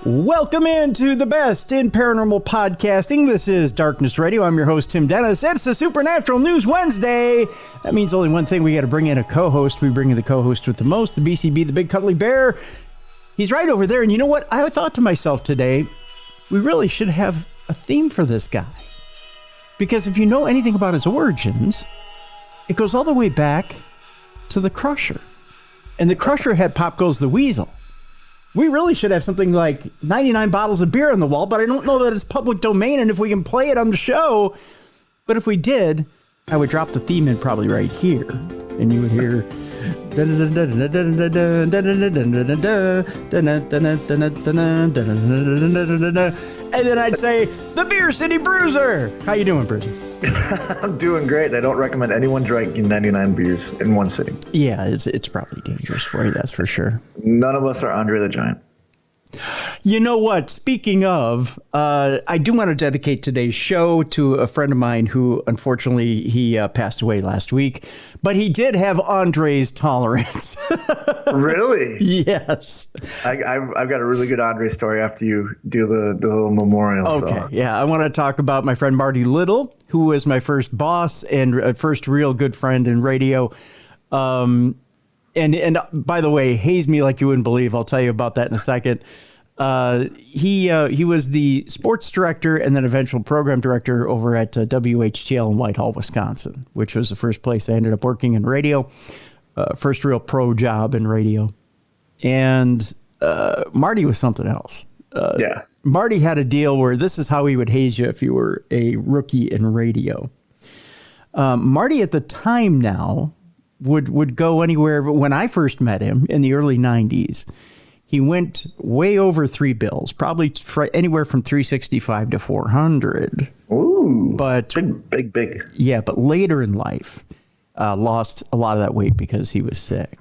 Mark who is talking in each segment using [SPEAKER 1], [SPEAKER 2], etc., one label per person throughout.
[SPEAKER 1] Welcome into the best in paranormal podcasting. This is Darkness Radio. I'm your host, Tim Dennis. It's the Supernatural News Wednesday. That means only one thing. We got to bring in a co-host. We bring in the co-host with the most, the BCB, the Big Cuddly Bear. He's right over there. And you know what? I thought to myself today, we really should have a theme for this guy. Because if you know anything about his origins, it goes all the way back to the Crusher. And the Crusher had Pop Goes the Weasel. We really should have something like 99 bottles of beer on the wall, but I don't know that it's public domain and if we can play it on the show. But if we did, I would drop the theme in probably right here. And you would hear... And then I'd say, the Beer City Bruiser. How you doing, Bruiser?
[SPEAKER 2] I'm doing great. I don't recommend anyone drinking 99 beers in one sitting.
[SPEAKER 1] Yeah, it's probably dangerous for you, that's for sure.
[SPEAKER 2] None of us are Andre the Giant.
[SPEAKER 1] You know what? Speaking of, I do want to dedicate today's show to a friend of mine who, unfortunately, he passed away last week. But he did have Andre's tolerance.
[SPEAKER 2] Really?
[SPEAKER 1] Yes.
[SPEAKER 2] I've got a really good Andre story after you do the little memorial.
[SPEAKER 1] Okay,
[SPEAKER 2] so.
[SPEAKER 1] Yeah. I want to talk about my friend Marty Little, who was my first boss and first real good friend in radio. And by the way, haze me like you wouldn't believe. I'll tell you about that in a second. He was the sports director and then eventual program director over at WHTL in Whitehall, Wisconsin, which was the first place I ended up working in radio. First real pro job in radio. And Marty was something else.
[SPEAKER 2] Yeah.
[SPEAKER 1] Marty had a deal where this is how he would haze you if you were a rookie in radio. Marty at the time now would go anywhere. But when I first met him in the early 90s, he went way over 3 bills, probably anywhere from 365 to 400.
[SPEAKER 2] Ooh,
[SPEAKER 1] but
[SPEAKER 2] big.
[SPEAKER 1] Yeah, but later in life, lost a lot of that weight because he was sick.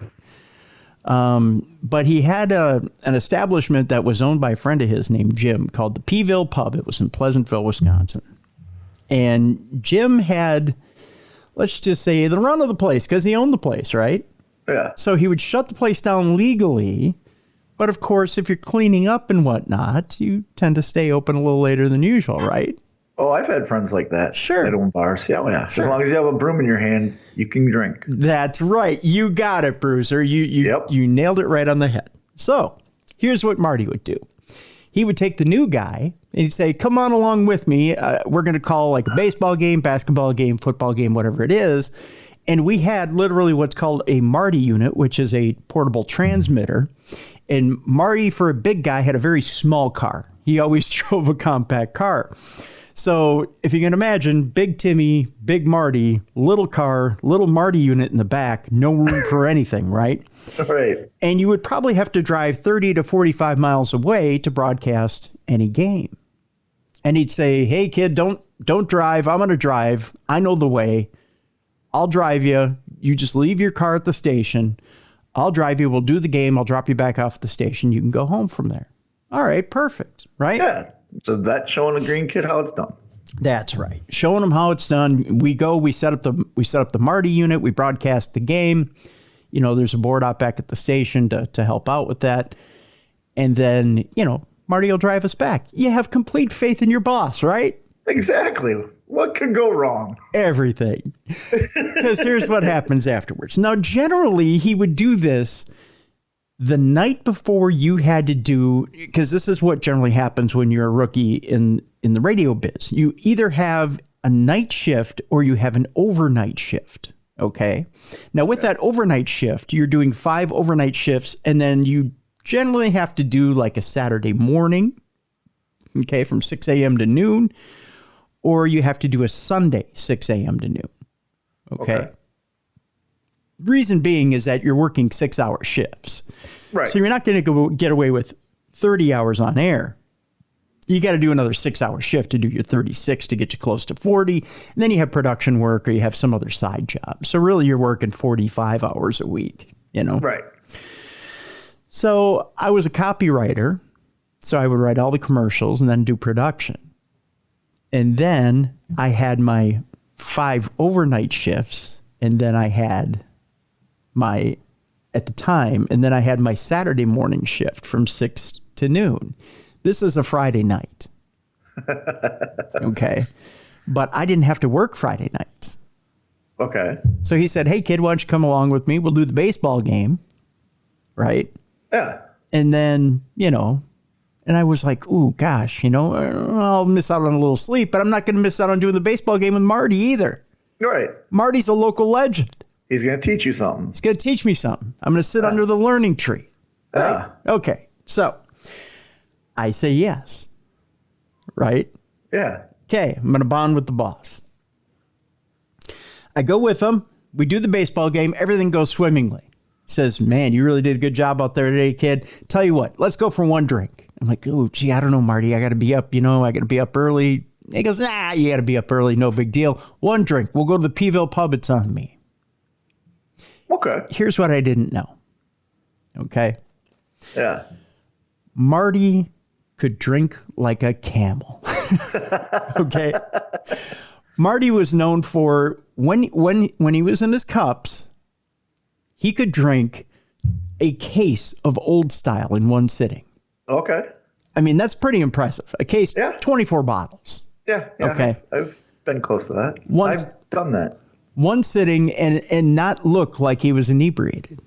[SPEAKER 1] But he had an establishment that was owned by a friend of his named Jim called the Peaville Pub. It was in Pleasantville, Wisconsin. And Jim had, let's just say, the run of the place because he owned the place, right?
[SPEAKER 2] Yeah.
[SPEAKER 1] So he would shut the place down legally. But of course, if you're cleaning up and whatnot, you tend to stay open a little later than usual, right?
[SPEAKER 2] Oh, I've had friends like that.
[SPEAKER 1] Sure.
[SPEAKER 2] That own bars. Yeah.
[SPEAKER 1] Sure.
[SPEAKER 2] As long as you have a broom in your hand, you can drink.
[SPEAKER 1] That's right. You got it, Bruiser. You nailed it right on the head. So here's what Marty would do. He would take the new guy and he'd say, come on along with me. We're going to call like a baseball game, basketball game, football game, whatever it is. And we had literally what's called a Marty unit, which is a portable transmitter. And Marty, for a big guy, had a very small car. He always drove a compact car. So if you can imagine, big Timmy, big Marty, little car, little Marty unit in the back, no room for anything, right?
[SPEAKER 2] Right.
[SPEAKER 1] And you would probably have to drive 30 to 45 miles away to broadcast any game. And he'd say, hey, kid, don't drive. I'm going to drive. I know the way. I'll drive you. You just leave your car at the station. I'll drive you. We'll do the game. I'll drop you back off at the station. You can go home from there. All right. Perfect. Right?
[SPEAKER 2] Yeah. So that's showing a green kid how it's done.
[SPEAKER 1] That's right. Showing them how it's done. We set up the Marty unit. We broadcast the game. You know, there's a board out back at the station to help out with that. And then, you know, Marty will drive us back. You have complete faith in your boss, right?
[SPEAKER 2] Exactly. What could go wrong?
[SPEAKER 1] Everything. Because here's what happens afterwards. Now, generally, he would do this the night before you had to do, because this is what generally happens when you're a rookie in the radio biz. You either have a night shift or you have an overnight shift. Okay. Now, with that overnight shift, you're doing 5 overnight shifts, and then you generally have to do like a Saturday morning, okay, from 6 a.m. to noon. Or you have to do a Sunday, 6 a.m. to noon. Okay. Reason being is that you're working 6-hour shifts.
[SPEAKER 2] Right.
[SPEAKER 1] So you're not going to get away with 30 hours on air. You got to do another 6-hour shift to do your 36 to get you close to 40. And then you have production work or you have some other side job. So really you're working 45 hours a week, you know?
[SPEAKER 2] Right.
[SPEAKER 1] So I was a copywriter. So I would write all the commercials and then do production. And then I had my 5 overnight shifts, and then I had at the time, and then I had my Saturday morning shift from 6 to noon. This is a Friday night. Okay. But I didn't have to work Friday nights.
[SPEAKER 2] Okay.
[SPEAKER 1] So he said, hey, kid, why don't you come along with me? We'll do the baseball game. Right?
[SPEAKER 2] Yeah.
[SPEAKER 1] And then, and I was like, ooh, gosh, I'll miss out on a little sleep, but I'm not going to miss out on doing the baseball game with Marty either.
[SPEAKER 2] Right.
[SPEAKER 1] Marty's a local legend.
[SPEAKER 2] He's going to teach you something.
[SPEAKER 1] He's going to teach me something. I'm going to sit under the learning tree. Right?
[SPEAKER 2] Yeah.
[SPEAKER 1] Okay. So I say yes. Right?
[SPEAKER 2] Yeah.
[SPEAKER 1] Okay. I'm going to bond with the boss. I go with him. We do the baseball game. Everything goes swimmingly. He says, man, you really did a good job out there today, kid. Tell you what, let's go for one drink. I'm like, oh, gee, I don't know, Marty. I got to be up, I got to be up early. He goes, you got to be up early. No big deal. One drink. We'll go to the Peeville pub. It's on me.
[SPEAKER 2] Okay.
[SPEAKER 1] Here's what I didn't know. Okay.
[SPEAKER 2] Yeah.
[SPEAKER 1] Marty could drink like a camel. Okay. Marty was known for when he was in his cups, he could drink a case of Old Style in one sitting.
[SPEAKER 2] Okay.
[SPEAKER 1] I mean, that's pretty impressive. A case, 24 bottles.
[SPEAKER 2] Yeah.
[SPEAKER 1] Okay.
[SPEAKER 2] I've been close to that. I've done that.
[SPEAKER 1] One sitting and not look like he was inebriated.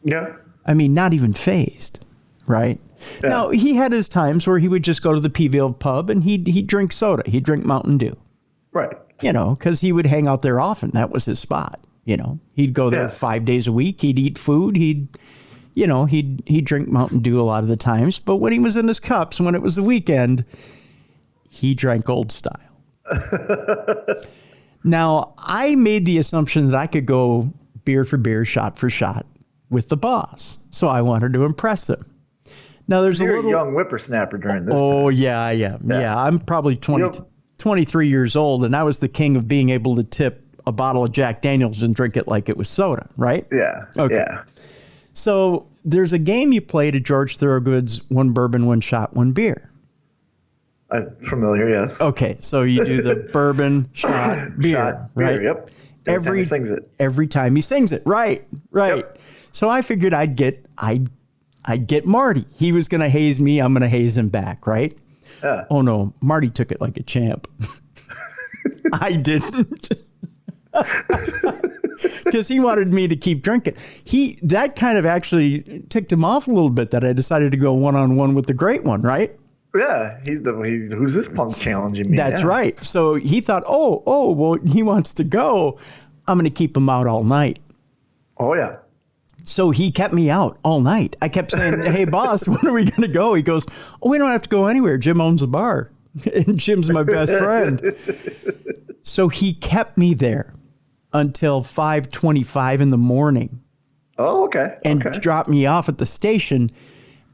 [SPEAKER 2] Yeah.
[SPEAKER 1] I mean, not even phased, right? Yeah. Now, he had his times where he would just go to the Peeville pub and he'd drink soda. He'd drink Mountain Dew.
[SPEAKER 2] Right.
[SPEAKER 1] Because he would hang out there often. That was his spot. He'd go there 5 days a week. He'd eat food. He'd drink Mountain Dew a lot of the times. But when he was in his cups, when it was the weekend, he drank Old Style. Now, I made the assumption that I could go beer for beer, shot for shot with the boss. So I wanted to impress him. Now, there's
[SPEAKER 2] You're
[SPEAKER 1] a little...
[SPEAKER 2] a young whippersnapper during this
[SPEAKER 1] Oh,
[SPEAKER 2] time.
[SPEAKER 1] yeah, I am. Yeah, I'm probably 23 years old, and I was the king of being able to tip a bottle of Jack Daniels and drink it like it was soda, right?
[SPEAKER 2] Yeah.
[SPEAKER 1] Okay.
[SPEAKER 2] Yeah.
[SPEAKER 1] So there's a game you play to George Thorogood's One Bourbon, One Shot, One Beer.
[SPEAKER 2] I'm familiar, yes.
[SPEAKER 1] Okay, so you do the bourbon, shot, beer, right?
[SPEAKER 2] Yep.
[SPEAKER 1] Every
[SPEAKER 2] time he sings it.
[SPEAKER 1] Every time he sings it, right. Yep. So I figured I'd get Marty. He was going to haze me. I'm going to haze him back, right?
[SPEAKER 2] Yeah.
[SPEAKER 1] Oh no, Marty took it like a champ. I didn't. Because he wanted me to keep drinking. That kind of actually ticked him off a little bit that I decided to go one-on-one with the great one, right?
[SPEAKER 2] Yeah, who's this punk challenging me?
[SPEAKER 1] That's right. So he thought, oh, well, he wants to go. I'm going to keep him out all night.
[SPEAKER 2] Oh, yeah.
[SPEAKER 1] So he kept me out all night. I kept saying, hey, boss, when are we going to go? He goes, oh, we don't have to go anywhere. Jim owns a bar. And Jim's my best friend. So he kept me there until 5:25 in the morning.
[SPEAKER 2] Oh, okay.
[SPEAKER 1] And dropped me off at the station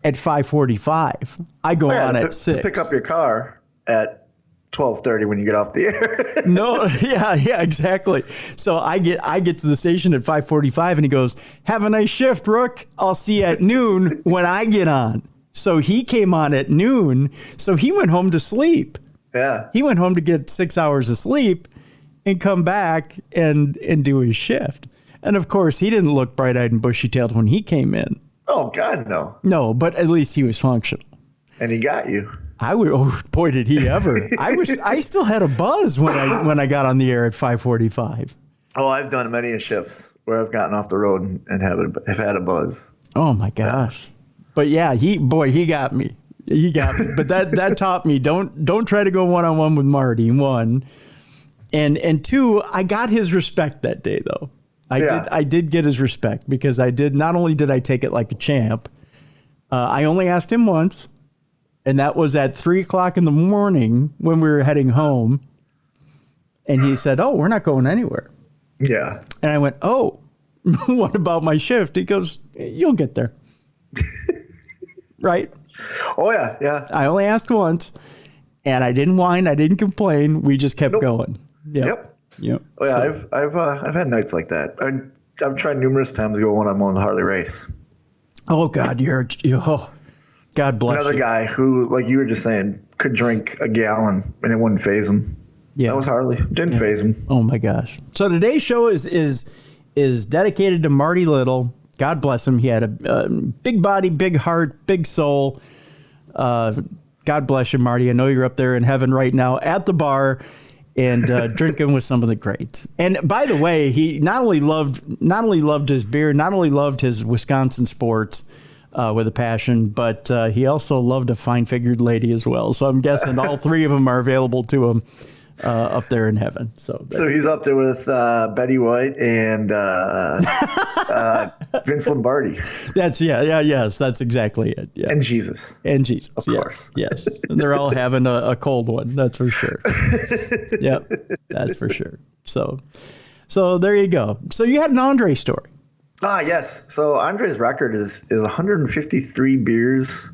[SPEAKER 1] at 5:45. I go on at 6.
[SPEAKER 2] To pick up your car at 12:30 when you get off the air.
[SPEAKER 1] No, yeah, exactly. So I get to the station at 5:45 and he goes, have a nice shift, Rook. I'll see you at noon when I get on. So he came on at noon. So he went home to sleep.
[SPEAKER 2] Yeah.
[SPEAKER 1] He went home to get 6 hours of sleep and come back and do his shift. And of course, he didn't look bright-eyed and bushy-tailed when he came in.
[SPEAKER 2] Oh, God, no.
[SPEAKER 1] No, but at least he was functional.
[SPEAKER 2] And he got you.
[SPEAKER 1] Oh, boy, did he ever. I still had a buzz when I got on the air at 5:45.
[SPEAKER 2] Oh, I've done many shifts where I've gotten off the road and have had a buzz.
[SPEAKER 1] Oh, my gosh. But yeah, he got me. He got me. But that taught me, don't try to go one-on-one with Marty, one. And two, I got his respect that day, though. I did get his respect because not only did I take it like a champ, I only asked him once, and that was at 3:00 in the morning when we were heading home. And he said, oh, we're not going anywhere.
[SPEAKER 2] Yeah.
[SPEAKER 1] And I went, oh, what about my shift? He goes, you'll get there. Right?
[SPEAKER 2] Oh, yeah, yeah.
[SPEAKER 1] I only asked once, and I didn't whine. I didn't complain. We just kept going. Yep.
[SPEAKER 2] Oh, yeah, so, I've had nights like that. I've tried numerous times to go one-on-one with Harley Race.
[SPEAKER 1] Oh, God, God bless
[SPEAKER 2] Another
[SPEAKER 1] you.
[SPEAKER 2] guy who, like you were just saying, could drink a gallon and it wouldn't faze him. Yeah. That was Harley. Didn't faze him.
[SPEAKER 1] Oh, my gosh. So today's show is dedicated to Marty Little. God bless him. He had a big body, big heart, big soul. God bless you, Marty. I know you're up there in heaven right now at the bar and drinking with some of the greats. And by the way, he not only loved his beer, not only loved his Wisconsin sports with a passion, but he also loved a fine-figured lady as well. So I'm guessing all three of them are available to him up there in heaven. So
[SPEAKER 2] he's up there with Betty White and Vince Lombardi.
[SPEAKER 1] Yes, that's exactly it. Yeah.
[SPEAKER 2] And Jesus.
[SPEAKER 1] Of course. Yes. And they're all having a cold one. That's for sure. Yep. That's for sure. So there you go. So you had an Andre story.
[SPEAKER 2] Yes. So Andre's record is 153 beers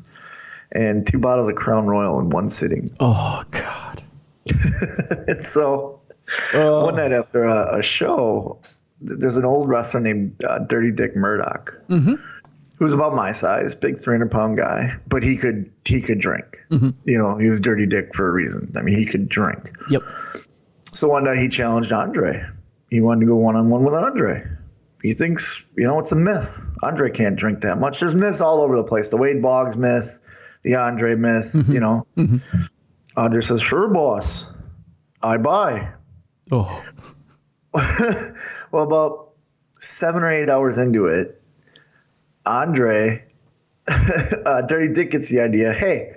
[SPEAKER 2] and 2 bottles of Crown Royal in one sitting.
[SPEAKER 1] Oh, God.
[SPEAKER 2] And so one night after a show, there's an old wrestler named Dirty Dick Murdoch, who's about my size, big 300-pound guy, but he could drink. You know, he was Dirty Dick for a reason. I mean, he could drink.
[SPEAKER 1] Yep.
[SPEAKER 2] So one night he challenged Andre. He wanted to go one-on-one with Andre. He thinks, it's a myth. Andre can't drink that much. There's myths all over the place. The Wade Boggs myth, the Andre myth, Andre says, sure, boss. I buy.
[SPEAKER 1] Oh.
[SPEAKER 2] Well, about 7 or 8 hours into it, Andre, Dirty Dick gets the idea, hey,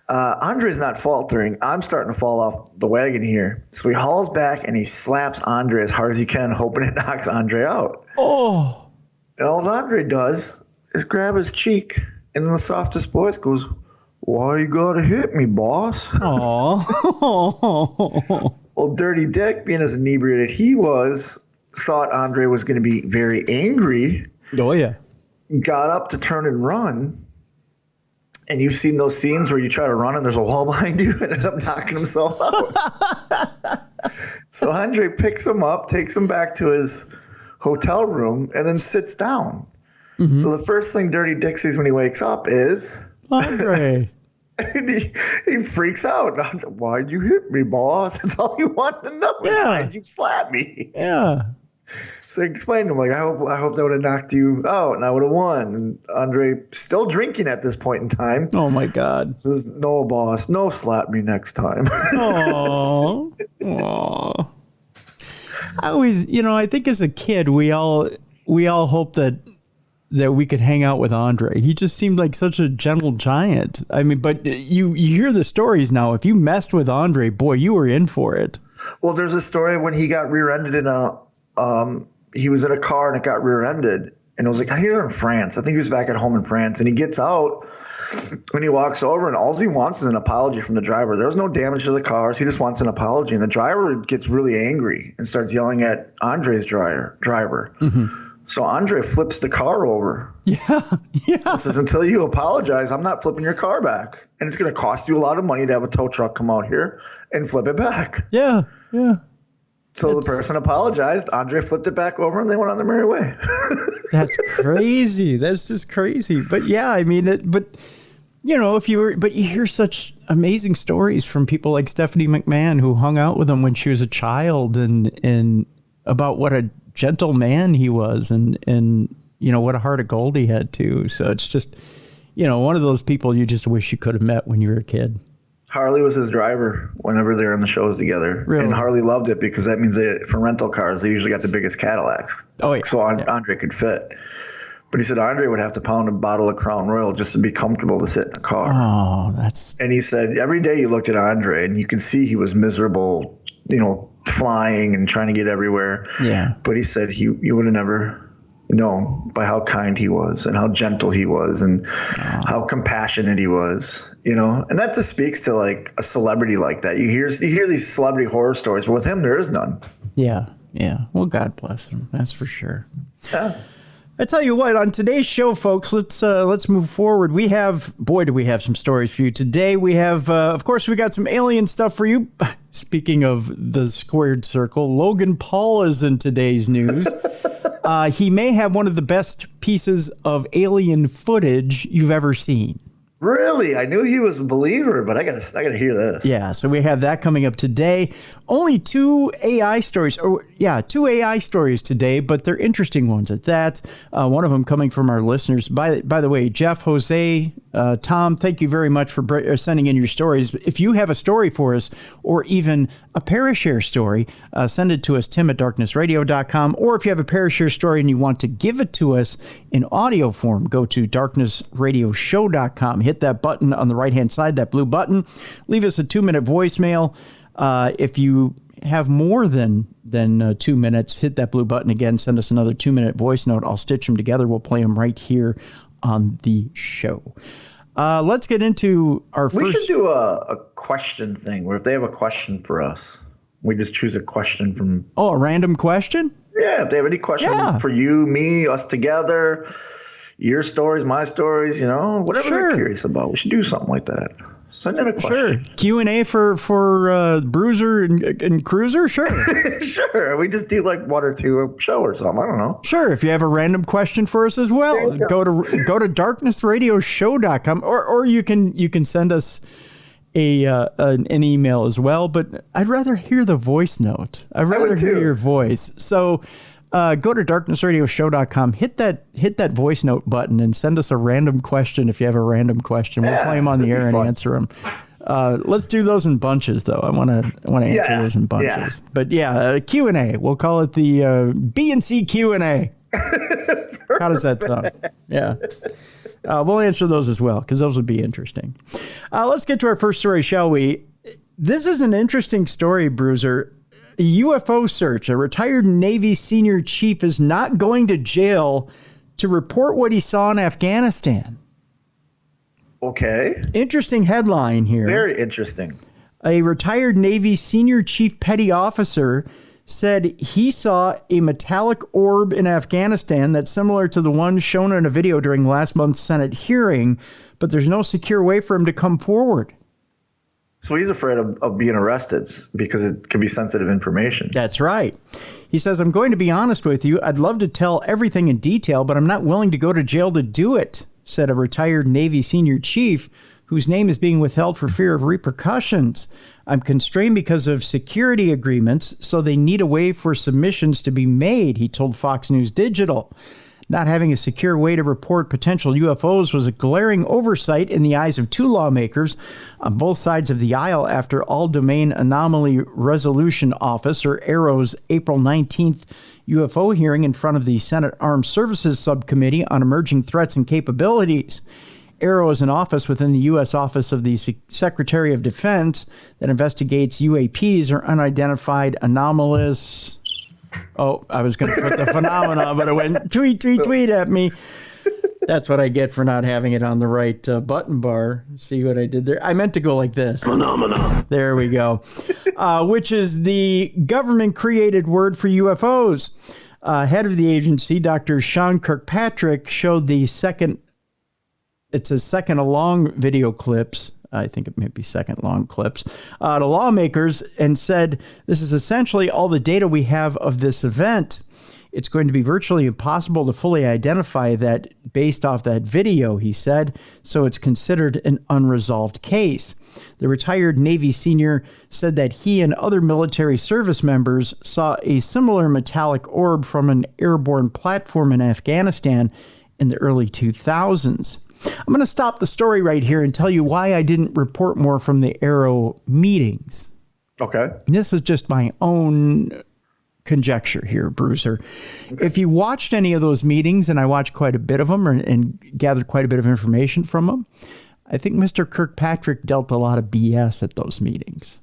[SPEAKER 2] Andre's not faltering. I'm starting to fall off the wagon here. So he hauls back and he slaps Andre as hard as he can, hoping it knocks Andre out.
[SPEAKER 1] Oh.
[SPEAKER 2] And all Andre does is grab his cheek and in the softest voice goes, why you gotta hit me, boss?
[SPEAKER 1] Oh.
[SPEAKER 2] Well, Dirty Dick, being as inebriated he was, thought Andre was going to be very angry.
[SPEAKER 1] Oh, yeah.
[SPEAKER 2] Got up to turn and run. And you've seen those scenes where you try to run and there's a wall behind you and ends up knocking himself out. So Andre picks him up, takes him back to his hotel room, and then sits down. So the first thing Dirty Dick sees when he wakes up is
[SPEAKER 1] Andre.
[SPEAKER 2] And he freaks out. Why'd you hit me, boss? That's all you want to know.
[SPEAKER 1] Yeah.
[SPEAKER 2] Why'd you slap me?
[SPEAKER 1] Yeah.
[SPEAKER 2] So I explained to him, like, I hope that would have knocked you out and I would have won. And Andre, still drinking at this point in time.
[SPEAKER 1] Oh, my God.
[SPEAKER 2] Says, no, boss. No, slap me next time.
[SPEAKER 1] Oh. Oh. I always, I think as a kid, we all hope that we could hang out with Andre. He just seemed like such a gentle giant. I mean, but you hear the stories now. If you messed with Andre, boy, you were in for it.
[SPEAKER 2] Well, there's a story when he got rear-ended he was in a car and it got rear-ended. And it was like, here in France. I think he was back at home in France. And he gets out when he walks over and all he wants is an apology from the driver. There was no damage to the cars. He just wants an apology. And the driver gets really angry and starts yelling at Andre's driver. So Andre flips the car over.
[SPEAKER 1] Yeah. He
[SPEAKER 2] says, until you apologize, I'm not flipping your car back. And it's going to cost you a lot of money to have a tow truck come out here and flip it back.
[SPEAKER 1] Yeah.
[SPEAKER 2] So the person apologized. Andre flipped it back over and they went on their merry way.
[SPEAKER 1] That's crazy. That's just crazy. But yeah, I mean, you hear such amazing stories from people like Stephanie McMahon who hung out with him when she was a child and about what a gentle man he was and what a heart of gold he had too. So it's just, one of those people you just wish you could have met when you were a kid.
[SPEAKER 2] Harley was his driver whenever they're in the shows together.
[SPEAKER 1] Really?
[SPEAKER 2] And Harley loved it because that means for rental cars, they usually got the biggest Cadillacs.
[SPEAKER 1] Oh, yeah.
[SPEAKER 2] So Andre could fit. But he said Andre would have to pound a bottle of Crown Royal just to be comfortable to sit in a car.
[SPEAKER 1] Oh,
[SPEAKER 2] And he said every day you looked at Andre and you could see he was miserable, flying and trying to get everywhere.
[SPEAKER 1] Yeah.
[SPEAKER 2] But he said you would have never known by how kind he was and how gentle he was and how compassionate he was, and that just speaks to like a celebrity like that. You hear these celebrity horror stories, but with him, there is none.
[SPEAKER 1] Yeah. Well, God bless him. That's for sure.
[SPEAKER 2] Yeah.
[SPEAKER 1] I tell you what, on today's show, folks, let's move forward. We have some stories for you today. We have, of course, we got some alien stuff for you. Speaking of the squared circle, Logan Paul is in today's news. He may have one of the best pieces of alien footage you've ever seen.
[SPEAKER 2] Really? I knew he was a believer, but I gotta hear this.
[SPEAKER 1] Yeah, so we have that coming up today. Only two AI stories today, but they're interesting ones at that. One of them coming from our listeners. By the way, Jeff, Jose, Tom, thank you very much for sending in your stories. If you have a story for us, or even a Parashare story, send it to us, tim@darknessradio.com. Or if you have a Parashare story and you want to give it to us in audio form, go to darknessradioshow.com. Hit that button on the right-hand side, that blue button. Leave us a 2-minute voicemail. If you have more than 2 minutes, hit that blue button again. Send us another 2-minute voice note. I'll stitch them together. We'll play them right here on the show. Let's get into our first.
[SPEAKER 2] We should do a question thing where if they have a question for us, we just choose a question from.
[SPEAKER 1] Oh, a random question?
[SPEAKER 2] Yeah, if they have any question for you, me, us together, your stories, my stories, whatever they're curious about. We should do something like that. Send in a question.
[SPEAKER 1] Sure. Q&A for Bruiser and Cruiser? Sure.
[SPEAKER 2] Sure. We just do like 1 or 2 a show or something. I don't know.
[SPEAKER 1] Sure. If you have a random question for us as well, go to darknessradioshow.com or you can send us an email as well. But I'd rather hear the voice note. I'd rather hear your voice. So go to darknessradioshow.com, hit that voice note button, and send us a random question if you have a random question. We'll play them on the air and answer them. Let's do those in bunches, though. I want to answer those in bunches. Yeah. But Q&A. We'll call it the B&C Q&A. How does that sound? Yeah. We'll answer those as well, because those would be interesting. Let's get to our first story, shall we? This is an interesting story, Bruiser. A UFO search. A retired Navy senior chief is not going to jail to report what he saw in Afghanistan.
[SPEAKER 2] Okay.
[SPEAKER 1] Interesting headline here.
[SPEAKER 2] Very interesting.
[SPEAKER 1] A retired Navy senior chief petty officer said he saw a metallic orb in Afghanistan that's similar to the one shown in a video during last month's Senate hearing, but there's no secure way for him to come forward.
[SPEAKER 2] So he's afraid of being arrested because it could be sensitive information.
[SPEAKER 1] That's right. He says, I'm going to be honest with you. I'd love to tell everything in detail, but I'm not willing to go to jail to do it, said a retired Navy senior chief whose name is being withheld for fear of repercussions. I'm constrained because of security agreements, so they need a way for submissions to be made, he told Fox News Digital. Not having a secure way to report potential UFOs was a glaring oversight in the eyes of 2 lawmakers on both sides of the aisle after All Domain Anomaly Resolution Office, or AARO's, April 19th UFO hearing in front of the Senate Armed Services Subcommittee on Emerging Threats and Capabilities. AARO is an office within the U.S. Office of the Secretary of Defense that investigates UAPs, or unidentified anomalous... Oh, I was going to put the phenomenon, but it went tweet at me. That's what I get for not having it on the right button bar. See what I did there? I meant to go like this. Phenomenon. There we go. Which is the government-created word for UFOs. Head of the agency, Dr. Sean Kirkpatrick, showed the second along video clips. I think it might be second long clips, to lawmakers, and said, this is essentially all the data we have of this event. It's going to be virtually impossible to fully identify that based off that video, he said, so it's considered an unresolved case. The retired Navy senior said that he and other military service members saw a similar metallic orb from an airborne platform in Afghanistan in the early 2000s. I'm going to stop the story right here and tell you why I didn't report more from the AARO meetings.
[SPEAKER 2] Okay.
[SPEAKER 1] This is just my own conjecture here, Bruiser. Okay. If you watched any of those meetings, and I watched quite a bit of them and gathered quite a bit of information from them, I think Mr. Kirkpatrick dealt a lot of BS at those meetings.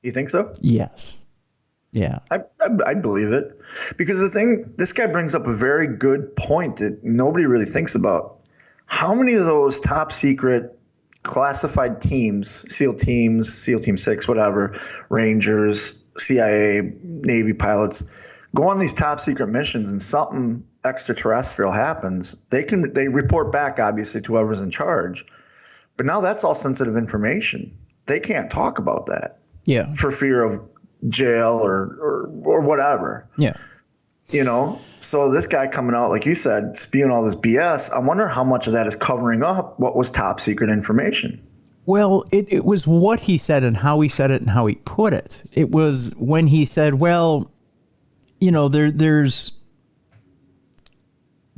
[SPEAKER 2] You think so?
[SPEAKER 1] Yes. Yeah.
[SPEAKER 2] I believe it. Because this guy brings up a very good point that nobody really thinks about. How many of those top secret classified teams, SEAL teams, SEAL Team 6, whatever, Rangers, CIA, Navy pilots, go on these top secret missions and something extraterrestrial happens, they report back, obviously, to whoever's in charge. But now that's all sensitive information. They can't talk about that.
[SPEAKER 1] Yeah.
[SPEAKER 2] For fear of jail or whatever.
[SPEAKER 1] Yeah.
[SPEAKER 2] So this guy coming out, like you said, spewing all this BS, I wonder how much of that is covering up what was top secret information.
[SPEAKER 1] Well, it was what he said and how he said it and how he put it. It was when he said, well, there's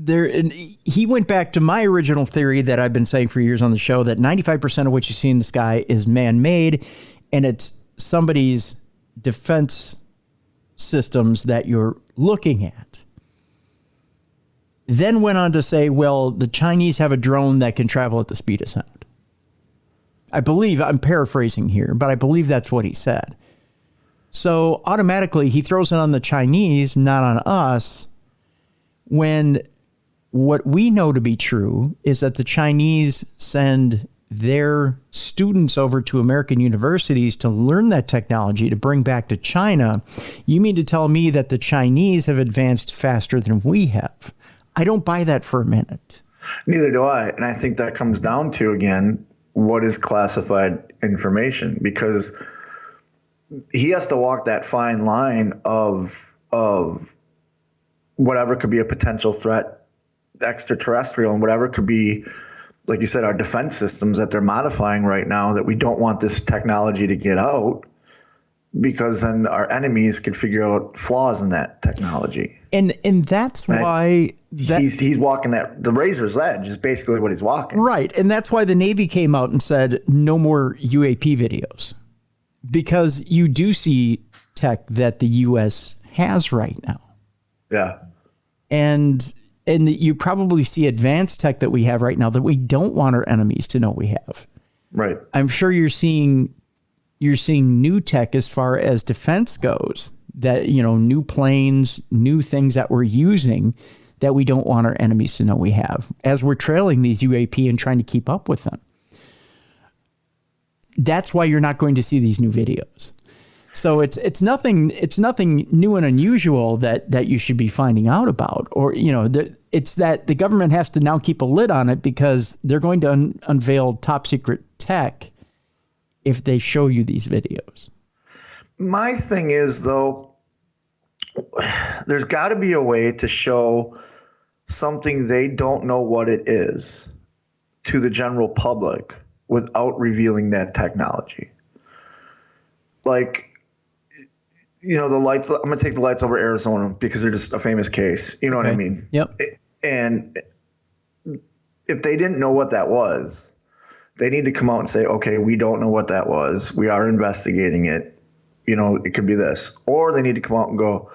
[SPEAKER 1] he went back to my original theory that I've been saying for years on the show, that 95% of what you see in the sky is man-made, and it's somebody's defense systems that you're looking at. Then went on to say, well, the Chinese have a drone that can travel at the speed of sound. I believe, I'm paraphrasing here, but I believe that's what he said. So automatically he throws it on the Chinese, not on us, when what we know to be true is that the Chinese send their students over to American universities to learn that technology to bring back to China. You mean to tell me that the Chinese have advanced faster than we have? I don't buy that for a minute.
[SPEAKER 2] Neither do I. And I think that comes down to, again, what is classified information, because he has to walk that fine line of whatever could be a potential threat, extraterrestrial, and whatever could be, like you said, our defense systems that they're modifying right now, that we don't want this technology to get out, because then our enemies could figure out flaws in that technology.
[SPEAKER 1] And that's why
[SPEAKER 2] he's walking the razor's edge is basically what he's walking.
[SPEAKER 1] Right. And that's why the Navy came out and said no more UAP videos, because you do see tech that the U.S. has right now.
[SPEAKER 2] Yeah.
[SPEAKER 1] And you probably see advanced tech that we have right now that we don't want our enemies to know we have.
[SPEAKER 2] Right.
[SPEAKER 1] I'm sure you're seeing new tech as far as defense goes, that, new planes, new things that we're using that we don't want our enemies to know we have, as we're trailing these UAP and trying to keep up with them. That's why you're not going to see these new videos. So it's nothing new and unusual that you should be finding out about, or it's that the government has to now keep a lid on it, because they're going to unveil top secret tech if they show you these videos.
[SPEAKER 2] My thing is, though, there's got to be a way to show something they don't know what it is to the general public without revealing that technology. Like, the lights, I'm going to take the lights over Arizona because they're just a famous case. You know what I mean?
[SPEAKER 1] Yep.
[SPEAKER 2] And if they didn't know what that was, they need to come out and say, okay, we don't know what that was. We are investigating it. It could be this. Or they need to come out and go,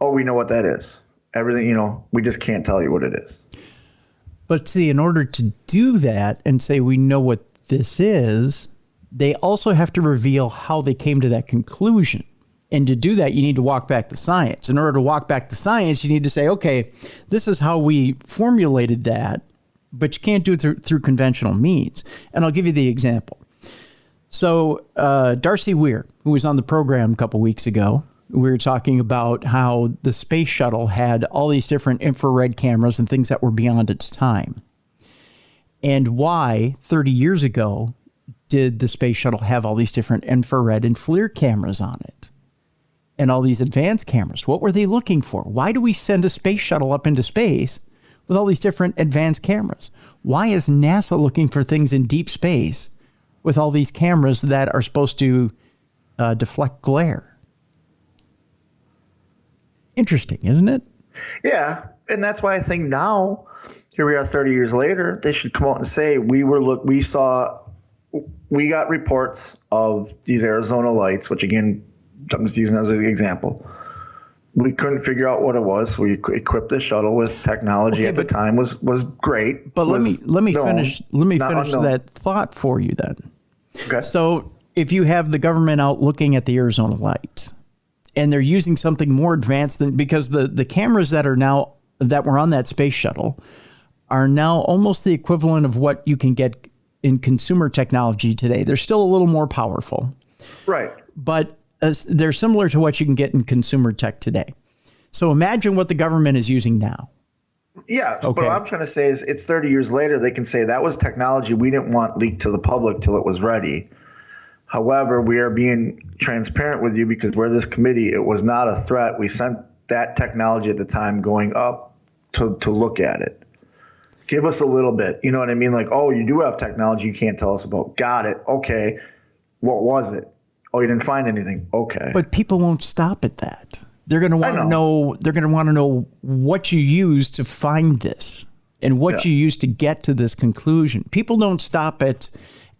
[SPEAKER 2] oh, we know what that is. Everything, we just can't tell you what it is.
[SPEAKER 1] But see, in order to do that and say we know what this is, they also have to reveal how they came to that conclusion. And to do that, you need to walk back the science. In order to walk back the science, you need to say, okay, this is how we formulated that, but you can't do it through conventional means. And I'll give you the example. So Darcy Weir, who was on the program a couple weeks ago, we were talking about how the space shuttle had all these different infrared cameras and things that were beyond its time. And why, 30 years ago, did the space shuttle have all these different infrared and FLIR cameras on it? And all these advanced cameras? What were they looking for? Why do we send a space shuttle up into space with all these different advanced cameras? Why is NASA looking for things in deep space with all these cameras that are supposed to deflect glare? Interesting, isn't it?
[SPEAKER 2] Yeah, and that's why I think now, here we are 30 years later, they should come out and say, we got reports of these Arizona lights, which again, I'm just using as an example. We couldn't figure out what it was, so we equipped the shuttle with technology at the time was great.
[SPEAKER 1] But let me finish that thought for you then.
[SPEAKER 2] Okay.
[SPEAKER 1] So if you have the government out looking at the Arizona lights, and they're using something more advanced than, because the cameras that were on that space shuttle are now almost the equivalent of what you can get in consumer technology today. They're still a little more powerful.
[SPEAKER 2] Right.
[SPEAKER 1] But they're similar to what you can get in consumer tech today. So imagine what the government is using now.
[SPEAKER 2] Yeah. Okay. But what I'm trying to say is, it's 30 years later, they can say that was technology we didn't want leaked to the public till it was ready. However, we are being transparent with you because we're this committee. It was not a threat. We sent that technology at the time going up to look at it. Give us a little bit. You know what I mean? Like, oh, you do have technology you can't tell us about. Got it. Okay. What was it? Oh, you didn't find anything. Okay.
[SPEAKER 1] But people won't stop at that. They're going to want to know. They're going to want to know what you use to find this and what you use to get to this conclusion. People don't stop at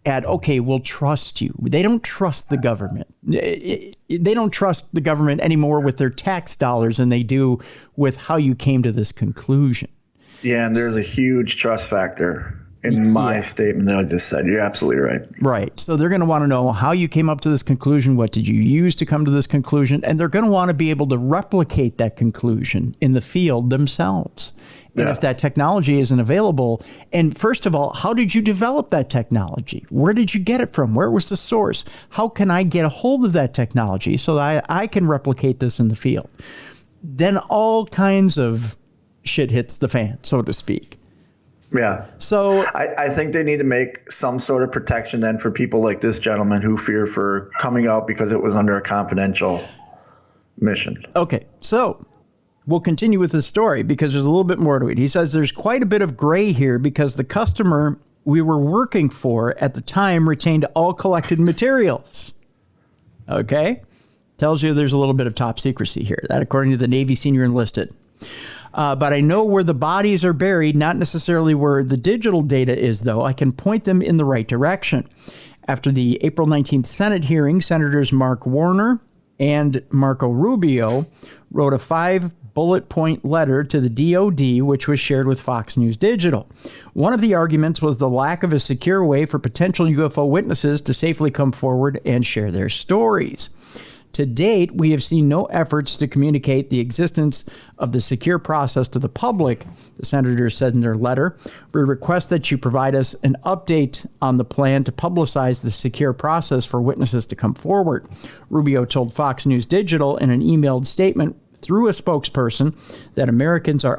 [SPEAKER 1] okay, we'll trust you. They don't trust the government. They don't trust the government anymore with their tax dollars than they do with how you came to this conclusion.
[SPEAKER 2] Yeah, and there's a huge trust factor in my statement that I just said. You're absolutely right.
[SPEAKER 1] Right. So they're going to want to know how you came up to this conclusion. What did you use to come to this conclusion? And they're going to want to be able to replicate that conclusion in the field themselves. And if that technology isn't available, and first of all, how did you develop that technology? Where did you get it from? Where was the source? How can I get a hold of that technology so that I can replicate this in the field? Then all kinds of shit hits the fan, so to speak.
[SPEAKER 2] Yeah.
[SPEAKER 1] So
[SPEAKER 2] I think they need to make some sort of protection then for people like this gentleman who fear for coming out because it was under a confidential mission.
[SPEAKER 1] Okay. So we'll continue with the story because there's a little bit more to it. He says there's quite a bit of gray here because the customer we were working for at the time retained all collected materials. Okay. Tells you there's a little bit of top secrecy here. That according to the Navy senior enlisted. But I know where the bodies are buried, not necessarily where the digital data is, though. I can point them in the right direction. After the April 19th Senate hearing, Senators Mark Warner and Marco Rubio wrote a 5-bullet point letter to the DOD, which was shared with Fox News Digital. One of the arguments was the lack of a secure way for potential UFO witnesses to safely come forward and share their stories. To date, we have seen no efforts to communicate the existence of the secure process to the public, the senators said in their letter. We request that you provide us an update on the plan to publicize the secure process for witnesses to come forward. Rubio told Fox News Digital in an emailed statement through a spokesperson that Americans are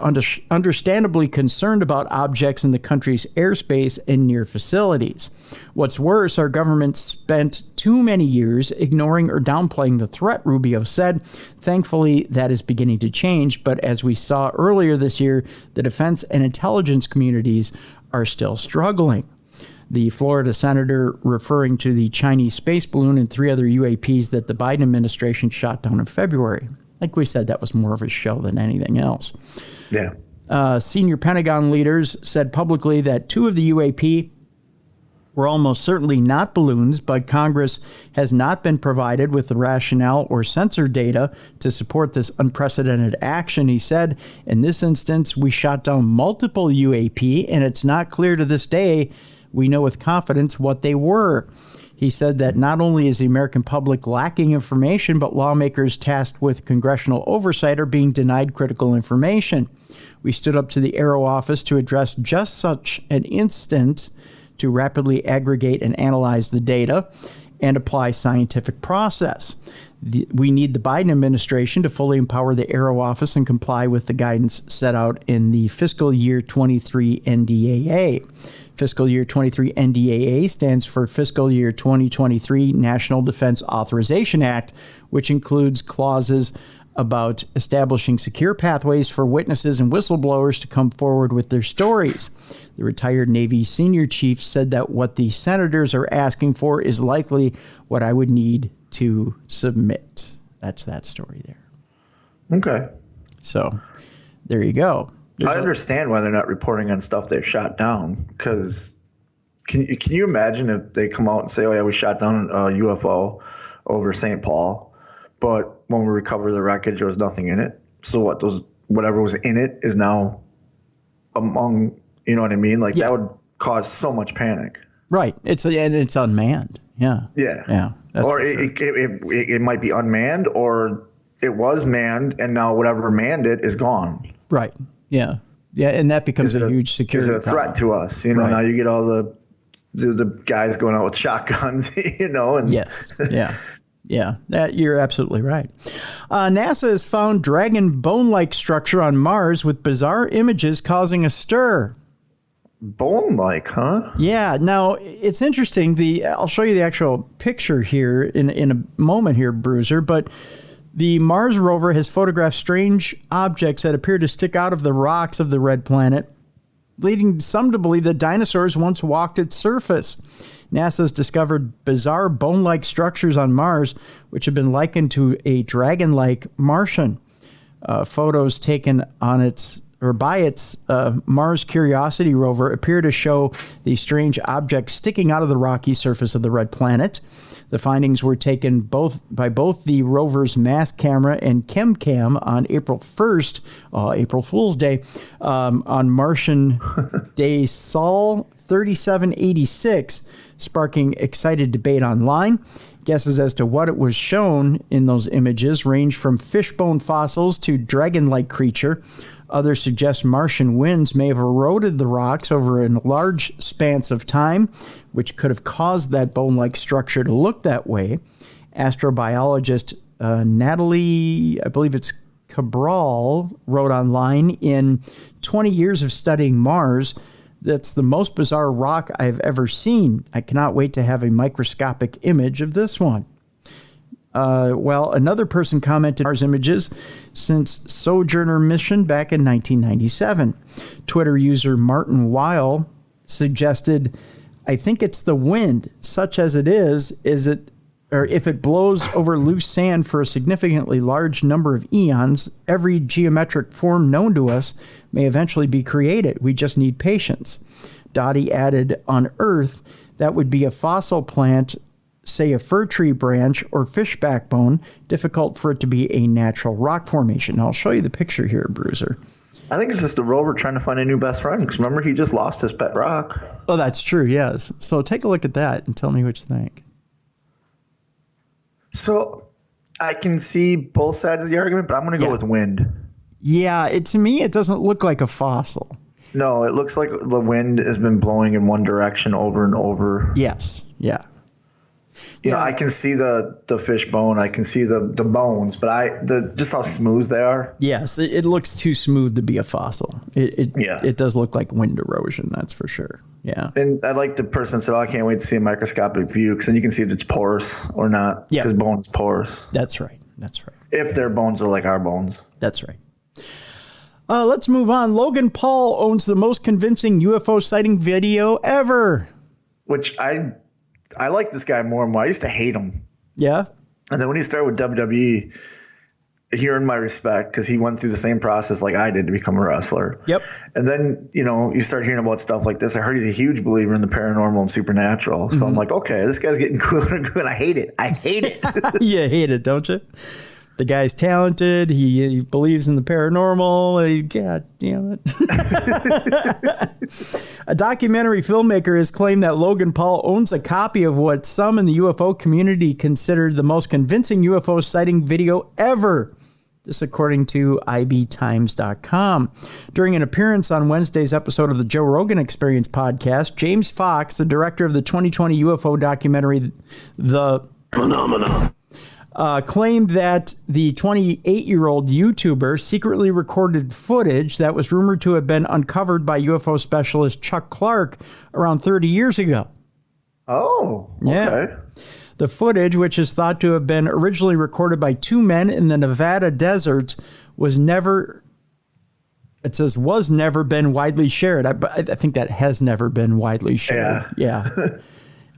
[SPEAKER 1] understandably concerned about objects in the country's airspace and near facilities. What's worse, our government spent too many years ignoring or downplaying the threat, Rubio said. Thankfully, that is beginning to change, but as we saw earlier this year, the defense and intelligence communities are still struggling. The Florida senator referring to the Chinese space balloon and 3 other UAPs that the Biden administration shot down in February. Like we said, that was more of a show than anything else.
[SPEAKER 2] Yeah.
[SPEAKER 1] Senior Pentagon leaders said publicly that 2 of the UAP were almost certainly not balloons, but Congress has not been provided with the rationale or sensor data to support this unprecedented action. He said, in this instance, we shot down multiple UAP, and it's not clear to this day we know with confidence what they were. He said that not only is the American public lacking information, but lawmakers tasked with congressional oversight are being denied critical information. We stood up to the Aero Office to address just such an instance to rapidly aggregate and analyze the data and apply scientific process. We need the Biden administration to fully empower the Aero Office and comply with the guidance set out in the fiscal year 23 NDAA. Fiscal year 23 NDAA stands for Fiscal Year 2023 National Defense Authorization Act, which includes clauses about establishing secure pathways for witnesses and whistleblowers to come forward with their stories. The retired Navy senior chief said that what the senators are asking for is likely what I would need to submit. That's that story there.
[SPEAKER 2] Okay.
[SPEAKER 1] So there you go.
[SPEAKER 2] I understand why they're not reporting on stuff they've shot down, because can you imagine if they come out and say, oh, yeah, we shot down a UFO over St. Paul, but when we recover the wreckage, there was nothing in it. So what? Whatever was in it is now among, you know what I mean? Like that would cause so much panic.
[SPEAKER 1] Right. It's unmanned. Yeah.
[SPEAKER 2] Yeah.
[SPEAKER 1] Yeah.
[SPEAKER 2] Or it might be unmanned, or it was manned, and now whatever manned it is gone.
[SPEAKER 1] Right. Yeah. Yeah. And that becomes a huge security
[SPEAKER 2] problem. Is it a threat to us? You know, now you get all the guys going out with shotguns, you know. And
[SPEAKER 1] yes. Yeah. Yeah. You're absolutely right. NASA has found dragon bone-like structure on Mars with bizarre images causing a stir.
[SPEAKER 2] Bone-like, huh?
[SPEAKER 1] Yeah. Now, it's interesting. I'll show you the actual picture here in a moment here, Bruiser, but the Mars rover has photographed strange objects that appear to stick out of the rocks of the red planet, leading some to believe that dinosaurs once walked its surface. NASA's discovered bizarre bone-like structures on Mars, which have been likened to a dragon-like Martian. Photos taken on by its Mars Curiosity rover appear to show these strange objects sticking out of the rocky surface of the red planet. The findings were taken by both the rover's mass camera and ChemCam on April 1st, April Fool's Day, on Martian day Sol 3786, sparking excited debate online. Guesses as to what it was shown in those images range from fishbone fossils to dragon-like creature. Others suggest Martian winds may have eroded the rocks over a large spans of time, which could have caused that bone-like structure to look that way. Astrobiologist Natalie, I believe it's Cabral, wrote online, in 20 years of studying Mars, that's the most bizarre rock I've ever seen. I cannot wait to have a microscopic image of this one. Well, another person commented Mars images since Sojourner mission back in 1997. Twitter user Martin Weil suggested, I think it's the wind, such as it is it, or if it blows over loose sand for a significantly large number of eons, every geometric form known to us may eventually be created. We just need patience. Dottie added, on Earth, that would be a fossil plant, say a fir tree branch or fish backbone, difficult for it to be a natural rock formation. I'll show you the picture here, Bruiser.
[SPEAKER 2] I think it's just the rover trying to find a new best friend, because remember, he just lost his pet rock.
[SPEAKER 1] Oh, that's true, yes. So take a look at that and tell me what you think.
[SPEAKER 2] So I can see both sides of the argument, but I'm going to go with wind.
[SPEAKER 1] Yeah, to me, it doesn't look like a fossil.
[SPEAKER 2] No, it looks like the wind has been blowing in one direction over and over.
[SPEAKER 1] Yes, yeah.
[SPEAKER 2] You know, I can see the fish bone, I can see the bones, but just how smooth they are.
[SPEAKER 1] Yes, it looks too smooth to be a fossil. It does look like wind erosion, that's for sure. Yeah.
[SPEAKER 2] And I like the person that said, I can't wait to see a microscopic view, because then you can see if it's porous or not. Yeah. Because bone is porous.
[SPEAKER 1] That's right.
[SPEAKER 2] If their bones are like our bones.
[SPEAKER 1] That's right. Let's move on. Logan Paul owns the most convincing UFO sighting video ever.
[SPEAKER 2] Which I like this guy more and more. I used to hate him.
[SPEAKER 1] Yeah.
[SPEAKER 2] And then when he started with WWE, he earned my respect because he went through the same process like I did to become a wrestler.
[SPEAKER 1] Yep.
[SPEAKER 2] And then, you start hearing about stuff like this. I heard he's a huge believer in the paranormal and supernatural. So I'm like, okay, this guy's getting cooler and cooler. I hate it.
[SPEAKER 1] You hate it, don't you? The guy's talented. He believes in the paranormal. God damn it. A documentary filmmaker has claimed that Logan Paul owns a copy of what some in the UFO community considered the most convincing UFO sighting video ever. This according to ibtimes.com. During an appearance on Wednesday's episode of the Joe Rogan Experience podcast, James Fox, the director of the 2020 UFO documentary, The Phenomena, claimed that the 28-year-old YouTuber secretly recorded footage that was rumored to have been uncovered by UFO specialist Chuck Clark around 30 years ago.
[SPEAKER 2] Oh, okay.
[SPEAKER 1] Yeah. The footage, which is thought to have been originally recorded by two men in the Nevada desert, was never been widely shared. I think that has never been widely shared. Yeah.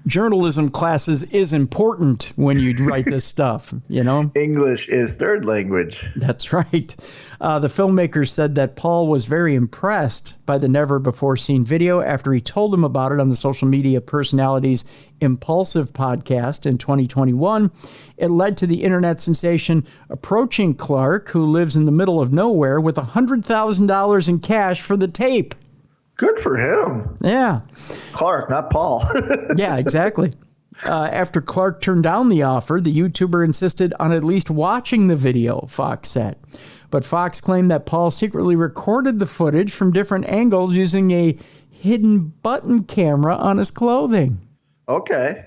[SPEAKER 1] Journalism classes is important when you write this stuff, English
[SPEAKER 2] is third language.
[SPEAKER 1] That's right. The filmmaker said that Paul was very impressed by the never-before-seen video after he told him about it on the social media personality's Impulsive podcast in 2021. It led to the internet sensation approaching Clark, who lives in the middle of nowhere, with $100,000 in cash for the tape.
[SPEAKER 2] Good for him.
[SPEAKER 1] Yeah.
[SPEAKER 2] Clark, not Paul.
[SPEAKER 1] Yeah, exactly. After Clark turned down the offer, the YouTuber insisted on at least watching the video, Fox said. But Fox claimed that Paul secretly recorded the footage from different angles using a hidden button camera on his clothing.
[SPEAKER 2] Okay.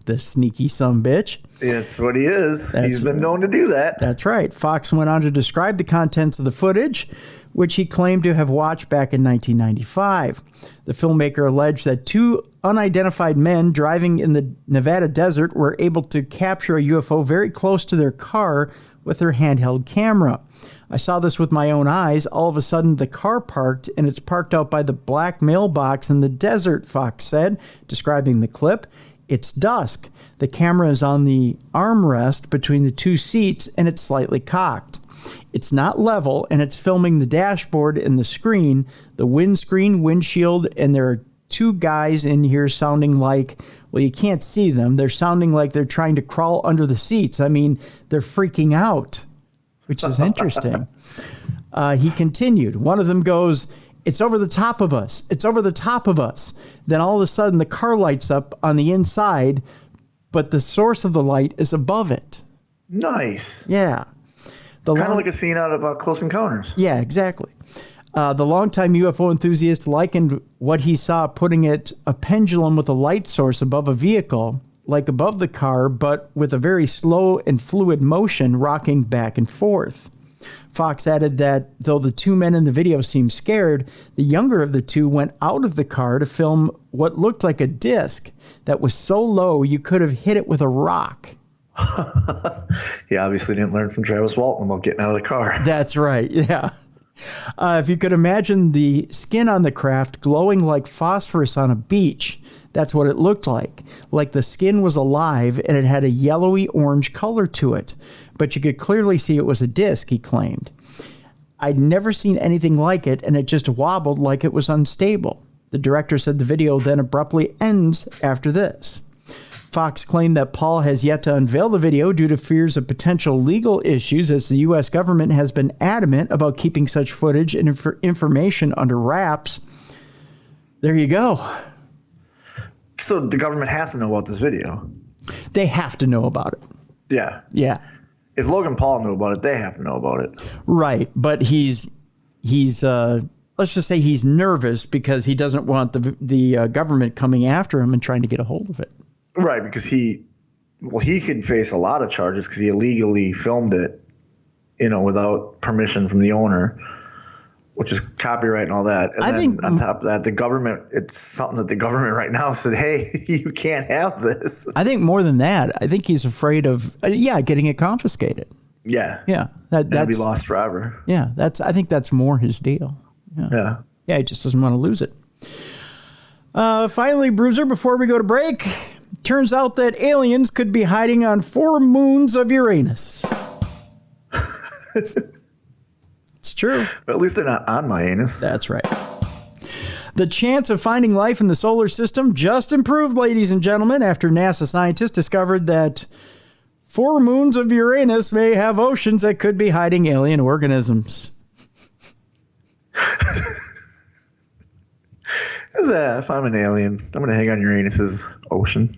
[SPEAKER 1] The sneaky sumbitch.
[SPEAKER 2] That's what he is. He's been known to do that.
[SPEAKER 1] That's right. Fox went on to describe the contents of the footage, which he claimed to have watched back in 1995. The filmmaker alleged that two unidentified men driving in the Nevada desert were able to capture a UFO very close to their car with their handheld camera. I saw this with my own eyes. All of a sudden, the car parked, and it's parked out by the black mailbox in the desert, Fox said, describing the clip. It's dusk. The camera is on the armrest between the two seats, and it's slightly cocked. It's not level, and it's filming the dashboard and the screen, the windscreen, windshield, and there are two guys in here sounding like, well, you can't see them. They're sounding like they're trying to crawl under the seats. I mean, they're freaking out, which is interesting. He continued. One of them goes, "It's over the top of us. It's over the top of us." Then all of a sudden, the car lights up on the inside, but the source of the light is above it.
[SPEAKER 2] Nice.
[SPEAKER 1] Yeah.
[SPEAKER 2] Kind of like a scene out of Close Encounters.
[SPEAKER 1] Yeah, exactly. The longtime UFO enthusiast likened what he saw putting it a pendulum with a light source above a vehicle, like above the car, but with a very slow and fluid motion rocking back and forth. Fox added that though the two men in the video seemed scared, the younger of the two went out of the car to film what looked like a disc that was so low you could have hit it with a rock.
[SPEAKER 2] He obviously didn't learn from Travis Walton about getting out of the car.
[SPEAKER 1] That's right, yeah. If you could imagine the skin on the craft glowing like phosphorus on a beach, that's what it looked like the skin was alive and it had a yellowy orange color to it. But you could clearly see it was a disc, he claimed. I'd never seen anything like it, and it just wobbled like it was unstable. The director said the video then abruptly ends after this. Fox claimed that Paul has yet to unveil the video due to fears of potential legal issues, as the U.S. government has been adamant about keeping such footage and information under wraps. There you go.
[SPEAKER 2] So the government has to know about this video.
[SPEAKER 1] They have to know about it.
[SPEAKER 2] Yeah.
[SPEAKER 1] Yeah.
[SPEAKER 2] If Logan Paul knew about it, they have to know about it.
[SPEAKER 1] Right. But he's let's just say he's nervous because he doesn't want the government coming after him and trying to get a hold of it.
[SPEAKER 2] Right, because he could face a lot of charges because he illegally filmed it, without permission from the owner, which is copyright and all that. And then think on top of that, the government, it's something that the government right now said, hey, you can't have this.
[SPEAKER 1] I think more than that, I think he's afraid of, getting it confiscated.
[SPEAKER 2] Yeah.
[SPEAKER 1] Yeah.
[SPEAKER 2] That'd be lost forever.
[SPEAKER 1] Yeah. I think that's more his deal.
[SPEAKER 2] Yeah.
[SPEAKER 1] Yeah. He just doesn't want to lose it. Finally, Bruiser, before we go to break, turns out that aliens could be hiding on 4 moons of Uranus. It's true.
[SPEAKER 2] But at least they're not on my anus.
[SPEAKER 1] That's right. The chance of finding life in the solar system just improved, ladies and gentlemen, after NASA scientists discovered that 4 moons of Uranus may have oceans that could be hiding alien organisms.
[SPEAKER 2] If I'm an alien, I'm going to hang on Uranus's ocean.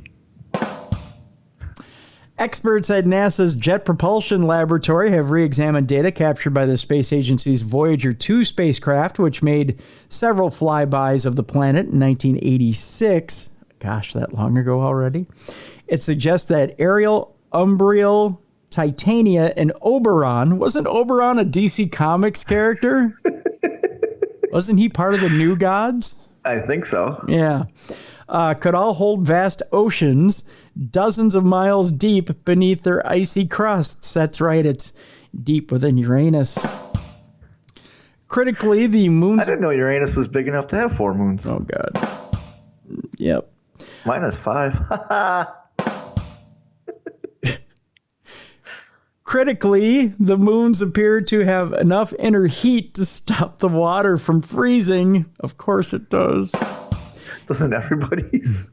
[SPEAKER 1] Experts at NASA's Jet Propulsion Laboratory have re-examined data captured by the space agency's Voyager 2 spacecraft, which made several flybys of the planet in 1986. Gosh, that long ago already. It suggests that Ariel, Umbriel, Titania, and Oberon. Wasn't Oberon a DC Comics character? Wasn't he part of the New Gods?
[SPEAKER 2] I think so.
[SPEAKER 1] Yeah. Could all hold vast oceans, dozens of miles deep beneath their icy crusts. That's right, it's deep within Uranus. Critically, the moon's...
[SPEAKER 2] I didn't know Uranus was big enough to have 4 moons.
[SPEAKER 1] Oh, God. Yep.
[SPEAKER 2] Mine has 5.
[SPEAKER 1] Critically, the moons appear to have enough inner heat to stop the water from freezing. Of course it does.
[SPEAKER 2] Doesn't everybody's?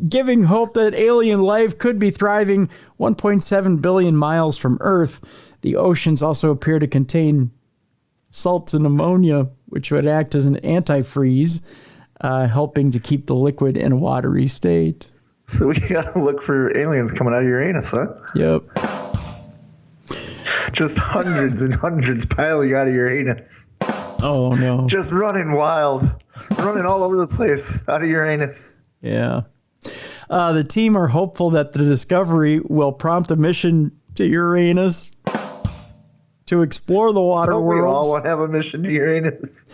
[SPEAKER 1] Giving hope that alien life could be thriving 1.7 billion miles from Earth. The oceans also appear to contain salts and ammonia, which would act as an antifreeze, helping to keep the liquid in a watery state.
[SPEAKER 2] So we gotta look for aliens coming out of Uranus, huh?
[SPEAKER 1] Yep.
[SPEAKER 2] Just hundreds and hundreds piling out of Uranus.
[SPEAKER 1] Oh, no.
[SPEAKER 2] Just running wild. Running all over the place out of Uranus.
[SPEAKER 1] Yeah. The team are hopeful that the discovery will prompt a mission to Uranus to explore the water
[SPEAKER 2] Don't
[SPEAKER 1] worlds.
[SPEAKER 2] we all want to have a mission to Uranus?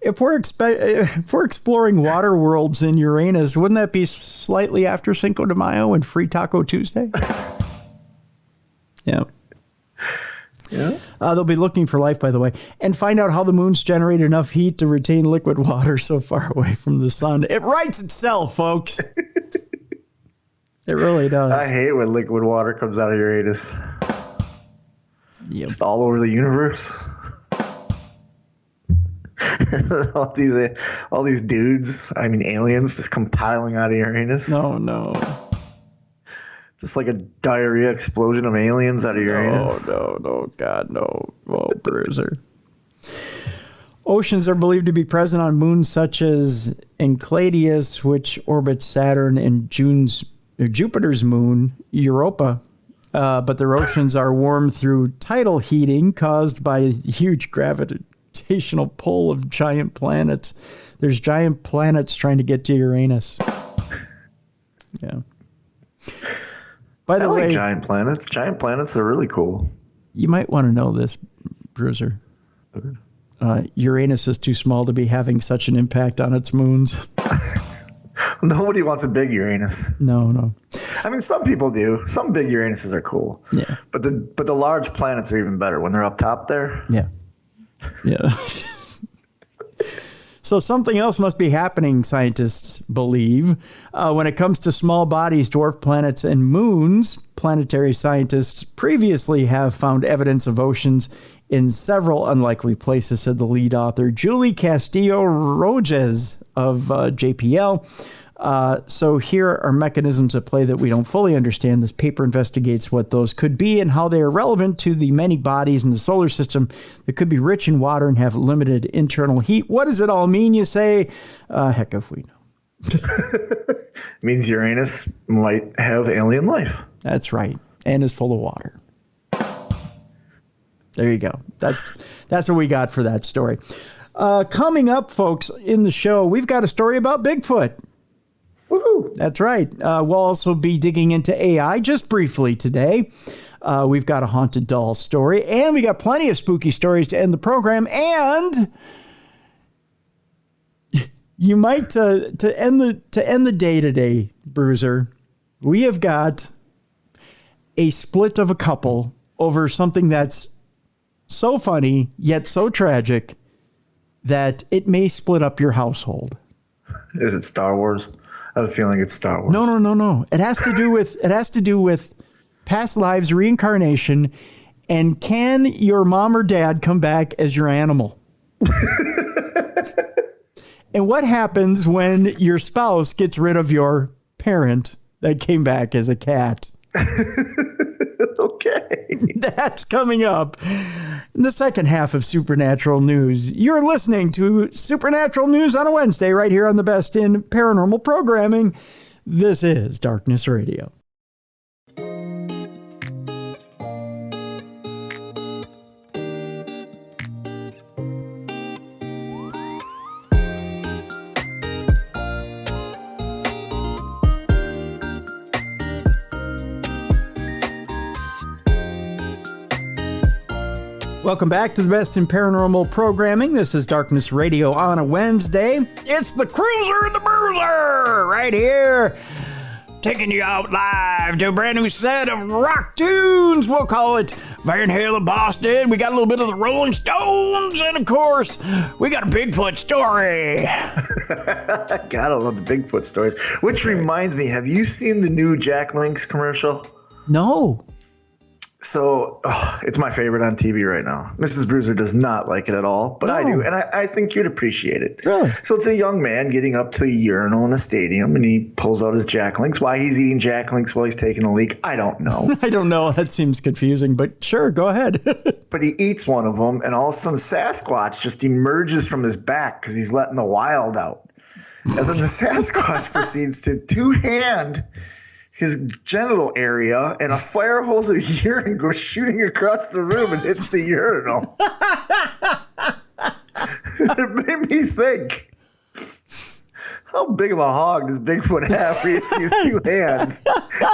[SPEAKER 1] If we're exploring water worlds in Uranus, wouldn't that be slightly after Cinco de Mayo and Free Taco Tuesday? Yeah.
[SPEAKER 2] Yeah.
[SPEAKER 1] They'll be looking for life, by the way, and find out how the moons generate enough heat to retain liquid water so far away from the sun. It writes itself, folks. It really does.
[SPEAKER 2] I hate when liquid water comes out of Uranus.
[SPEAKER 1] Yep.
[SPEAKER 2] Just all over the universe. all these dudes, I mean aliens, just compiling out of Uranus.
[SPEAKER 1] No.
[SPEAKER 2] Just like a diarrhea explosion of aliens out of Uranus.
[SPEAKER 1] No, God, no. Oh, Bruiser. Oceans are believed to be present on moons such as Enceladus, which orbits Saturn, and Jupiter's moon, Europa. But their oceans are warm through tidal heating caused by a huge gravitational pull of giant planets. There's giant planets trying to get to Uranus. Yeah. By the way,
[SPEAKER 2] giant planets. Giant planets are really cool.
[SPEAKER 1] You might want to know this, Bruiser.
[SPEAKER 2] Okay.
[SPEAKER 1] Uranus is too small to be having such an impact on its moons.
[SPEAKER 2] Nobody wants a big Uranus.
[SPEAKER 1] No.
[SPEAKER 2] I mean, some people do. Some big Uranuses are cool.
[SPEAKER 1] Yeah.
[SPEAKER 2] But the large planets are even better when they're up top there.
[SPEAKER 1] Yeah. So something else must be happening, scientists believe. When it comes to small bodies, dwarf planets, and moons, planetary scientists previously have found evidence of oceans in several unlikely places, said the lead author, Julie Castillo-Roges of JPL. So here are mechanisms at play that we don't fully understand. This paper investigates what those could be and how they are relevant to the many bodies in the solar system that could be rich in water and have limited internal heat. What does it all mean, you say? Heck if we know.
[SPEAKER 2] It means Uranus might have alien life.
[SPEAKER 1] That's right. And is full of water. There you go. That's what we got for that story. Coming up, folks, in the show, we've got a story about Bigfoot.
[SPEAKER 2] Woohoo!
[SPEAKER 1] That's right. We'll also be digging into AI just briefly today. We've got a haunted doll story, and we got plenty of spooky stories to end the program. And you might to end the day today, Bruiser. We have got a split of a couple over something that's so funny yet so tragic that it may split up your household.
[SPEAKER 2] Is it Star Wars? I have a feeling it's Star Wars.
[SPEAKER 1] No. It has to do with past lives, reincarnation, and can your mom or dad come back as your animal? And what happens when your spouse gets rid of your parent that came back as a cat?
[SPEAKER 2] Okay.
[SPEAKER 1] That's coming up in the second half of Supernatural News. You're listening to Supernatural News on a Wednesday right here on the best in paranormal programming. This is Darkness Radio. Welcome back to the best in paranormal programming. This is Darkness Radio on a Wednesday. It's the Cruiser and The Bruiser right here, taking you out live to a brand new set of rock tunes. We'll call it Van Halen Boston. We got a little bit of the Rolling Stones, and of course, we got a Bigfoot story.
[SPEAKER 2] Gotta love the Bigfoot stories. Which reminds me, have you seen the new Jack Link's commercial?
[SPEAKER 1] No.
[SPEAKER 2] So it's my favorite on TV right now. Mrs. Bruiser does not like it at all, but I do, and I think you'd appreciate it.
[SPEAKER 1] Really?
[SPEAKER 2] So it's a young man getting up to a urinal in a stadium, and he pulls out his Jack Links. Why he's eating Jack Links while he's taking a leak, I don't know.
[SPEAKER 1] I don't know. That seems confusing, but sure, go ahead.
[SPEAKER 2] But he eats one of them, and all of a sudden Sasquatch just emerges from his back because he's letting the wild out. And then the Sasquatch proceeds to two-hand his genital area, and a fire hose of urine goes shooting across the room and hits the urinal. It made me think, how big of a hog does Bigfoot have for these two hands?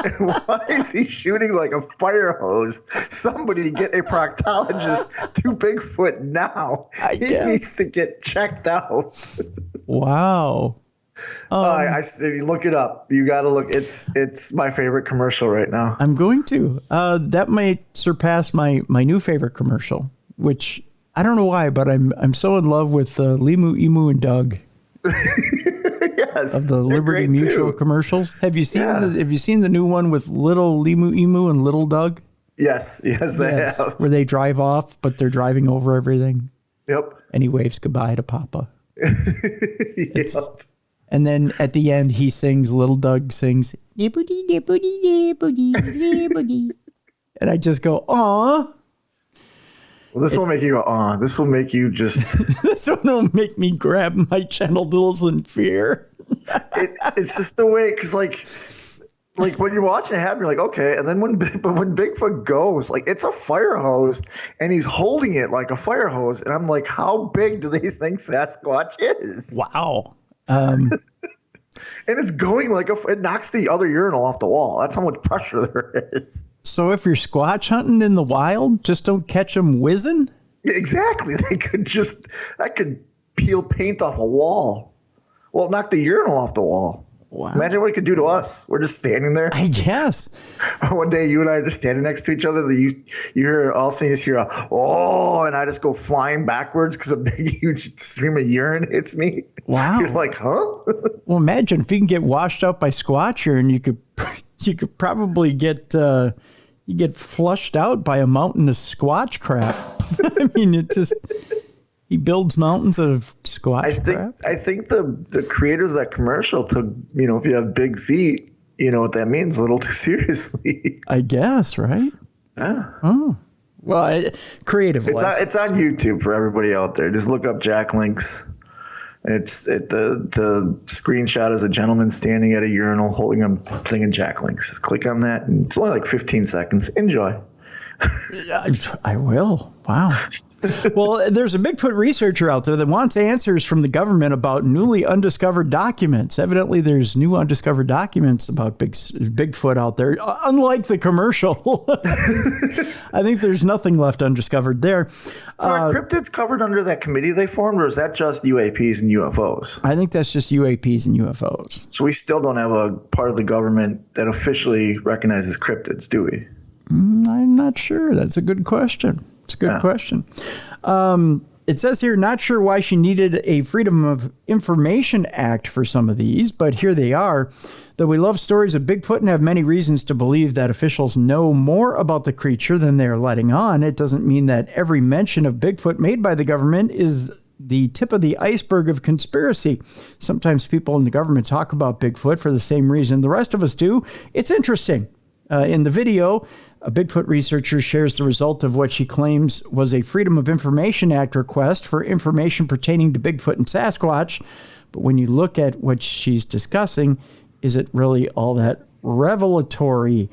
[SPEAKER 2] And why is he shooting like a fire hose? Somebody get a proctologist to Bigfoot now. He needs to get checked out.
[SPEAKER 1] Wow.
[SPEAKER 2] If you look it up. You got to look. It's my favorite commercial right now.
[SPEAKER 1] I'm going to. That might surpass my new favorite commercial, which I don't know why, but I'm so in love with Limu, Emu, and Doug.
[SPEAKER 2] Yes,
[SPEAKER 1] of the Liberty Mutual commercials. Have you seen the new one with little Limu, Emu, and little Doug?
[SPEAKER 2] Yes, I have.
[SPEAKER 1] Where they drive off, but they're driving over everything.
[SPEAKER 2] Yep.
[SPEAKER 1] And he waves goodbye to Papa.
[SPEAKER 2] Yep.
[SPEAKER 1] And then at the end, little Doug sings, nibbity, nibbity, nibbity, nibbity. And I just go, aw.
[SPEAKER 2] Well, this will make you go, aw. This will make you just...
[SPEAKER 1] This one will make me grab my genitals in fear.
[SPEAKER 2] It's just the way, because like when you're watching it happen, you're like, okay. And then when Bigfoot goes, like, it's a fire hose, and he's holding it like a fire hose. And I'm like, how big do they think Sasquatch is?
[SPEAKER 1] Wow.
[SPEAKER 2] And it's going like it knocks the other urinal off the wall. That's how much pressure there is.
[SPEAKER 1] So if you're squatch hunting in the wild, just don't catch them whizzing?
[SPEAKER 2] Exactly. That could peel paint off a wall. Well, knock the urinal off the wall. Wow. Imagine what it could do to us. We're just standing there.
[SPEAKER 1] I guess.
[SPEAKER 2] One day you and I are just standing next to each other. You hear, all of a sudden you just hear oh, and I just go flying backwards because a big, huge stream of urine hits me.
[SPEAKER 1] Wow.
[SPEAKER 2] You're like, huh?
[SPEAKER 1] Well, imagine if you can get washed out by squatch urine, you could probably get flushed out by a mountain of squatch crap. I mean, he builds mountains of squatch crap.
[SPEAKER 2] I think the creators of that commercial took, if you have big feet, you know what that means, a little too seriously.
[SPEAKER 1] I guess, right?
[SPEAKER 2] Yeah.
[SPEAKER 1] Oh. Well, creative.
[SPEAKER 2] It's on YouTube for everybody out there. Just look up Jack Links. The screenshot is a gentleman standing at a urinal holding a thing in Jack Links. Just click on that, and it's only like 15 seconds. Enjoy.
[SPEAKER 1] I will. Wow. Well, there's a Bigfoot researcher out there that wants answers from the government about newly undiscovered documents. Evidently, there's new undiscovered documents about Bigfoot out there, unlike the commercial. I think there's nothing left undiscovered there.
[SPEAKER 2] So are cryptids covered under that committee they formed, or is that just UAPs and UFOs?
[SPEAKER 1] I think that's just UAPs and UFOs.
[SPEAKER 2] So we still don't have a part of the government that officially recognizes cryptids, do we?
[SPEAKER 1] I'm not sure. That's a good question. It's a good question. It says here, not sure why she needed a Freedom of Information Act for some of these, but here they are. Though we love stories of Bigfoot and have many reasons to believe that officials know more about the creature than they are letting on, it doesn't mean that every mention of Bigfoot made by the government is the tip of the iceberg of conspiracy. Sometimes people in the government talk about Bigfoot for the same reason the rest of us do. It's interesting. In the video, a Bigfoot researcher shares the result of what she claims was a Freedom of Information Act request for information pertaining to Bigfoot and Sasquatch. But when you look at what she's discussing, is it really all that revelatory?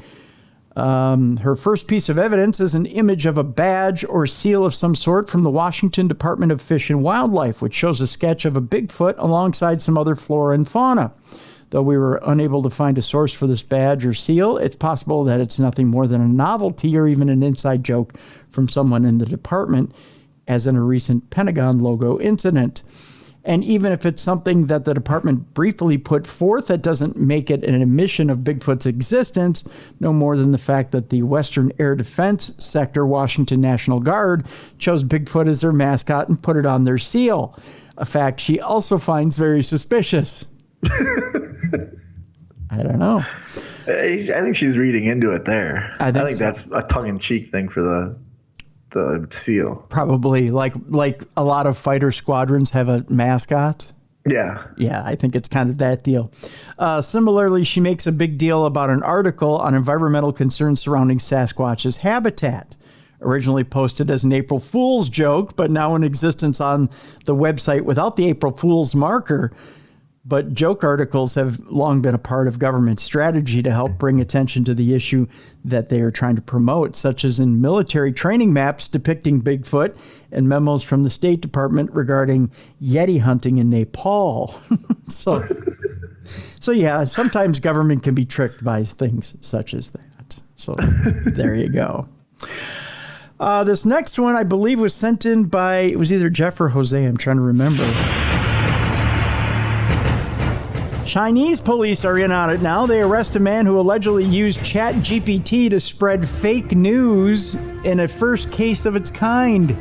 [SPEAKER 1] Her first piece of evidence is an image of a badge or seal of some sort from the Washington Department of Fish and Wildlife, which shows a sketch of a Bigfoot alongside some other flora and fauna. Though we were unable to find a source for this badge or seal, it's possible that it's nothing more than a novelty or even an inside joke from someone in the department, as in a recent Pentagon logo incident. And even if it's something that the department briefly put forth, that doesn't make it an admission of Bigfoot's existence, no more than the fact that the Western Air Defense Sector Washington National Guard chose Bigfoot as their mascot and put it on their seal, a fact she also finds very suspicious. I don't know.
[SPEAKER 2] I think she's reading into it there. I think
[SPEAKER 1] so.
[SPEAKER 2] That's a tongue-in-cheek thing for the seal.
[SPEAKER 1] Probably like a lot of fighter squadrons have a mascot.
[SPEAKER 2] Yeah.
[SPEAKER 1] Yeah, I think it's kind of that deal. Similarly, she makes a big deal about an article on environmental concerns surrounding Sasquatch's habitat. Originally posted as an April Fool's joke, but now in existence on the website without the April Fool's marker. But joke articles have long been a part of government strategy to help bring attention to the issue that they are trying to promote, such as in military training maps depicting Bigfoot and memos from the State Department regarding Yeti hunting in Nepal. So yeah, sometimes government can be tricked by things such as that. So there you go. This next one, I believe, was sent in by, it was either Jeff or Jose. I'm trying to remember. Chinese police are in on it now. They arrest a man who allegedly used ChatGPT to spread fake news in a first case of its kind.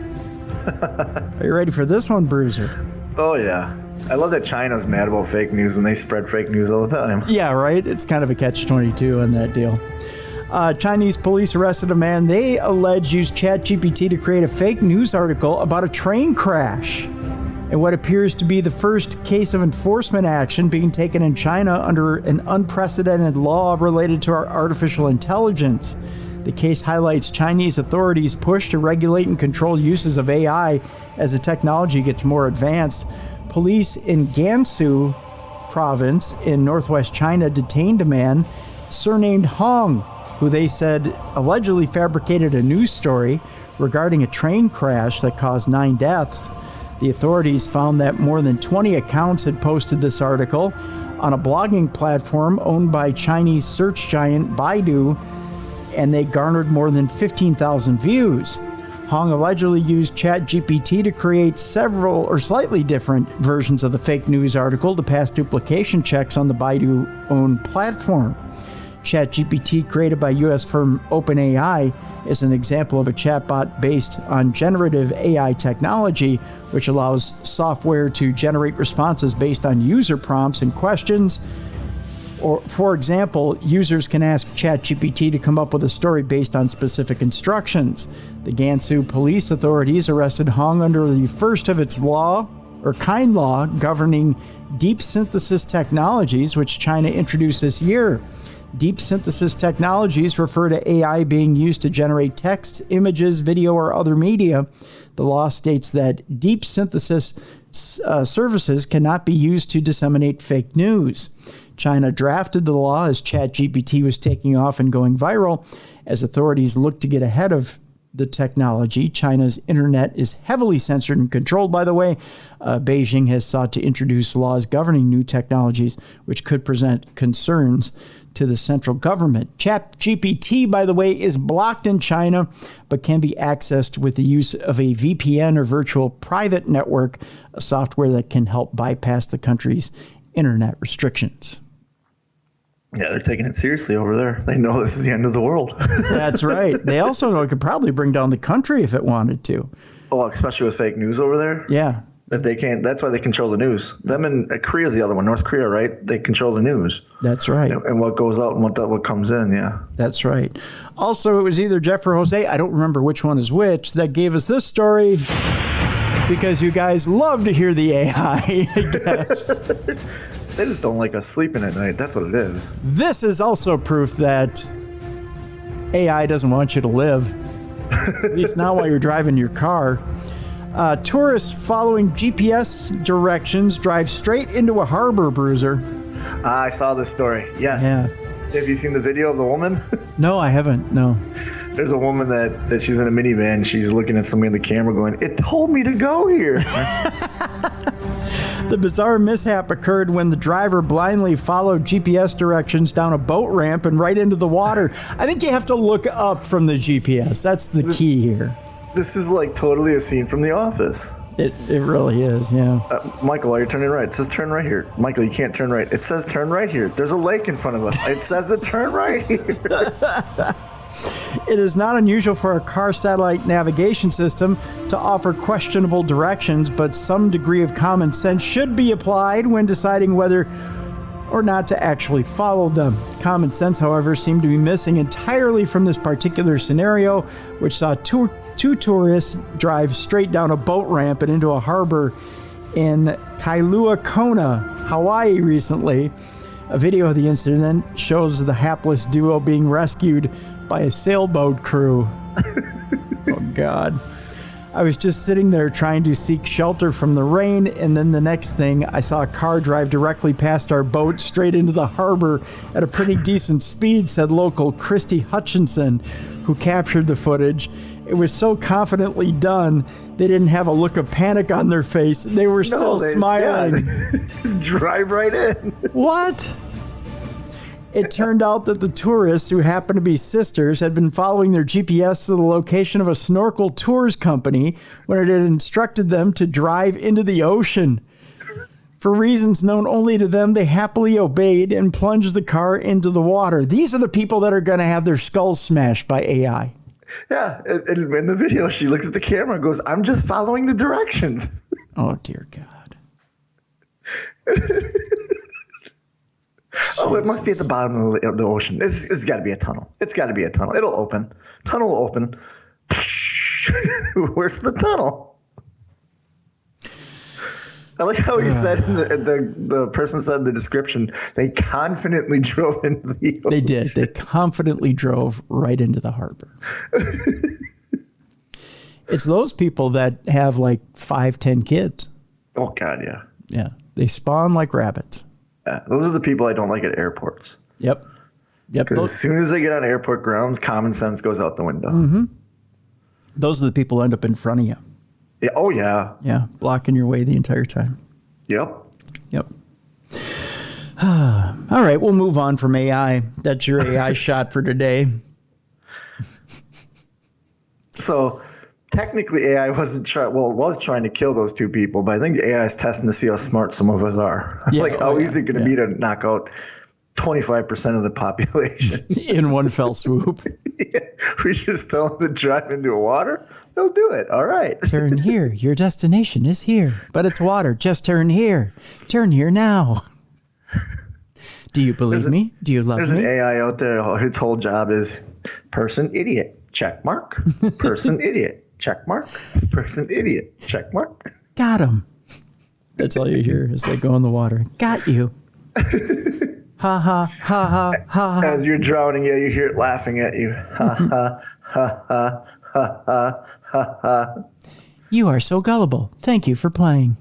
[SPEAKER 1] Are you ready for this one, Bruiser?
[SPEAKER 2] Oh, yeah. I love that China's mad about fake news when they spread fake news all the time.
[SPEAKER 1] Yeah, right? It's kind of a catch-22 on that deal. Chinese police arrested a man they allege used ChatGPT to create a fake news article about a train crash and what appears to be the first case of enforcement action being taken in China under an unprecedented law related to our artificial intelligence. The case highlights Chinese authorities' push to regulate and control uses of AI as the technology gets more advanced. Police in Gansu province in northwest China detained a man surnamed Hong, who they said allegedly fabricated a news story regarding a train crash that caused 9 deaths. The authorities found that more than 20 accounts had posted this article on a blogging platform owned by Chinese search giant Baidu, and they garnered more than 15,000 views. Hong allegedly used ChatGPT to create several or slightly different versions of the fake news article to pass duplication checks on the Baidu-owned platform. ChatGPT, created by U.S. firm OpenAI, is an example of a chatbot based on generative AI technology, which allows software to generate responses based on user prompts and questions. Or, for example, users can ask ChatGPT to come up with a story based on specific instructions. The Gansu police authorities arrested Hong under the first of its law governing deep synthesis technologies, which China introduced this year. Deep synthesis technologies refer to AI being used to generate text, images, video, or other media. The law states that deep synthesis services cannot be used to disseminate fake news. China drafted the law as ChatGPT was taking off and going viral. As authorities look to get ahead of the technology, China's internet is heavily censored and controlled, by the way. Beijing has sought to introduce laws governing new technologies, which could present concerns to the central government. ChatGPT, by the way, is blocked in China, but can be accessed with the use of a VPN or virtual private network, a software that can help bypass the country's internet restrictions.
[SPEAKER 2] Yeah, they're taking it seriously over there. They know this is the end of the world.
[SPEAKER 1] That's right. They also know it could probably bring down the country if it wanted to.
[SPEAKER 2] Oh, especially with fake news over there?
[SPEAKER 1] Yeah.
[SPEAKER 2] If they can't, that's why they control the news. Them and Korea is the other one, North Korea, right? They control the news.
[SPEAKER 1] That's right.
[SPEAKER 2] And what goes out and what comes in, yeah.
[SPEAKER 1] That's right. Also, it was either Jeff or Jose, I don't remember which one is which, that gave us this story because you guys love to hear the AI, I guess.
[SPEAKER 2] They just don't like us sleeping at night. That's what it is.
[SPEAKER 1] This is also proof that AI doesn't want you to live, at least not while you're driving your car. Tourists following GPS directions drive straight into a harbor, Bruiser.
[SPEAKER 2] I saw this story. Yes.
[SPEAKER 1] Yeah.
[SPEAKER 2] Have you seen the video of the woman?
[SPEAKER 1] No, I haven't. No.
[SPEAKER 2] There's a woman that she's in a minivan. She's looking at somebody in the camera going, "It told me to go here."
[SPEAKER 1] The bizarre mishap occurred when the driver blindly followed GPS directions down a boat ramp and right into the water. I think you have to look up from the GPS. That's the key here.
[SPEAKER 2] This is like totally a scene from The Office.
[SPEAKER 1] It really is, yeah.
[SPEAKER 2] Michael, while you're turning right, it says turn right here. Michael, you can't turn right. It says turn right here. There's a lake in front of us. It says to turn right here.
[SPEAKER 1] It is not unusual for a car satellite navigation system to offer questionable directions, but some degree of common sense should be applied when deciding whether or not to actually follow them. Common sense, however, seemed to be missing entirely from this particular scenario, which saw two tourists drive straight down a boat ramp and into a harbor in Kailua Kona, Hawaii recently. A video of the incident shows the hapless duo being rescued by a sailboat crew. Oh, God. I was just sitting there trying to seek shelter from the rain, and then the next thing, I saw a car drive directly past our boat straight into the harbor at a pretty decent speed, said local Christy Hutchinson, who captured the footage. It was so confidently done, they didn't have a look of panic on their face. They were still smiling.
[SPEAKER 2] Yeah, drive right in.
[SPEAKER 1] What? It turned out that the tourists, who happened to be sisters, had been following their GPS to the location of a snorkel tours company when it had instructed them to drive into the ocean. For reasons known only to them, they happily obeyed and plunged the car into the water. These are the people that are going to have their skulls smashed by AI.
[SPEAKER 2] Yeah, and in the video, she looks at the camera and goes, "I'm just following the directions."
[SPEAKER 1] Oh, dear God.
[SPEAKER 2] Oh, it must be at the bottom of the ocean. It's got to be a tunnel. It's got to be a tunnel. It'll open. Tunnel will open. Where's the tunnel? I like how he said, the person said in the description, they confidently drove into the ocean.
[SPEAKER 1] They did. They confidently drove right into the harbor. It's those people that have like 5-10 kids.
[SPEAKER 2] Oh, God, yeah.
[SPEAKER 1] Yeah. They spawn like rabbits.
[SPEAKER 2] Yeah, those are the people I don't like at airports.
[SPEAKER 1] Yep.
[SPEAKER 2] Because as soon as they get on airport grounds, common sense goes out the window.
[SPEAKER 1] Mm-hmm. Those are the people who end up in front of you.
[SPEAKER 2] Yeah. Oh, yeah.
[SPEAKER 1] Yeah. Blocking your way the entire time.
[SPEAKER 2] Yep.
[SPEAKER 1] Yep. All right. We'll move on from AI. That's your AI shot for today.
[SPEAKER 2] So technically AI was trying to kill those two people, but I think AI is testing to see how smart some of us are.
[SPEAKER 1] Yeah,
[SPEAKER 2] how easy it going to be to knock out 25% of the population
[SPEAKER 1] in one fell swoop.
[SPEAKER 2] Yeah, we just tell them to drive into a water. They'll do it. All right.
[SPEAKER 1] Turn here. Your destination is here, but it's water. Just turn here. Turn here now. Do you believe me? Do you love me?
[SPEAKER 2] There's an AI out there. Its whole job is person idiot. Check mark. Person idiot. Check mark. Person idiot. Check mark.
[SPEAKER 1] Got him. That's all you hear as they go in the water. Got you. Ha ha ha ha ha.
[SPEAKER 2] As you're drowning, yeah, you hear it laughing at you. Ha ha ha ha ha ha ha ha.
[SPEAKER 1] You are so gullible. Thank you for playing.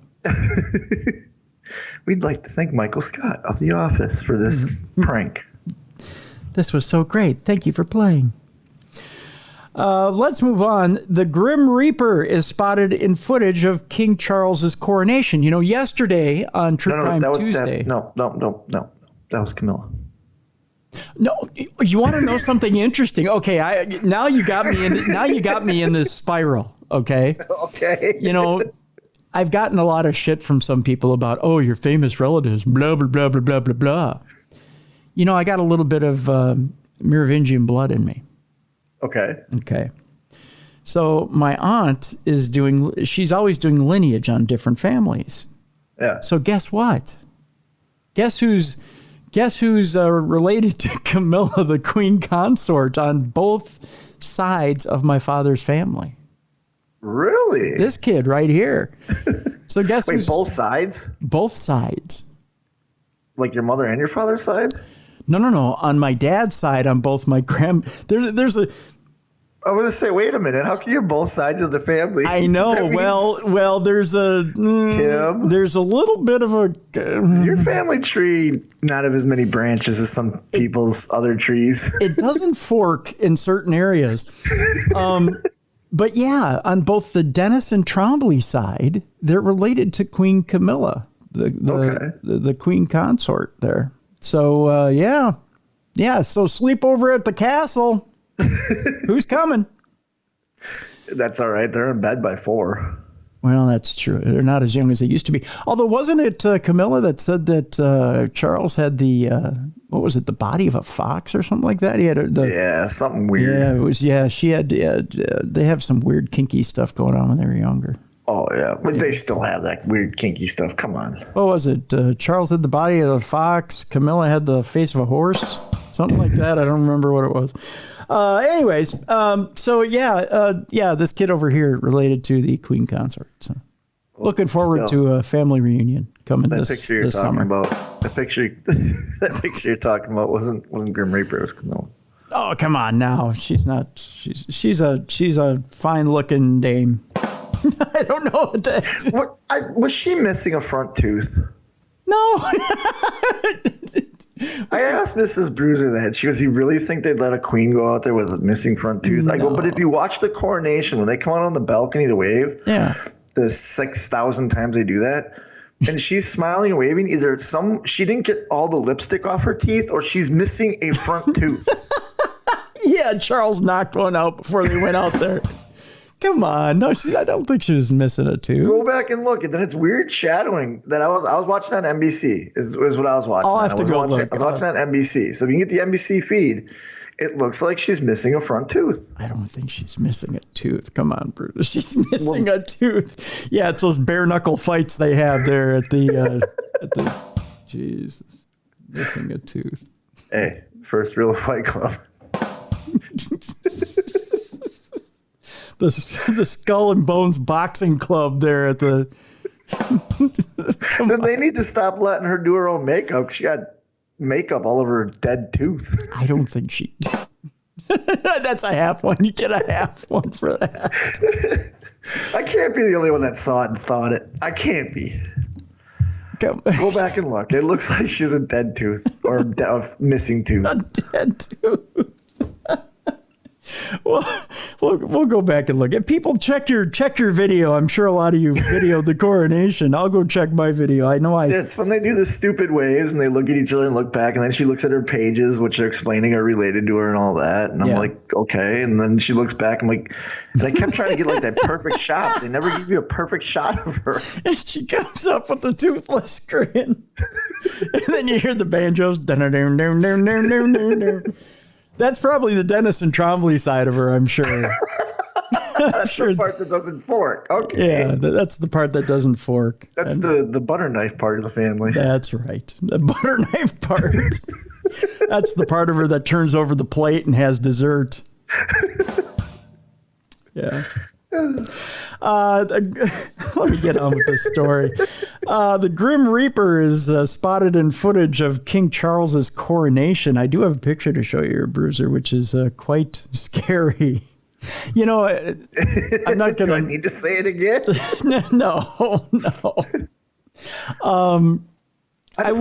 [SPEAKER 2] We'd like to thank Michael Scott of The Office for this prank.
[SPEAKER 1] This was so great. Thank you for playing. Let's move on. The Grim Reaper is spotted in footage of King Charles's coronation. You know, yesterday on True Crime Tuesday.
[SPEAKER 2] No. That was Camilla.
[SPEAKER 1] No, you want to know something interesting? Okay, now you got me in this spiral. Okay.
[SPEAKER 2] Okay.
[SPEAKER 1] You know, I've gotten a lot of shit from some people about, oh, your famous relatives, blah blah blah blah blah blah blah. You know, I got a little bit of Merovingian blood in me. Okay. So my aunt she's always doing lineage on different families.
[SPEAKER 2] Yeah.
[SPEAKER 1] So guess what? Guess who's related to Camilla, the queen consort, on both sides of my father's family?
[SPEAKER 2] Really?
[SPEAKER 1] This kid right here. So guess
[SPEAKER 2] Wait, both sides?
[SPEAKER 1] Both sides.
[SPEAKER 2] Like your mother and your father's side?
[SPEAKER 1] No. On my dad's side, on both my there's a.
[SPEAKER 2] I was going to say, wait a minute. How can you have both sides of the family?
[SPEAKER 1] I know. Well, there's a little bit of a.
[SPEAKER 2] Your family tree not have as many branches as some people's other trees.
[SPEAKER 1] It doesn't fork in certain areas. But yeah, on both the Dennis and Trombley side, they're related to Queen Camilla, the queen consort there. So yeah. So sleep over at the castle. Who's coming?
[SPEAKER 2] That's all right. They're in bed by 4.
[SPEAKER 1] Well, that's true. They're not as young as they used to be. Although, wasn't it Camilla that said that Charles had the the body of a fox or something like that? He had
[SPEAKER 2] something weird.
[SPEAKER 1] Yeah, it was. Yeah, she had. They have some weird kinky stuff going on when they were younger.
[SPEAKER 2] Oh yeah, but they still have that weird kinky stuff. Come on.
[SPEAKER 1] What was it? Charles had the body of a fox. Camilla had the face of a horse. Something like that. I don't remember what it was. Anyways, this kid over here related to the queen consort. So, looking forward to a family reunion coming this summer.
[SPEAKER 2] The picture you're talking about wasn't Grim Reaper. It was Camilla.
[SPEAKER 1] Oh, come on now. She's not. She's a fine looking dame. I don't know what that.
[SPEAKER 2] Was she missing a front tooth?
[SPEAKER 1] No.
[SPEAKER 2] I asked Mrs. Bruiser that. She goes, "You really think they'd let a queen go out there with a missing front tooth?" I go, "But if you watch the coronation, when they come out on the balcony to wave, the 6,000 times they do that, and she's smiling and waving, either she didn't get all the lipstick off her teeth, or she's missing a front tooth."
[SPEAKER 1] Yeah, Charles knocked one out before they went out there. Come on. No, I don't think she was missing a tooth.
[SPEAKER 2] Go back and look. And then it's weird shadowing that I was watching on NBC is what I was watching.
[SPEAKER 1] I'll have to go look.
[SPEAKER 2] I was watching on NBC. So if you can get the NBC feed, it looks like she's missing a front tooth.
[SPEAKER 1] I don't think she's missing a tooth. Come on, Brutus. She's missing a tooth. Yeah, it's those bare knuckle fights they have there at the Jesus. Missing a tooth.
[SPEAKER 2] Hey, first real Fight Club.
[SPEAKER 1] The Skull and Bones Boxing Club there at the.
[SPEAKER 2] Then they need to stop letting her do her own makeup. She got makeup all over her dead tooth.
[SPEAKER 1] I don't think she. That's a half one. You get a half one for that.
[SPEAKER 2] I can't be the only one that saw it and thought it. I can't be. Go back and look. It looks like she's a dead tooth or a missing tooth.
[SPEAKER 1] A dead tooth. Well, we'll go back and look at people. Check your video. I'm sure a lot of you videoed the coronation. I'll go check my video. I know
[SPEAKER 2] It's when they do the stupid waves and they look at each other and look back, and then she looks at her pages, which are explaining are related to her and all that. And I'm like, okay. And then she looks back. I'm like, and I kept trying to get like that perfect shot. They never give you a perfect shot of her.
[SPEAKER 1] And she comes up with the toothless grin, and then you hear the banjos. That's probably the Dennis and Trombley side of her, I'm sure.
[SPEAKER 2] That's the part that doesn't fork. Okay.
[SPEAKER 1] Yeah, that's the part that doesn't fork.
[SPEAKER 2] That's the butter knife part of the family.
[SPEAKER 1] That's right. The butter knife part. That's the part of her that turns over the plate and has dessert. Yeah. Let me get on with this story. The Grim Reaper is spotted in footage of King Charles's coronation. I do have a picture to show you, Bruiser, which is quite scary. You know, I'm not going to...
[SPEAKER 2] Do I need to say it again?
[SPEAKER 1] No.
[SPEAKER 2] I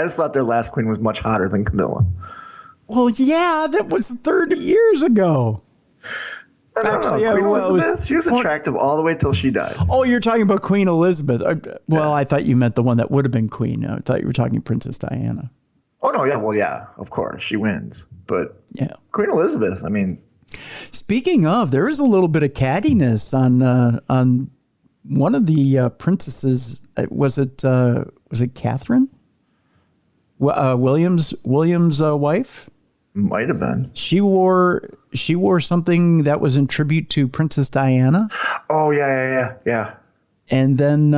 [SPEAKER 2] just thought their last queen was much hotter than Camilla.
[SPEAKER 1] Well, yeah, that was 30 years ago.
[SPEAKER 2] Actually, yeah, Queen Elizabeth, she was attractive all the way till she died.
[SPEAKER 1] Oh, you're talking about Queen Elizabeth. Well, I thought you meant the one that would have been queen. I thought you were talking Princess Diana.
[SPEAKER 2] Oh, no, yeah. Well, yeah, of course. She wins. But
[SPEAKER 1] yeah,
[SPEAKER 2] Queen Elizabeth, I mean.
[SPEAKER 1] Speaking of, there is a little bit of cattiness on one of the princesses. Was it Catherine? William's wife?
[SPEAKER 2] Might have been.
[SPEAKER 1] She wore something that was in tribute to Princess Diana.
[SPEAKER 2] Oh yeah.
[SPEAKER 1] And then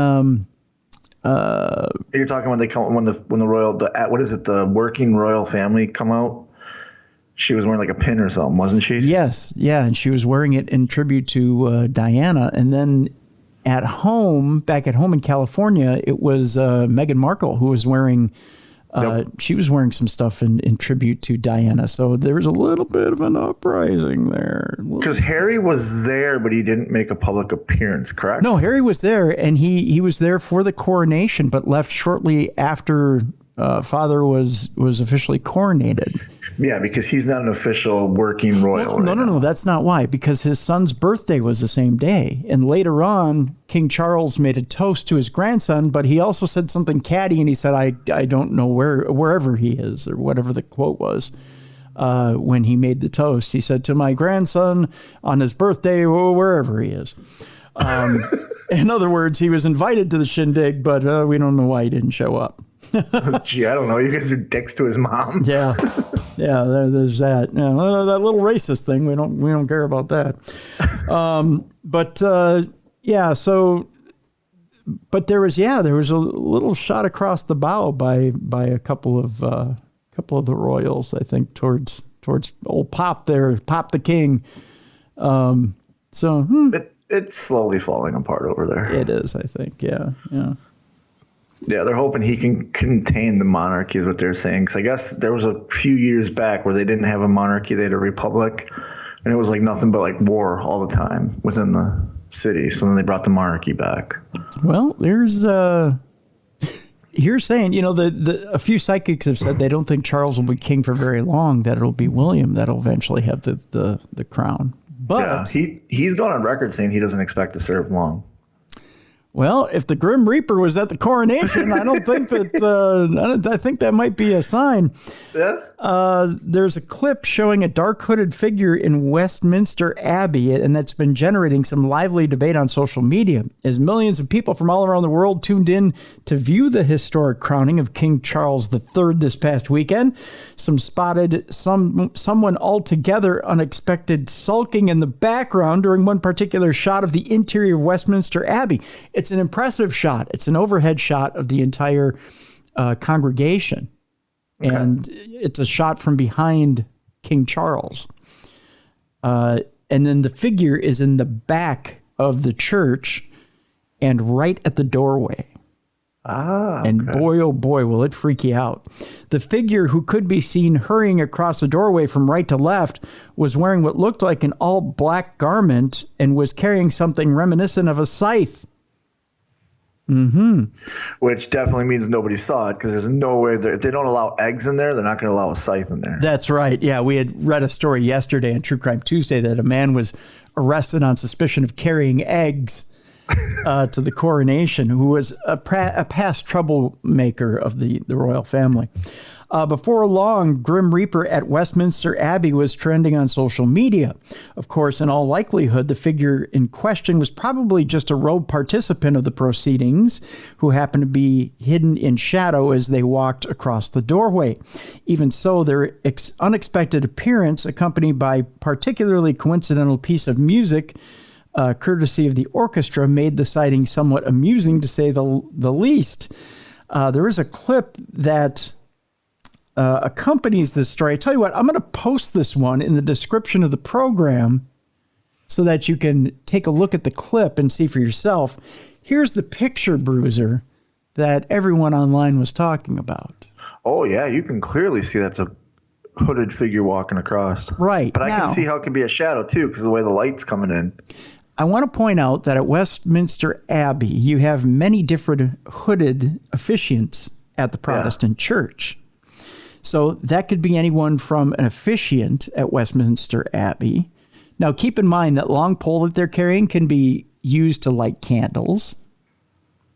[SPEAKER 2] you're talking when the working royal family come out. She was wearing like a pin or something, wasn't she?
[SPEAKER 1] Yes, yeah, and she was wearing it in tribute to Diana. And then back at home in California, it was Meghan Markle who was wearing. She was wearing some stuff in tribute to Diana. So there was a little bit of an uprising there.
[SPEAKER 2] Because Harry was there, but he didn't make a public appearance, correct?
[SPEAKER 1] No, Harry was there, and he was there for the coronation, but left shortly after father was officially coronated.
[SPEAKER 2] Yeah, because he's not an official working royal.
[SPEAKER 1] No, that's not why. Because his son's birthday was the same day. And later on, King Charles made a toast to his grandson, but he also said something catty, and he said, I don't know wherever he is, or whatever the quote was. When he made the toast, he said, to my grandson on his birthday, wherever he is. In other words, he was invited to the shindig, but we don't know why he didn't show up.
[SPEAKER 2] Gee, I don't know. You guys are dicks to his mom.
[SPEAKER 1] Yeah. There's that. Yeah, that little racist thing. We don't care about that. But there was a little shot across the bow by a couple of the royals, I think, towards old Pop there, Pop the King.
[SPEAKER 2] It's slowly falling apart over there.
[SPEAKER 1] It is, I think. Yeah.
[SPEAKER 2] Yeah, they're hoping he can contain the monarchy is what they're saying. Because I guess there was a few years back where they didn't have a monarchy. They had a republic. And it was like nothing but like war all the time within city. So then they brought the monarchy back.
[SPEAKER 1] Well, there's you're saying, a few psychics have said they don't think Charles will be king for very long, that it'll be William that'll eventually have the crown. But
[SPEAKER 2] yeah, he's gone on record saying he doesn't expect to serve long.
[SPEAKER 1] Well, if the Grim Reaper was at the coronation, I don't think that. I think that might be a sign.
[SPEAKER 2] Yeah.
[SPEAKER 1] There's a clip showing a dark hooded figure in Westminster Abbey, and that's been generating some lively debate on social media as millions of people from all around the world tuned in to view the historic crowning of King Charles III this past weekend. Some spotted someone altogether unexpected sulking in the background during one particular shot of the interior of Westminster Abbey. It's an impressive shot. It's an overhead shot of the entire congregation. Okay. And it's a shot from behind King Charles. And then the figure is in the back of the church and right at the doorway.
[SPEAKER 2] Okay.
[SPEAKER 1] And boy, oh boy, will it freak you out. The figure, who could be seen hurrying across the doorway from right to left, was wearing what looked like an all black garment and was carrying something reminiscent of a scythe. Mm-hmm.
[SPEAKER 2] Which definitely means nobody saw it, because there's no way if they don't allow eggs in there, they're not going to allow a scythe in there.
[SPEAKER 1] That's right. Yeah, we had read a story yesterday on True Crime Tuesday that a man was arrested on suspicion of carrying eggs to the coronation, who was a past troublemaker of the royal family. Before long, Grim Reaper at Westminster Abbey was trending on social media. Of course, in all likelihood, the figure in question was probably just a rogue participant of the proceedings who happened to be hidden in shadow as they walked across the doorway. Even so, their unexpected appearance, accompanied by particularly coincidental piece of music, courtesy of the orchestra, made the sighting somewhat amusing, to say the least. There is a clip that accompanies this story. I tell you what, I'm going to post this one in the description of the program so that you can take a look at the clip and see for yourself. Here's the picture, Bruiser, that everyone online was talking about.
[SPEAKER 2] Oh, yeah, you can clearly see that's a hooded figure walking across.
[SPEAKER 1] Right.
[SPEAKER 2] But I can see how it can be a shadow, too, because of the way the light's coming in.
[SPEAKER 1] I want to point out that at Westminster Abbey, you have many different hooded officiants at the Protestant church. So that could be anyone from an officiant at Westminster Abbey. Now, keep in mind that long pole that they're carrying can be used to light candles.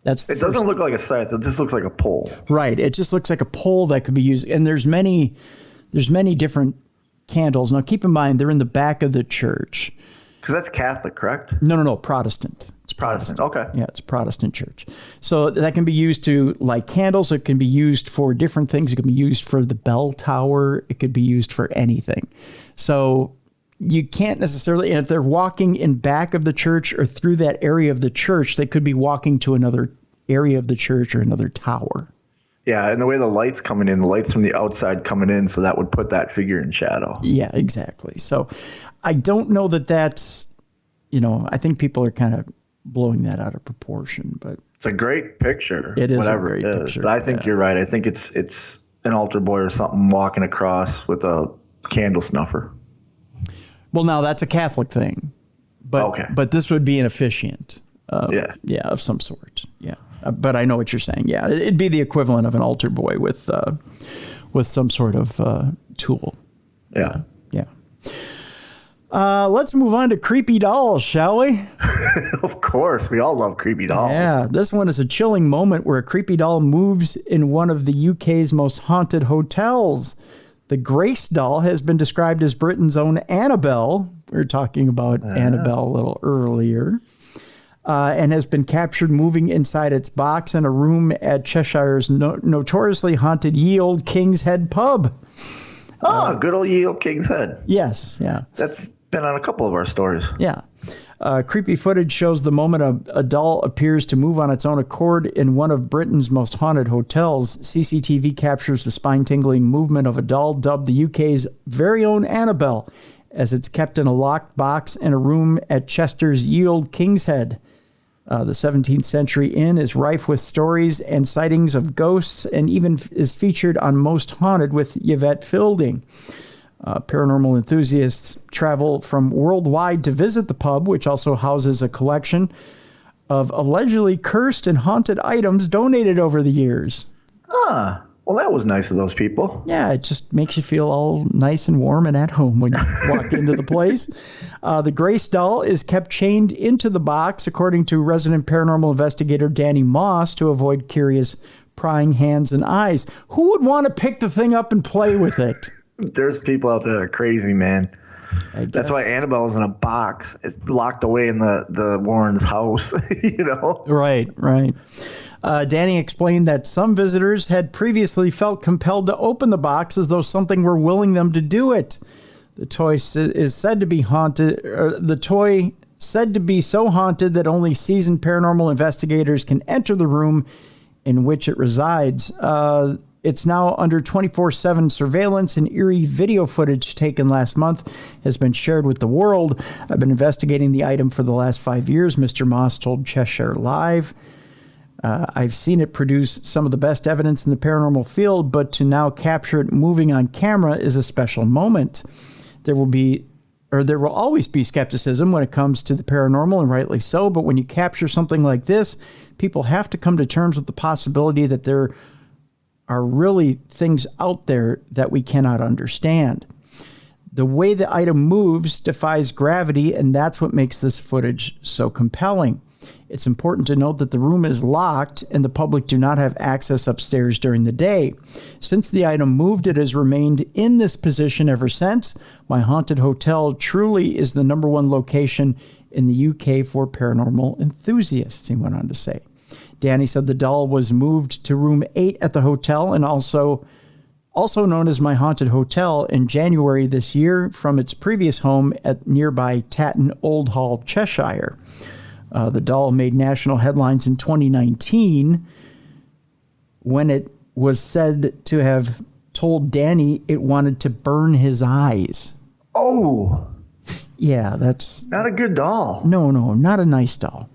[SPEAKER 1] It doesn't look like a scythe. It just looks like a pole. Right. It just looks like a pole that could be used. And there's many different candles. Now, keep in mind, they're in the back of the church. Because that's Catholic, correct? No, Protestant. It's Protestant. Okay. Yeah, it's a Protestant church. So that can be used to light candles. It can be used for different things. It can be used for the bell tower. It could be used for anything. So you can't necessarily, and if they're walking in back of the church or through that area of the church, they could be walking to another area of the church or another tower. Yeah, and the way the light's coming in, the light's from the outside coming in, so that would put that figure in shadow. Yeah, exactly. So I don't know that that's, I think people are kind of blowing that out of proportion, but it's a great picture. It is whatever a great picture. But I think you're right. I think it's an altar boy or something walking across with a candle snuffer. Well, now that's a Catholic thing, but this would be an officiant. Of some sort. Yeah. But I know what you're saying. Yeah, it'd be the equivalent of an altar boy with some sort of tool. Yeah. Let's move on to creepy dolls, shall we? Of course. We all love creepy dolls. Yeah. This one is a chilling moment where a creepy doll moves in one of the UK's most haunted hotels. The Grace doll has been described as Britain's own Annabelle. We were talking about Annabelle a little earlier. And has been captured moving inside its box in a room at Cheshire's notoriously haunted Ye Olde King's Head pub. Good old Ye Olde King's Head. Yes, yeah. That's been on a couple of our stories. Yeah. Creepy footage shows the moment a doll appears to move on its own accord in one of Britain's most haunted hotels. CCTV captures the spine-tingling movement of a doll dubbed the UK's very own Annabelle, as it's kept in a locked box in a room at Chester's Ye Olde King's Head. The 17th Century Inn is rife with stories and sightings of ghosts, and even is featured on Most Haunted with Yvette Fielding. Paranormal enthusiasts travel from worldwide to visit the pub, which also houses a collection of allegedly cursed and haunted items donated over the years.
[SPEAKER 2] Ah, well, that was nice of those people.
[SPEAKER 1] Yeah, it just makes you feel all nice and warm and at home when you walk into the place. The Grace doll is kept chained into the box, according to resident paranormal investigator Danny Moss, to avoid curious prying hands and eyes. Who would want to pick the thing up and play with it?
[SPEAKER 2] There's people out there that are crazy, man. That's why Annabelle's in a box. It's locked away in the Warrens' house, you know?
[SPEAKER 1] Right. Danny explained that some visitors had previously felt compelled to open the box as though something were willing them to do it. The toy is said to be haunted. The toy said to be so haunted that only seasoned paranormal investigators can enter the room in which it resides. It's now under 24/7 surveillance, and eerie video footage taken last month has been shared with the world. I've been investigating the item for the last 5 years, Mr. Moss told Cheshire Live. I've seen it produce some of the best evidence in the paranormal field, but to now capture it moving on camera is a special moment. There will always be skepticism when it comes to the paranormal, and rightly so, but when you capture something like this, people have to come to terms with the possibility that there are really things out there that we cannot understand. The way the item moves defies gravity, and that's what makes this footage so compelling. It's important to note that the room is locked and the public do not have access upstairs during the day. Since the item moved, it has remained in this position ever since. My haunted hotel truly is the #1 location in the UK for paranormal enthusiasts, he went on to say. Danny said the doll was moved to room 8 at the hotel, and also known as My Haunted Hotel, in January this year from its previous home at nearby Tatton Old Hall, Cheshire. The doll made national headlines in 2019 when it was said to have told Danny it wanted to burn his eyes.
[SPEAKER 2] Oh.
[SPEAKER 1] Yeah, that's...
[SPEAKER 2] Not a good doll.
[SPEAKER 1] No, not a nice doll.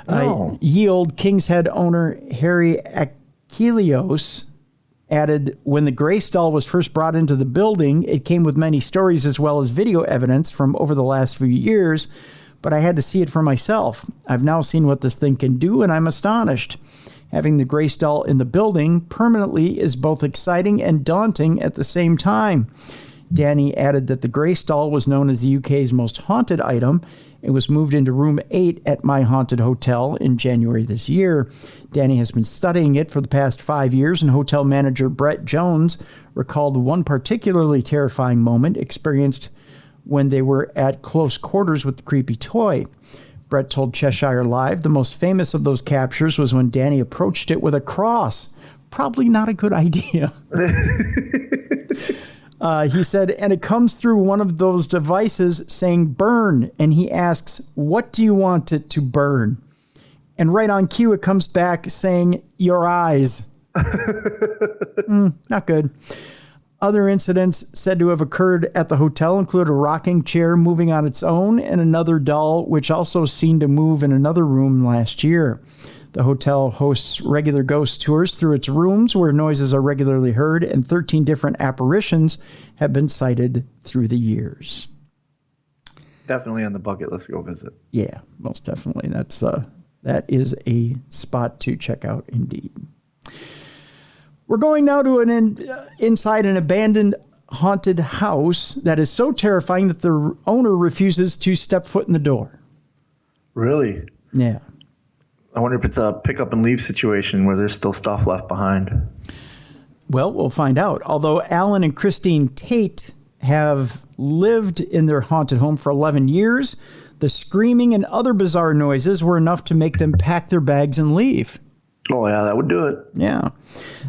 [SPEAKER 2] No.
[SPEAKER 1] Ye Olde King's Head owner Harry Achilleos added, when the Grace doll was first brought into the building, it came with many stories as well as video evidence from over the last few years, but I had to see it for myself. I've now seen what this thing can do, and I'm astonished. Having the Grace doll in the building permanently is both exciting and daunting at the same time. Danny added that the Grace doll was known as the UK's most haunted item. It was moved into room 8 at My Haunted Hotel in January this year. Danny has been studying it for the past 5 years, and hotel manager Brett Jones recalled one particularly terrifying moment experienced when they were at close quarters with the creepy toy. Brett told Cheshire Live the most famous of those captures was when Danny approached it with a cross. Probably not a good idea. He said, and it comes through one of those devices saying burn, and he asks, what do you want it to burn? And right on cue, it comes back saying, your eyes. Not good. Other incidents said to have occurred at the hotel include a rocking chair moving on its own and another doll, which also seemed to move in another room last year. The hotel hosts regular ghost tours through its rooms where noises are regularly heard, and 13 different apparitions have been sighted through the years.
[SPEAKER 2] Definitely on the bucket list to go visit.
[SPEAKER 1] Yeah, most definitely. That is a spot to check out indeed. We're going now to inside an abandoned haunted house that is so terrifying that the owner refuses to step foot in the door.
[SPEAKER 2] Really?
[SPEAKER 1] Yeah.
[SPEAKER 2] I wonder if it's a pick up and leave situation where there's still stuff left behind.
[SPEAKER 1] Well, we'll find out. Although Alan and Christine Tate have lived in their haunted home for 11 years, the screaming and other bizarre noises were enough to make them pack their bags and leave.
[SPEAKER 2] Oh, yeah, that would do it.
[SPEAKER 1] Yeah.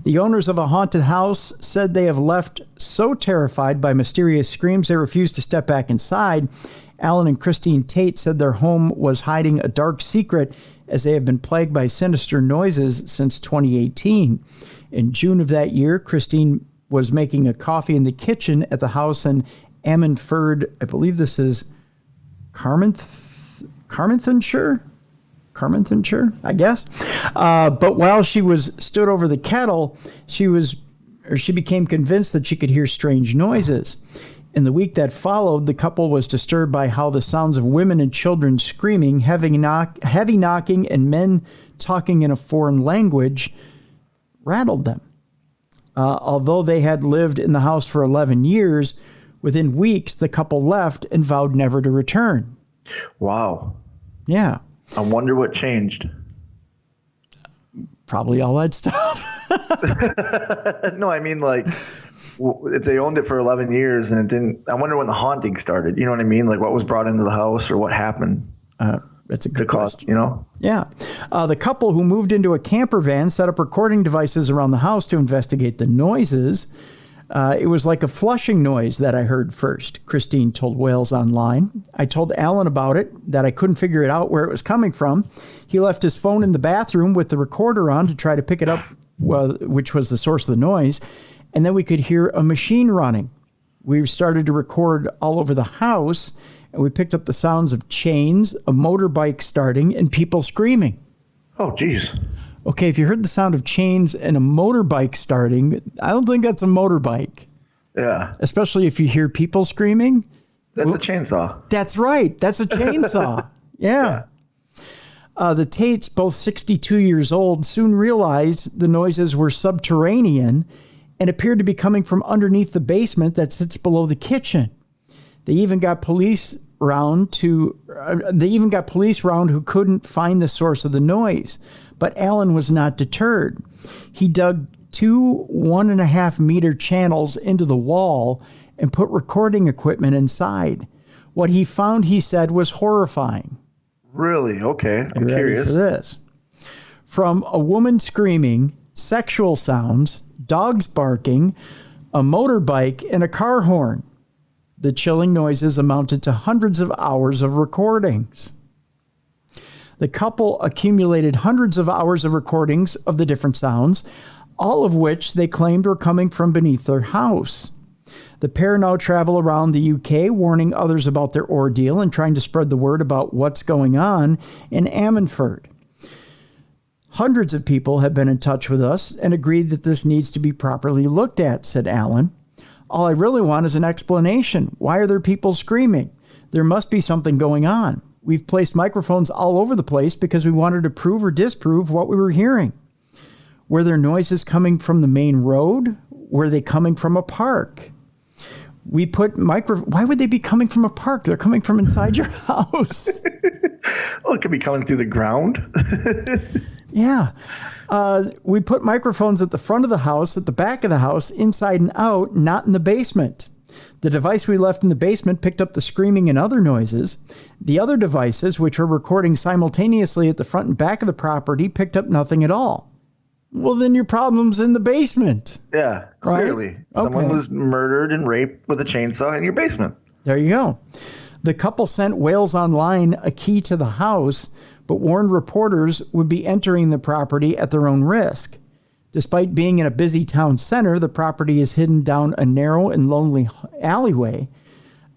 [SPEAKER 1] The owners of a haunted house said they have left so terrified by mysterious screams they refused to step back inside. Alan and Christine Tate said their home was hiding a dark secret as they have been plagued by sinister noises since 2018. In June of that year, Christine was making a coffee in the kitchen at the house in Ammanford. I believe this is Carmarthenshire, I guess. But while she was stood over the kettle, she became convinced that she could hear strange noises. In the week that followed, the couple was disturbed by how the sounds of women and children screaming, heavy knocking, and men talking in a foreign language rattled them. Although they had lived in the house for 11 years, within weeks, the couple left and vowed never to return.
[SPEAKER 2] Wow.
[SPEAKER 1] Yeah.
[SPEAKER 2] I wonder what changed.
[SPEAKER 1] Probably all that stuff.
[SPEAKER 2] No, I mean, like, if they owned it for 11 years and it didn't, I wonder when the haunting started. You know what I mean? Like what was brought into the house or what happened.
[SPEAKER 1] That's a good
[SPEAKER 2] cost, you know?
[SPEAKER 1] Yeah. The couple who moved into a camper van set up recording devices around the house to investigate the noises. It was like a flushing noise that I heard first, Christine told Wales Online. I told Alan about it, that I couldn't figure it out where it was coming from. He left his phone in the bathroom with the recorder on to try to pick it up, which was the source of the noise. And then we could hear a machine running. We started to record all over the house, and we picked up the sounds of chains, a motorbike starting, and people screaming.
[SPEAKER 2] Oh, geez.
[SPEAKER 1] Okay, if you heard the sound of chains and a motorbike starting, I don't think that's a motorbike.
[SPEAKER 2] Yeah.
[SPEAKER 1] Especially if you hear people screaming.
[SPEAKER 2] That's a chainsaw.
[SPEAKER 1] That's right. That's a chainsaw. Yeah. The Tates, both 62 years old, soon realized the noises were subterranean and appeared to be coming from underneath the basement that sits below the kitchen. They even got police round who couldn't find the source of the noise. But Alan was not deterred. He dug 2 1.5 meter channels into the wall and put recording equipment inside. What he found, he said, was horrifying.
[SPEAKER 2] Really? Okay. I'm curious.
[SPEAKER 1] For this. From a woman screaming, sexual sounds, dogs barking, a motorbike, and a car horn. The chilling noises amounted to hundreds of hours of recordings. The couple accumulated hundreds of hours of recordings of the different sounds, all of which they claimed were coming from beneath their house. The pair now travel around the UK, warning others about their ordeal and trying to spread the word about what's going on in Ammanford. Hundreds of people have been in touch with us and agreed that this needs to be properly looked at, said Alan. All I really want is an explanation. Why are there people screaming? There must be something going on. We've placed microphones all over the place because we wanted to prove or disprove what we were hearing. Were there noises coming from the main road? Were they coming from a park? We put Why would they be coming from a park? They're coming from inside your house.
[SPEAKER 2] Well, it could be coming through the ground.
[SPEAKER 1] Yeah. We put microphones at the front of the house, at the back of the house, inside and out, not in the basement. The device we left in the basement picked up the screaming and other noises. The other devices, which were recording simultaneously at the front and back of the property, picked up nothing at all. Well, then your problem's in the basement.
[SPEAKER 2] Yeah, clearly.
[SPEAKER 1] Right?
[SPEAKER 2] Someone was murdered and raped with a chainsaw in your basement.
[SPEAKER 1] There you go. The couple sent Wales Online a key to the house, but warned reporters would be entering the property at their own risk. Despite being in a busy town center, the property is hidden down a narrow and lonely alleyway.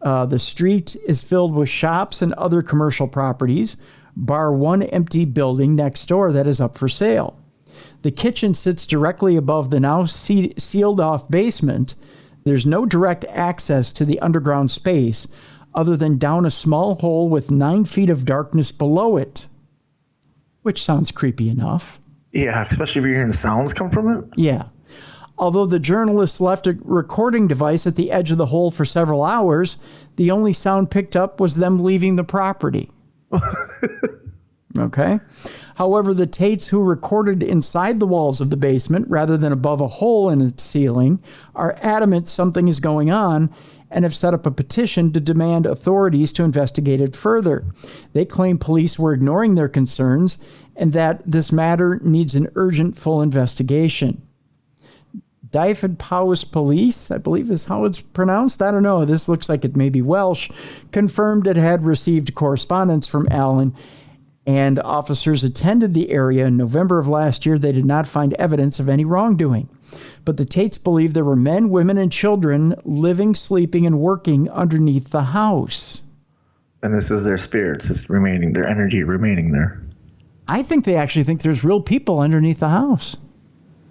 [SPEAKER 1] The street is filled with shops and other commercial properties, bar one empty building next door that is up for sale. The kitchen sits directly above the now sealed-off basement. There's no direct access to the underground space other than down a small hole with 9 feet of darkness below it, which sounds creepy enough.
[SPEAKER 2] Yeah, especially if you're hearing sounds come from it.
[SPEAKER 1] Yeah. Although the journalists left a recording device at the edge of the hole for several hours, the only sound picked up was them leaving the property. Okay. However, the Tates, who recorded inside the walls of the basement rather than above a hole in its ceiling, are adamant something is going on and have set up a petition to demand authorities to investigate it further. They claim police were ignoring their concerns and that this matter needs an urgent full investigation. Dyfed Powys Police, I believe is how it's pronounced. I don't know. This looks like it may be Welsh. Confirmed it had received correspondence from Alan, and officers attended the area in November of last year. They did not find evidence of any wrongdoing. But the Tates believe there were men, women, and children living, sleeping, and working underneath the house.
[SPEAKER 2] And this is their spirits, it's remaining, their energy remaining there.
[SPEAKER 1] I think they actually think there's real people underneath the house.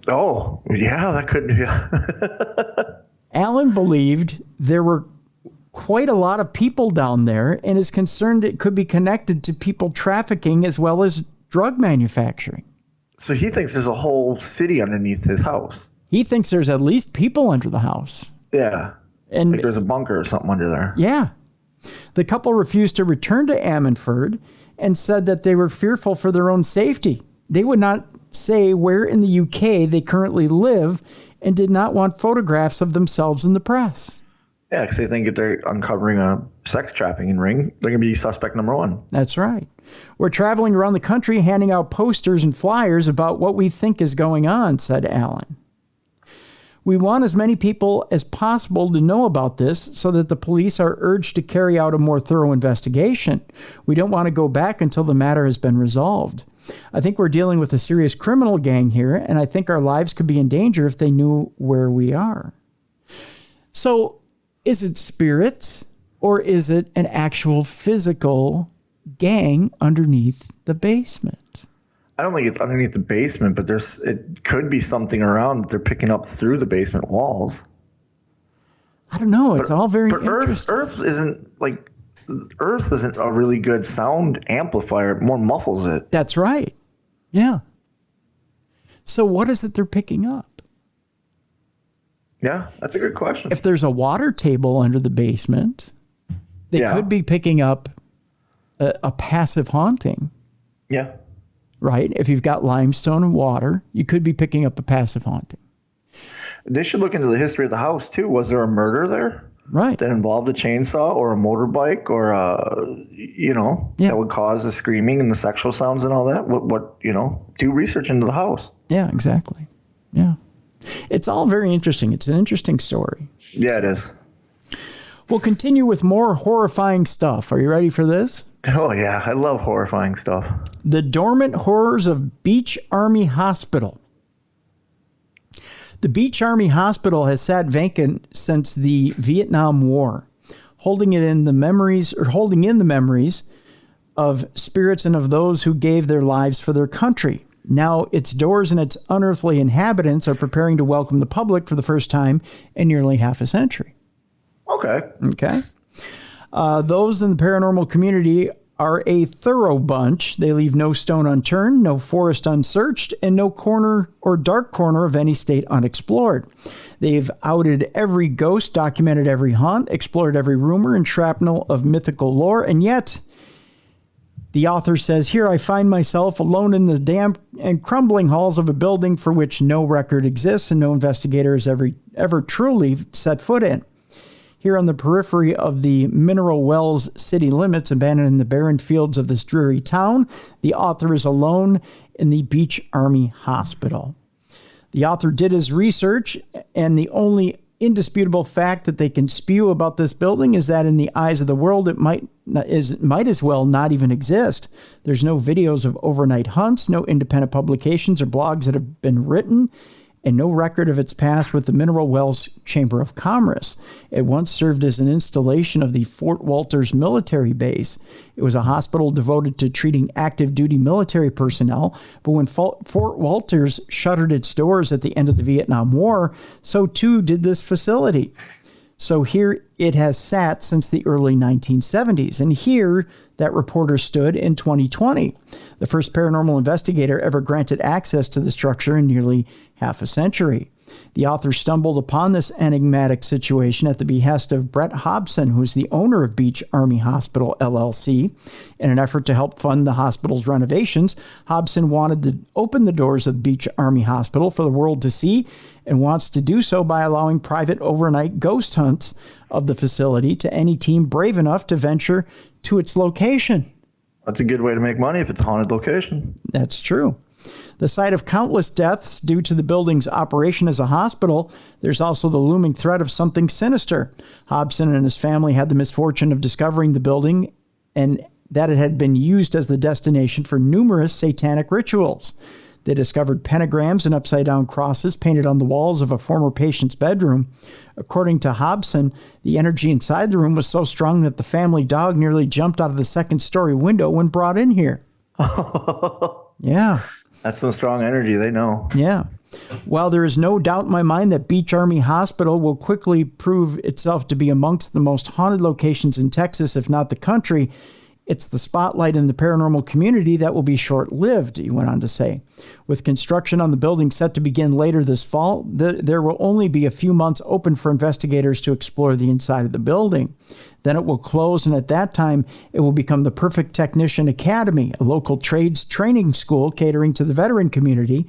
[SPEAKER 2] Oh, yeah, that could be.
[SPEAKER 1] Alan believed there were quite a lot of people down there and is concerned it could be connected to people trafficking as well as drug manufacturing.
[SPEAKER 2] So he thinks there's a whole city underneath his house.
[SPEAKER 1] He thinks there's at least people under the house.
[SPEAKER 2] Yeah.
[SPEAKER 1] And
[SPEAKER 2] like there's a bunker or something under there.
[SPEAKER 1] Yeah. The couple refused to return to Ammanford and said that they were fearful for their own safety. They would not say where in the UK they currently live and did not want photographs of themselves in the press.
[SPEAKER 2] Yeah, because they think if they're uncovering a sex trafficking ring, they're going to be suspect number one.
[SPEAKER 1] That's right. We're traveling around the country handing out posters and flyers about what we think is going on, said Allen. We want as many people as possible to know about this so that the police are urged to carry out a more thorough investigation. We don't want to go back until the matter has been resolved. I think we're dealing with a serious criminal gang here, and I think our lives could be in danger if they knew where we are. So, is it spirits, or is it an actual physical gang underneath the basement?
[SPEAKER 2] I don't think it's underneath the basement, but it could be something around that they're picking up through the basement walls.
[SPEAKER 1] I don't know. It's all very interesting.
[SPEAKER 2] Earth isn't a really good sound amplifier. It more muffles it.
[SPEAKER 1] That's right. Yeah. So what is it they're picking up?
[SPEAKER 2] Yeah, that's a good question.
[SPEAKER 1] If there's a water table under the basement, they could be picking up a passive haunting.
[SPEAKER 2] Yeah.
[SPEAKER 1] Right? If you've got limestone and water, you could be picking up a passive haunting.
[SPEAKER 2] They should look into the history of the house, too. Was there a murder there?
[SPEAKER 1] Right.
[SPEAKER 2] That involved a chainsaw or a motorbike or, that would cause the screaming and the sexual sounds and all that? Do research into the house.
[SPEAKER 1] Yeah, exactly. Yeah. It's all very interesting. It's an interesting story.
[SPEAKER 2] Yeah, it is.
[SPEAKER 1] We'll continue with more horrifying stuff. Are you ready for this?
[SPEAKER 2] Oh, yeah. I love horrifying stuff.
[SPEAKER 1] The dormant horrors of Beach Army Hospital. The Beach Army Hospital has sat vacant since the Vietnam War, holding in the memories of spirits and of those who gave their lives for their country. Now its doors and its unearthly inhabitants are preparing to welcome the public for the first time in nearly half a century. Okay. Those in the paranormal community are a thorough bunch. They leave no stone unturned, no forest unsearched, and no corner or dark corner of any state unexplored. They've outed every ghost, documented every haunt, explored every rumor and shrapnel of mythical lore, and yet the author says, here I find myself alone in the damp and crumbling halls of a building for which no record exists and no investigator has ever truly set foot in. Here on the periphery of the mineral wells city limits, abandoned in the barren fields of this dreary town, the author is alone in the Beach Army Hospital. The author did his research, and the only indisputable fact that they can spew about this building is that in the eyes of the world, it might as well not even exist. There's no videos of overnight hunts, no independent publications or blogs that have been written, and no record of its past with the Mineral Wells Chamber of Commerce. It once served as an installation of the Fort Walters military base. It was a hospital devoted to treating active duty military personnel, but when Fort Walters shuttered its doors at the end of the Vietnam War, so too did this facility. So here it has sat since the early 1970s, and here that reporter stood in 2020, the first paranormal investigator ever granted access to the structure in nearly half a century. The author stumbled upon this enigmatic situation at the behest of Brett Hobson, who is the owner of Beach Army Hospital, LLC. In an effort to help fund the hospital's renovations, Hobson wanted to open the doors of Beach Army Hospital for the world to see, and wants to do so by allowing private overnight ghost hunts of the facility to any team brave enough to venture to its location.
[SPEAKER 2] That's a good way to make money if it's a haunted location.
[SPEAKER 1] That's true. The site of countless deaths due to the building's operation as a hospital, there's also the looming threat of something sinister. Hobson and his family had the misfortune of discovering the building and that it had been used as the destination for numerous satanic rituals. They discovered pentagrams and upside-down crosses painted on the walls of a former patient's bedroom. According to Hobson, the energy inside the room was so strong that the family dog nearly jumped out of the second-story window when brought in here. Yeah.
[SPEAKER 2] That's some strong energy, they know.
[SPEAKER 1] Yeah. While there is no doubt in my mind that Beach Army Hospital will quickly prove itself to be amongst the most haunted locations in Texas, if not the country, it's the spotlight in the paranormal community that will be short-lived, he went on to say. With construction on the building set to begin later this fall, there will only be a few months open for investigators to explore the inside of the building. Then it will close, and at that time, it will become the Perfect Technician Academy, a local trades training school catering to the veteran community,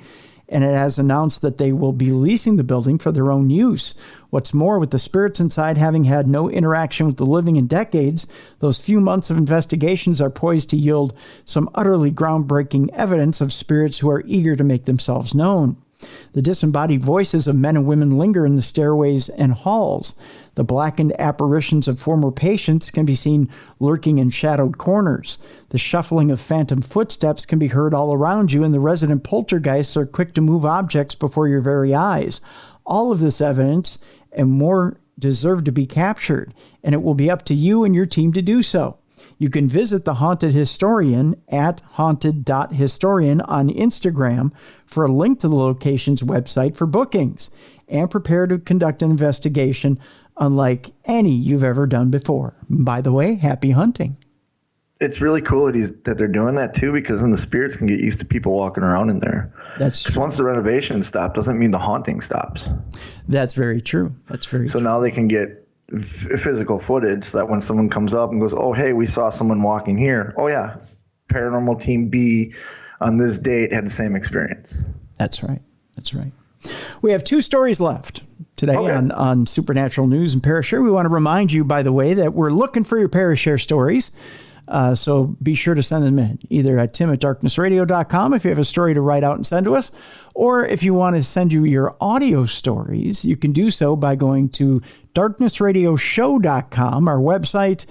[SPEAKER 1] and it has announced that they will be leasing the building for their own use. What's more, with the spirits inside having had no interaction with the living in decades, those few months of investigations are poised to yield some utterly groundbreaking evidence of spirits who are eager to make themselves known. The disembodied voices of men and women linger in the stairways and halls. The blackened apparitions of former patients can be seen lurking in shadowed corners. The shuffling of phantom footsteps can be heard all around you, and the resident poltergeists are quick to move objects before your very eyes. All of this evidence and more deserve to be captured, and it will be up to you and your team to do so. You can visit the Haunted Historian at haunted.historian on Instagram for a link to the location's website for bookings, and prepare to conduct an investigation unlike any you've ever done before. By the way, happy hunting.
[SPEAKER 2] It's really cool that they're doing that too, because then the spirits can get used to people walking around in there.
[SPEAKER 1] That's true.
[SPEAKER 2] 'Cause once the renovation stops, doesn't mean the haunting stops.
[SPEAKER 1] That's very true. That's very
[SPEAKER 2] So
[SPEAKER 1] true.
[SPEAKER 2] now they can get physical footage so that when someone comes up and goes, oh, hey, we saw someone walking here. Oh, yeah, paranormal team B on this date had the same experience.
[SPEAKER 1] That's right. That's right. We have 2 stories left today on Supernatural News and Parashare. We want to remind you, by the way, that we're looking for your Parashare stories. So be sure to send them in, either at tim@darknessradio.com if you have a story to write out and send to us, or if you want to send you your audio stories, you can do so by going to darknessradioshow.com, our website,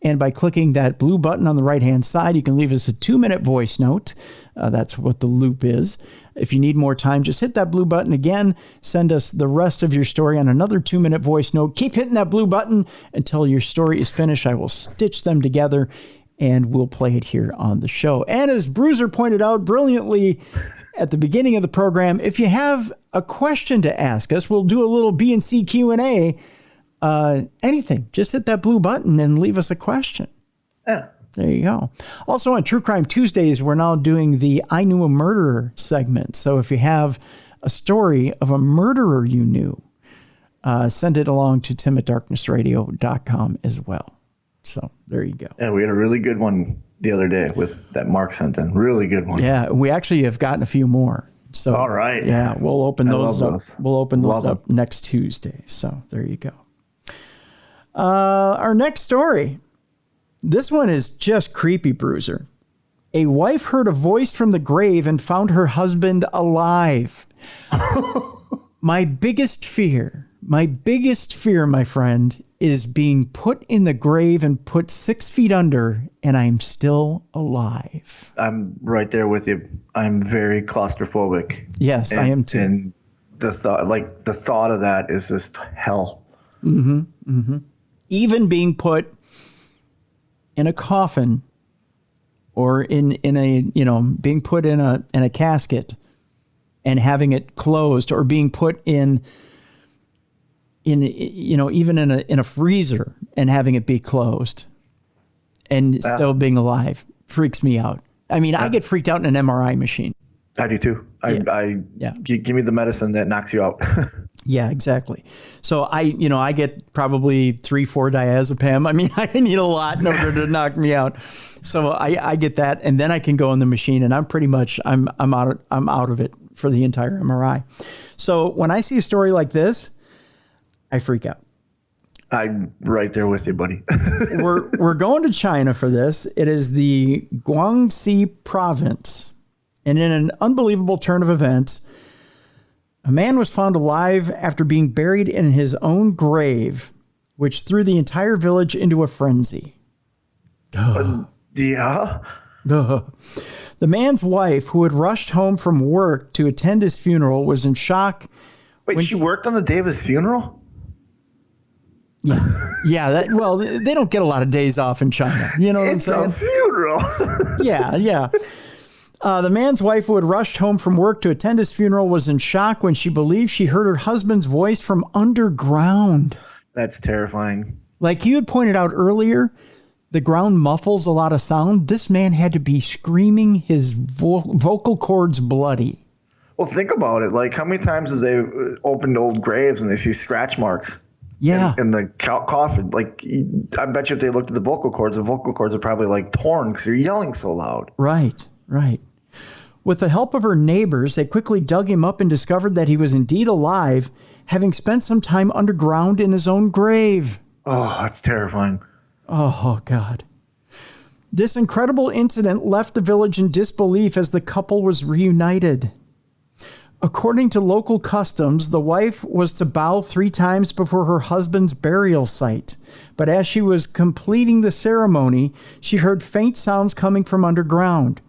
[SPEAKER 1] and by clicking that blue button on the right-hand side, you can leave us a 2-minute voice note. That's what the loop is. If you need more time, just hit that blue button again. Send us the rest of your story on another 2-minute voice note. Keep hitting that blue button until your story is finished. I will stitch them together, and we'll play it here on the show. And as Bruiser pointed out brilliantly at the beginning of the program, if you have a question to ask us, we'll do a little B&C Q&A. Anything, just hit that blue button and leave us a question.
[SPEAKER 2] Yeah.
[SPEAKER 1] There you go. Also on True Crime Tuesdays, we're now doing the I Knew a Murderer segment. So if you have a story of a murderer you knew, send it along to tim@darknessradio.com as well. So there you go.
[SPEAKER 2] Yeah, we had a really good one the other day with that Mark sent in. Really good one.
[SPEAKER 1] Yeah, we actually have gotten a few more. So
[SPEAKER 2] all right.
[SPEAKER 1] Yeah, we'll open those up.
[SPEAKER 2] Those.
[SPEAKER 1] We'll open those
[SPEAKER 2] Love
[SPEAKER 1] up
[SPEAKER 2] them.
[SPEAKER 1] next Tuesday. So there you go. Our next story. This one is just creepy, Bruiser. A wife heard a voice from the grave and found her husband alive. My biggest fear, my friend, is being put in the grave and put 6 feet under, and I'm still alive.
[SPEAKER 2] I'm right there with you. I'm very claustrophobic.
[SPEAKER 1] Yes, I am too.
[SPEAKER 2] And the thought of that is just hell.
[SPEAKER 1] Even being put in a coffin or in a, being put in a casket and having it closed, or being put in even in a freezer and having it be closed and still being alive freaks me out. I mean, I get freaked out in an MRI machine.
[SPEAKER 2] I do too. Give me the medicine that knocks you out.
[SPEAKER 1] Yeah, exactly. So I get probably 3-4 diazepam. I mean, I need a lot in order to knock me out. So I get that, and then I can go in the machine, and I'm pretty much I'm out of it for the entire MRI. So when I see a story like this, I freak out.
[SPEAKER 2] I'm right there with you, buddy.
[SPEAKER 1] We're going to China for this. It is the Guangxi province, and in an unbelievable turn of events, a man was found alive after being buried in his own grave, which threw the entire village into a frenzy.
[SPEAKER 2] Yeah.
[SPEAKER 1] The man's wife, who had rushed home from work to attend his funeral, was in shock.
[SPEAKER 2] Wait, she worked on the day of his funeral?
[SPEAKER 1] Yeah. They don't get a lot of days off in China. You know what I'm saying?
[SPEAKER 2] It's a funeral.
[SPEAKER 1] Yeah. The man's wife, who had rushed home from work to attend his funeral, was in shock when she believed she heard her husband's voice from underground.
[SPEAKER 2] That's terrifying.
[SPEAKER 1] Like you had pointed out earlier, the ground muffles a lot of sound. This man had to be screaming his vocal cords bloody.
[SPEAKER 2] Well, think about it. Like, how many times have they opened old graves and they see scratch marks?
[SPEAKER 1] Yeah.
[SPEAKER 2] In the coffin. Like, I bet you if they looked at the vocal cords are probably like torn because you're yelling so loud.
[SPEAKER 1] Right. With the help of her neighbors, they quickly dug him up and discovered that he was indeed alive, having spent some time underground in his own grave.
[SPEAKER 2] Oh, that's terrifying.
[SPEAKER 1] Oh, God. This incredible incident left the village in disbelief as the couple was reunited. According to local customs, the wife was to bow 3 times before her husband's burial site. But as she was completing the ceremony, she heard faint sounds coming from underground.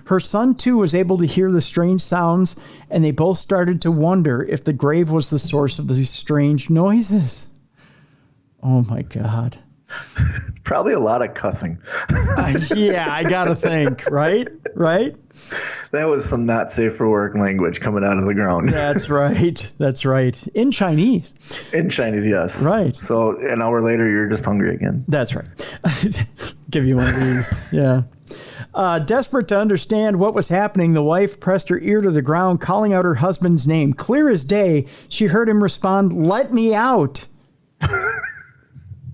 [SPEAKER 1] Her son, too, was able to hear the strange sounds, and they both started to wonder if the grave was the source of these strange noises. Oh, my God.
[SPEAKER 2] Probably a lot of cussing.
[SPEAKER 1] Yeah, I gotta think, right?
[SPEAKER 2] That was some not safe for work language coming out of the ground.
[SPEAKER 1] That's right. In Chinese.
[SPEAKER 2] In Chinese, yes.
[SPEAKER 1] Right.
[SPEAKER 2] So an hour later, you're just hungry again.
[SPEAKER 1] That's right. Give you one of these. Yeah. Desperate to understand what was happening, the wife pressed her ear to the ground, calling out her husband's name. Clear as day, she heard him respond, "Let me out."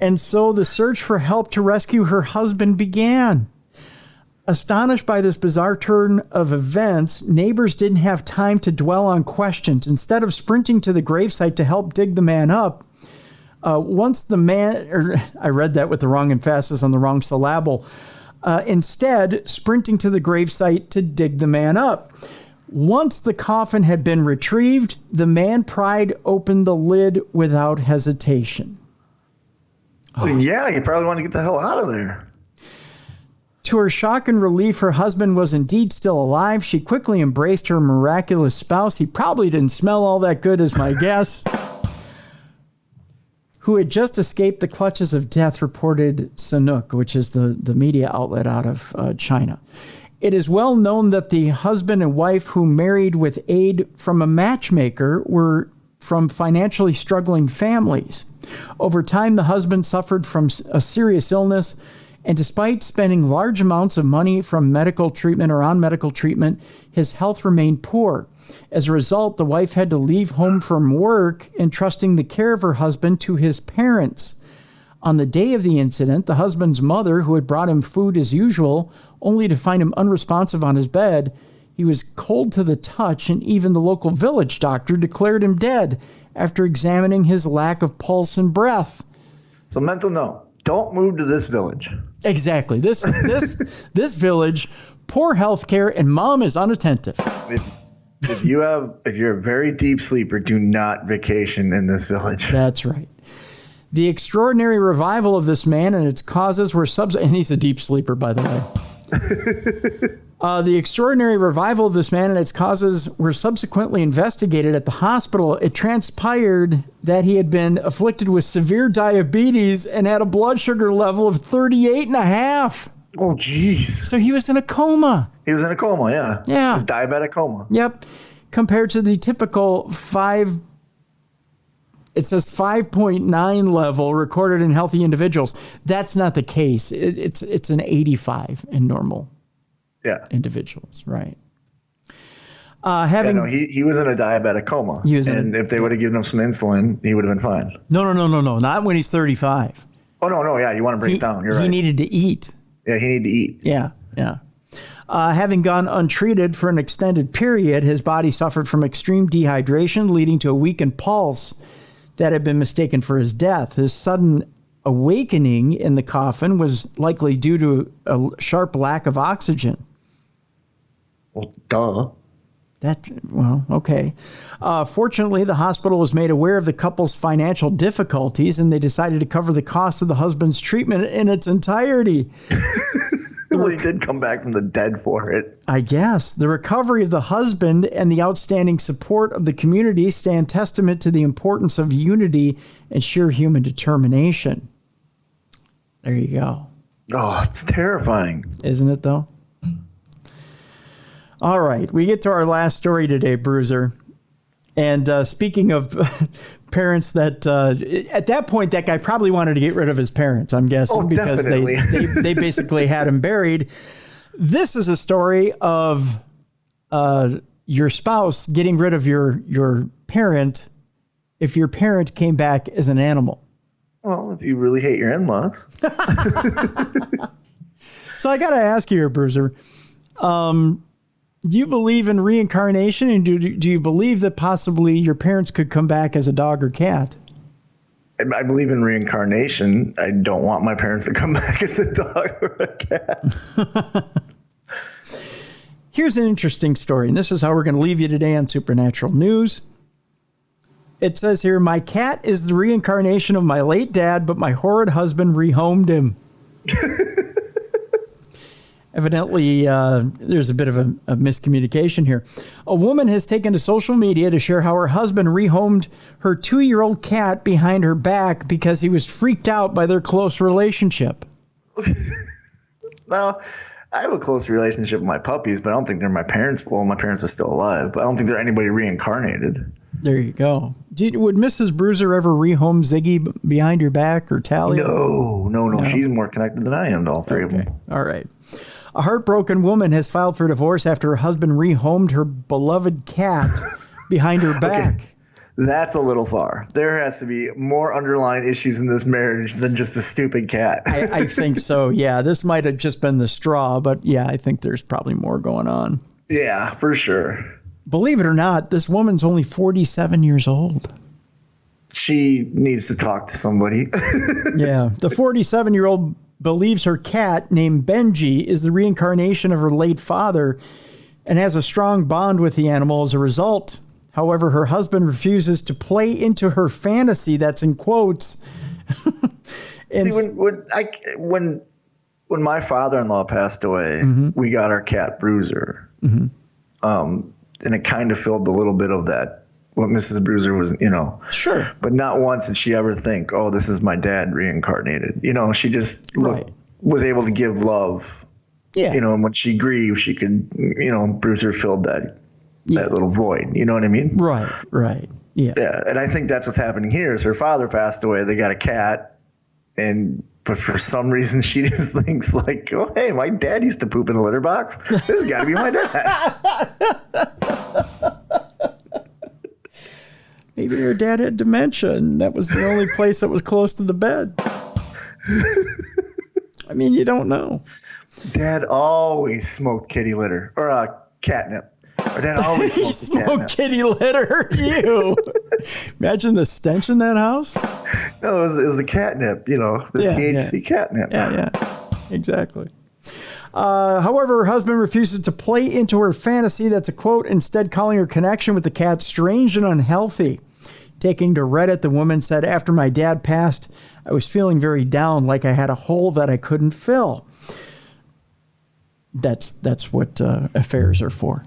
[SPEAKER 1] And so the search for help to rescue her husband began. Astonished by this bizarre turn of events, neighbors didn't have time to dwell on questions. Instead of sprinting to the gravesite to help dig the man up, I read that with the wrong emphasis on the wrong syllable. Instead, sprinting to the gravesite to dig the man up. Once the coffin had been retrieved, the man pried open the lid without hesitation.
[SPEAKER 2] Oh. Yeah, you probably want to get the hell out of there.
[SPEAKER 1] To her shock and relief, her husband was indeed still alive. She quickly embraced her miraculous spouse. He probably didn't smell all that good, is my guess. Who had just escaped the clutches of death, reported Sanuk, which is the media outlet out of China. It is well known that the husband and wife who married with aid from a matchmaker were from financially struggling families. Over time, the husband suffered from a serious illness, and despite spending large amounts of money from medical treatment or on medical treatment, his health remained poor. As a result, the wife had to leave home from work, entrusting the care of her husband to his parents. On the day of the incident, the husband's mother, who had brought him food as usual, only to find him unresponsive on his bed, he was cold to the touch, and even the local village doctor declared him dead after examining his lack of pulse and breath. So
[SPEAKER 2] mental note, don't move to this village.
[SPEAKER 1] Exactly. This village, poor health care, and mom is unattentive.
[SPEAKER 2] If you're a very deep sleeper, do not vacation in this village.
[SPEAKER 1] That's right. The extraordinary revival of this man and its causes were and he's a deep sleeper, by the way. The extraordinary revival of this man and its causes were subsequently investigated at the hospital. It transpired that he had been afflicted with severe diabetes and had a blood sugar level of 38.5.
[SPEAKER 2] Oh, geez.
[SPEAKER 1] So he was in a coma.
[SPEAKER 2] He was in a coma, yeah.
[SPEAKER 1] Yeah.
[SPEAKER 2] It was diabetic coma.
[SPEAKER 1] Yep. Compared to the typical 5.9 level recorded in healthy individuals. That's not the case. It's an 85 in normal individuals, right?
[SPEAKER 2] He was in a diabetic coma. If they would have given him some insulin, he would have been fine.
[SPEAKER 1] No. Not when he's 35.
[SPEAKER 2] Oh, no. Yeah, you want to bring it down. You're right.
[SPEAKER 1] He needed to eat.
[SPEAKER 2] Yeah, he needed to eat.
[SPEAKER 1] Yeah. Having gone untreated for an extended period, his body suffered from extreme dehydration, leading to a weakened pulse that had been mistaken for his death. His sudden awakening in the coffin was likely due to a sharp lack of oxygen.
[SPEAKER 2] Well, duh.
[SPEAKER 1] Okay. Fortunately, the hospital was made aware of the couple's financial difficulties, and they decided to cover the cost of the husband's treatment in its entirety.
[SPEAKER 2] Well, he did come back from the dead for it.
[SPEAKER 1] I guess. The recovery of the husband and the outstanding support of the community stand testament to the importance of unity and sheer human determination. There you go.
[SPEAKER 2] Oh, it's terrifying.
[SPEAKER 1] Isn't it, though? All right, we get to our last story today, Bruiser. And speaking of parents that, at that point, that guy probably wanted to get rid of his parents, I'm guessing, because they basically had him buried. This is a story of your spouse getting rid of your parent if your parent came back as an animal.
[SPEAKER 2] Well, if you really hate your in-laws.
[SPEAKER 1] So I got to ask you here, Bruiser. Do you believe in reincarnation, and do you believe that possibly your parents could come back as a dog or cat?
[SPEAKER 2] I believe in reincarnation. I don't want my parents to come back as a dog or a cat.
[SPEAKER 1] Here's an interesting story, and this is how we're going to leave you today on Supernatural News. It says here, my cat is the reincarnation of my late dad, but my horrid husband rehomed him. Evidently, there's a bit of a miscommunication here. A woman has taken to social media to share how her husband rehomed her 2-year-old cat behind her back because he was freaked out by their close relationship.
[SPEAKER 2] Now, I have a close relationship with my puppies, but I don't think they're my parents. Well, my parents are still alive, but I don't think they're anybody reincarnated.
[SPEAKER 1] There you go. Would Mrs. Bruiser ever rehome Ziggy behind your back or Talia?
[SPEAKER 2] No. She's more connected than I am to all three of them.
[SPEAKER 1] All right. A heartbroken woman has filed for divorce after her husband rehomed her beloved cat behind her back.
[SPEAKER 2] Okay. That's a little far. There has to be more underlying issues in this marriage than just a stupid cat.
[SPEAKER 1] I think so, yeah. This might have just been the straw, but yeah, I think there's probably more going on.
[SPEAKER 2] Yeah, for sure.
[SPEAKER 1] Believe it or not, this woman's only 47 years old.
[SPEAKER 2] She needs to talk to somebody.
[SPEAKER 1] Yeah, the 47-year-old believes her cat, named Benji, is the reincarnation of her late father and has a strong bond with the animal as a result. However, her husband refuses to play into her fantasy, that's in quotes.
[SPEAKER 2] See, when my father-in-law passed away, we got our cat Bruiser. And it kind of filled a little bit of that, what Mrs. Bruiser was,
[SPEAKER 1] Sure.
[SPEAKER 2] But not once did she ever think, oh, this is my dad reincarnated. She just was able to give love. Yeah. And when she grieved, she could, Bruiser filled that little void. You know what I mean?
[SPEAKER 1] Right. Yeah.
[SPEAKER 2] Yeah. And I think that's what's happening here is her father passed away. They got a cat. But for some reason, she just thinks like, oh, hey, my dad used to poop in a litter box. This has got to be my dad.
[SPEAKER 1] Maybe her dad had dementia, and that was the only place that was close to the bed. I mean, you don't know.
[SPEAKER 2] Dad always smoked kitty litter or catnip. Or Dad always smoked
[SPEAKER 1] kitty litter. Ew. Imagine the stench in that house.
[SPEAKER 2] No, it was the catnip, the THC catnip.
[SPEAKER 1] Yeah, exactly. However, her husband refuses to play into her fantasy. That's a quote, instead calling her connection with the cat strange and unhealthy. Taking to Reddit, the woman said, after my dad passed, I was feeling very down, like I had a hole that I couldn't fill. That's what affairs are for.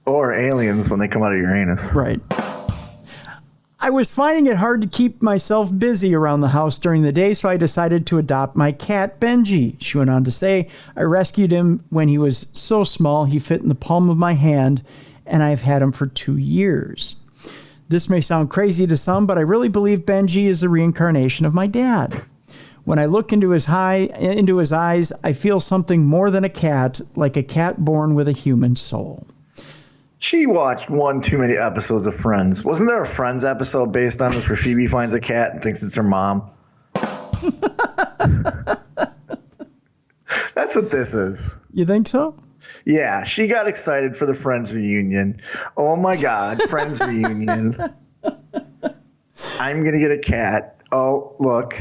[SPEAKER 2] Or aliens when they come out of Uranus.
[SPEAKER 1] Right. I was finding it hard to keep myself busy around the house during the day, so I decided to adopt my cat, Benji. She went on to say, I rescued him when he was so small he fit in the palm of my hand, and I've had him for 2 years. This may sound crazy to some, but I really believe Benji is the reincarnation of my dad. When I look into his eyes, I feel something more than a cat, like a cat born with a human soul.
[SPEAKER 2] She watched one too many episodes of Friends. Wasn't there a Friends episode based on this where Phoebe finds a cat and thinks it's her mom? That's what this is.
[SPEAKER 1] You think so?
[SPEAKER 2] Yeah, she got excited for the Friends reunion. Oh my God, Friends reunion. I'm going to get a cat. Oh, look,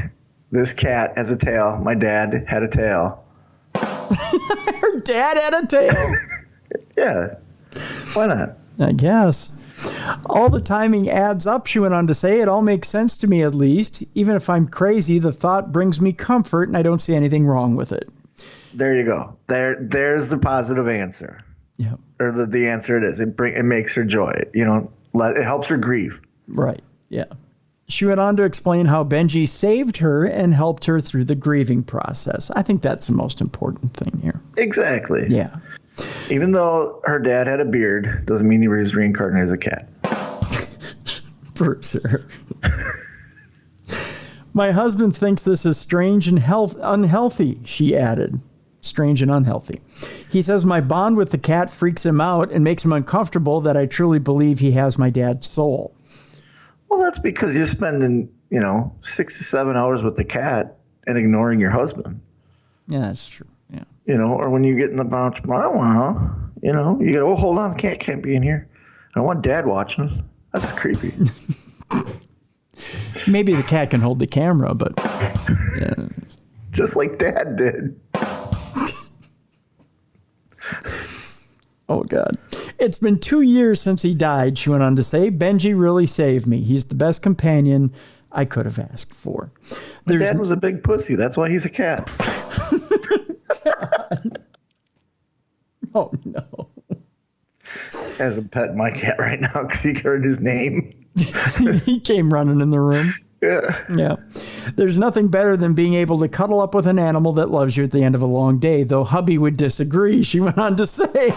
[SPEAKER 2] this cat has a tail. My dad had a tail.
[SPEAKER 1] Her dad had a tail?
[SPEAKER 2] Yeah. Why not?
[SPEAKER 1] I guess. All the timing adds up, she went on to say. It all makes sense to me, at least. Even if I'm crazy, the thought brings me comfort, and I don't see anything wrong with it.
[SPEAKER 2] There you go. There's the positive answer.
[SPEAKER 1] Yeah.
[SPEAKER 2] Or the answer it is. It makes her joy. It helps her grieve.
[SPEAKER 1] Right. Yeah. She went on to explain how Benji saved her and helped her through the grieving process. I think that's the most important thing here.
[SPEAKER 2] Exactly.
[SPEAKER 1] Yeah.
[SPEAKER 2] Even though her dad had a beard, doesn't mean he was reincarnated as a cat.
[SPEAKER 1] Bruiser. My husband thinks this is strange and unhealthy, she added. Strange and unhealthy. He says my bond with the cat freaks him out and makes him uncomfortable that I truly believe he has my dad's soul.
[SPEAKER 2] Well, that's because you're spending, 6 to 7 hours with the cat and ignoring your husband.
[SPEAKER 1] Yeah, that's true. Yeah.
[SPEAKER 2] Or when you get in the bounce, you go, hold on, cat can't be in here. I don't want dad watching us. That's creepy.
[SPEAKER 1] Maybe the cat can hold the camera, but yeah.
[SPEAKER 2] Just like dad did.
[SPEAKER 1] Oh, God. It's been 2 years since he died, she went on to say. Benji really saved me. He's the best companion I could have asked for.
[SPEAKER 2] My dad was a big pussy. That's why he's a cat.
[SPEAKER 1] Oh, no.
[SPEAKER 2] As a pet my cat right now because he heard his name.
[SPEAKER 1] He came running in the room. Yeah. There's nothing better than being able to cuddle up with an animal that loves you at the end of a long day, though hubby would disagree, she went on to say.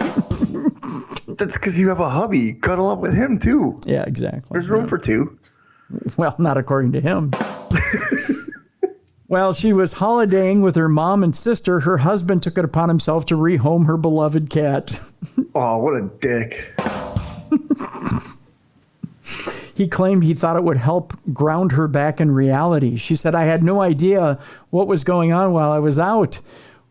[SPEAKER 2] That's because you have a hubby. Cuddle up with him, too.
[SPEAKER 1] Yeah, exactly.
[SPEAKER 2] There's room for two.
[SPEAKER 1] Well, not according to him. While she was holidaying with her mom and sister, her husband took it upon himself to rehome her beloved cat.
[SPEAKER 2] Oh, what a dick.
[SPEAKER 1] He claimed he thought it would help ground her back in reality. She said, I had no idea what was going on while I was out.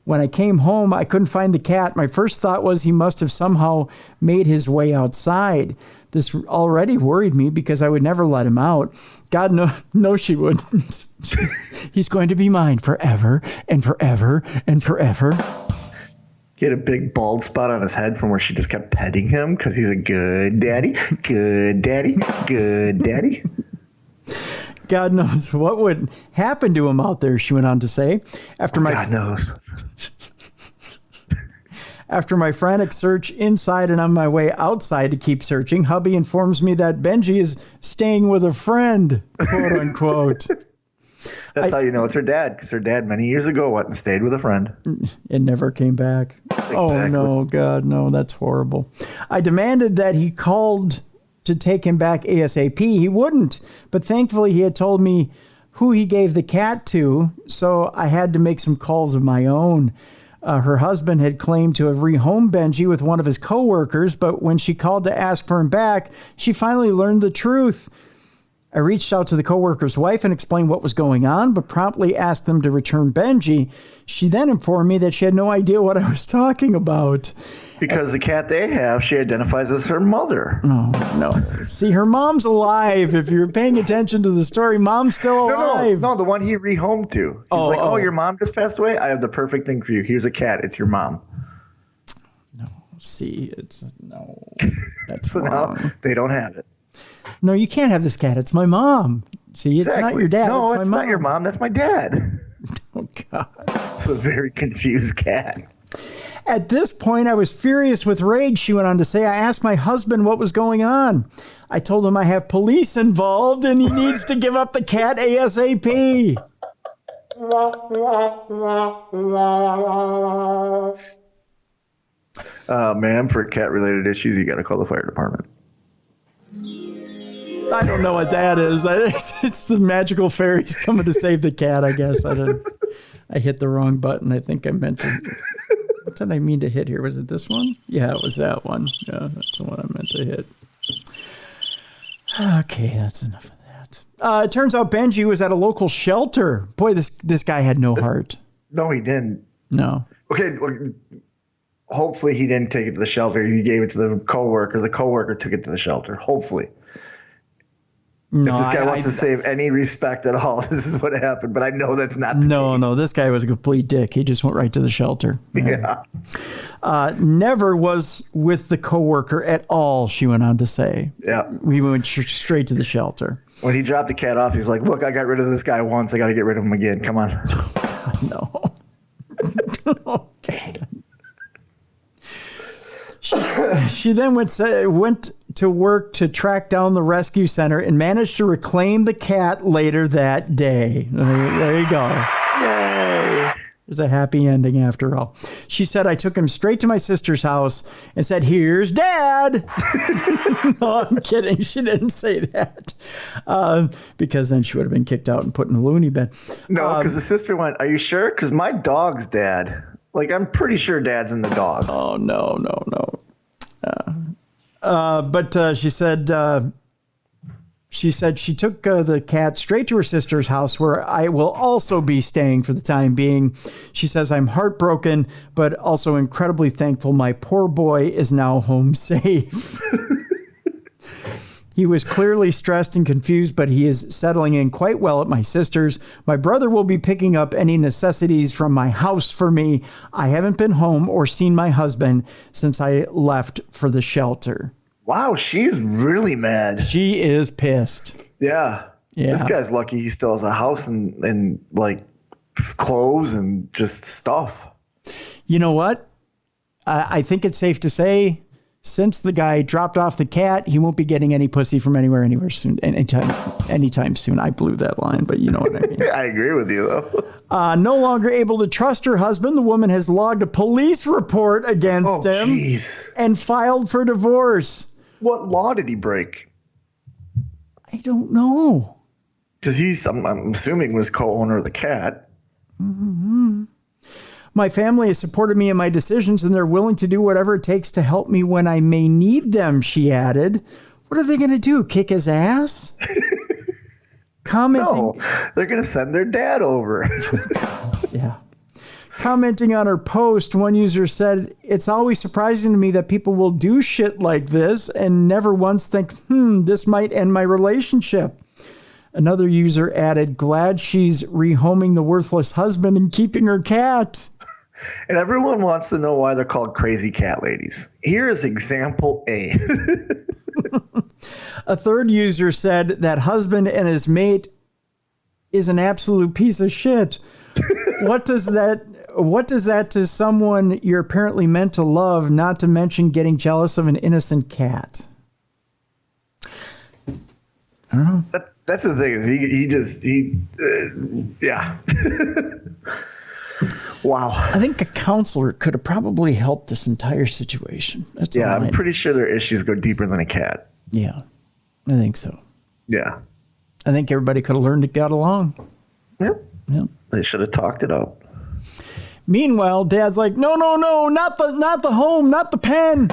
[SPEAKER 1] When I came home, I couldn't find the cat. My first thought was he must have somehow made his way outside. This already worried me because I would never let him out. God knows she wouldn't. He's going to be mine forever and forever and forever.
[SPEAKER 2] He had a big bald spot on his head from where she just kept petting him because he's a good daddy, good daddy, good daddy.
[SPEAKER 1] God knows what would happen to him out there, she went on to say.
[SPEAKER 2] God knows.
[SPEAKER 1] After my frantic search inside and on my way outside to keep searching, hubby informs me that Benji is staying with a friend, quote unquote.
[SPEAKER 2] That's how you know it's her dad, because her dad many years ago went and stayed with a friend.
[SPEAKER 1] It never came back. Exactly. Oh, no, God, no, that's horrible. I demanded that he called to take him back ASAP. He wouldn't, but thankfully he had told me who he gave the cat to, so I had to make some calls of my own. Her husband had claimed to have rehomed Benji with one of his coworkers, but when she called to ask for him back, she finally learned the truth. I reached out to the coworker's wife and explained what was going on, but promptly asked them to return Benji. She then informed me that she had no idea what I was talking about.
[SPEAKER 2] Because the cat they have, she identifies as her mother.
[SPEAKER 1] Oh, no. See, her mom's alive. If you're paying attention to the story, mom's still alive.
[SPEAKER 2] No, the one he rehomed to. He's your mom just passed away? I have the perfect thing for you. Here's a cat. It's your mom.
[SPEAKER 1] No, see, that's
[SPEAKER 2] so
[SPEAKER 1] wrong.
[SPEAKER 2] Now they don't have it.
[SPEAKER 1] No, you can't have this cat. It's my mom. See,
[SPEAKER 2] exactly.
[SPEAKER 1] It's not your dad.
[SPEAKER 2] No,
[SPEAKER 1] it's
[SPEAKER 2] my mom. Not your mom. That's my dad.
[SPEAKER 1] Oh, God.
[SPEAKER 2] It's a very confused cat.
[SPEAKER 1] At this point, I was furious with rage, she went on to say. I asked my husband what was going on. I told him I have police involved and he needs to give up the cat ASAP.
[SPEAKER 2] Ma'am, for cat-related issues, you got to call the fire department.
[SPEAKER 1] I don't know what that is. It's the magical fairies coming to save the cat, I guess. I hit the wrong button. I think I meant to. What did I mean to hit here? Was it this one? Yeah, it was that one. Yeah, that's the one I meant to hit. Okay, that's enough of that. It turns out Benji was at a local shelter. Boy, this guy had no heart.
[SPEAKER 2] No, he didn't.
[SPEAKER 1] No.
[SPEAKER 2] Okay, hopefully he didn't take it to the shelter. He gave it to the coworker. The coworker took it to the shelter. Hopefully.
[SPEAKER 1] No,
[SPEAKER 2] if this guy wants to save any respect at all, this is what happened. But I know that's not the case.
[SPEAKER 1] No, this guy was a complete dick. He just went right to the shelter.
[SPEAKER 2] Yeah.
[SPEAKER 1] Never was with the coworker at all, she went on to say.
[SPEAKER 2] Yeah.
[SPEAKER 1] We went straight to the shelter.
[SPEAKER 2] When he dropped the cat off, he's like, look, I got rid of this guy once. I got to get rid of him again. Come on.
[SPEAKER 1] No. She then went to work to track down the rescue center and managed to reclaim the cat later that day. There you go.
[SPEAKER 2] Yay.
[SPEAKER 1] There's a happy ending after all. She said, I took him straight to my sister's house and said, here's Dad. No, I'm kidding. She didn't say that. Because then she would have been kicked out and put in a loony bin.
[SPEAKER 2] No, because the sister went, are you sure? Because my dog's dead. Like, I'm pretty sure Dad's in the dog.
[SPEAKER 1] Oh, no. But she said she took the cat straight to her sister's house, where I will also be staying for the time being. She says, I'm heartbroken, but also incredibly thankful my poor boy is now home safe. He was clearly stressed and confused, but he is settling in quite well at my sister's. My brother will be picking up any necessities from my house for me. I haven't been home or seen my husband since I left for the shelter.
[SPEAKER 2] Wow, she's really mad.
[SPEAKER 1] She is pissed.
[SPEAKER 2] Yeah. This guy's lucky he still has a house and like clothes and just stuff.
[SPEAKER 1] You know what? I think it's safe to say, since the guy dropped off the cat, he won't be getting any pussy from anywhere soon, anytime soon. I blew that line, but you know what I mean.
[SPEAKER 2] I agree with you, though.
[SPEAKER 1] No longer able to trust her husband, the woman has logged a police report against him
[SPEAKER 2] geez.
[SPEAKER 1] And filed for divorce.
[SPEAKER 2] What law did he break?
[SPEAKER 1] I don't know.
[SPEAKER 2] Because I'm assuming, was co-owner of the cat.
[SPEAKER 1] Mm-hmm. My family has supported me in my decisions, and they're willing to do whatever it takes to help me when I may need them, she added. What are they going to do? Kick his ass?
[SPEAKER 2] No, they're going to send their dad over.
[SPEAKER 1] Yeah. Commenting on her post, one user said, it's always surprising to me that people will do shit like this and never once think, this might end my relationship. Another user added, glad she's rehoming the worthless husband and keeping her cat.
[SPEAKER 2] And everyone wants to know why they're called crazy cat ladies. Here is example A.
[SPEAKER 1] A third user said that husband and his mate is an absolute piece of shit. What does that to someone you're apparently meant to love, not to mention getting jealous of an innocent cat? I don't know.
[SPEAKER 2] That's the thing. Yeah. Wow.
[SPEAKER 1] I think a counselor could have probably helped this entire situation.
[SPEAKER 2] I'm pretty sure their issues go deeper than a cat.
[SPEAKER 1] Yeah, I think so.
[SPEAKER 2] Yeah.
[SPEAKER 1] I think everybody could have learned to get along.
[SPEAKER 2] Yep. They should have talked it out.
[SPEAKER 1] Meanwhile, Dad's like, no, not the home, not the pen.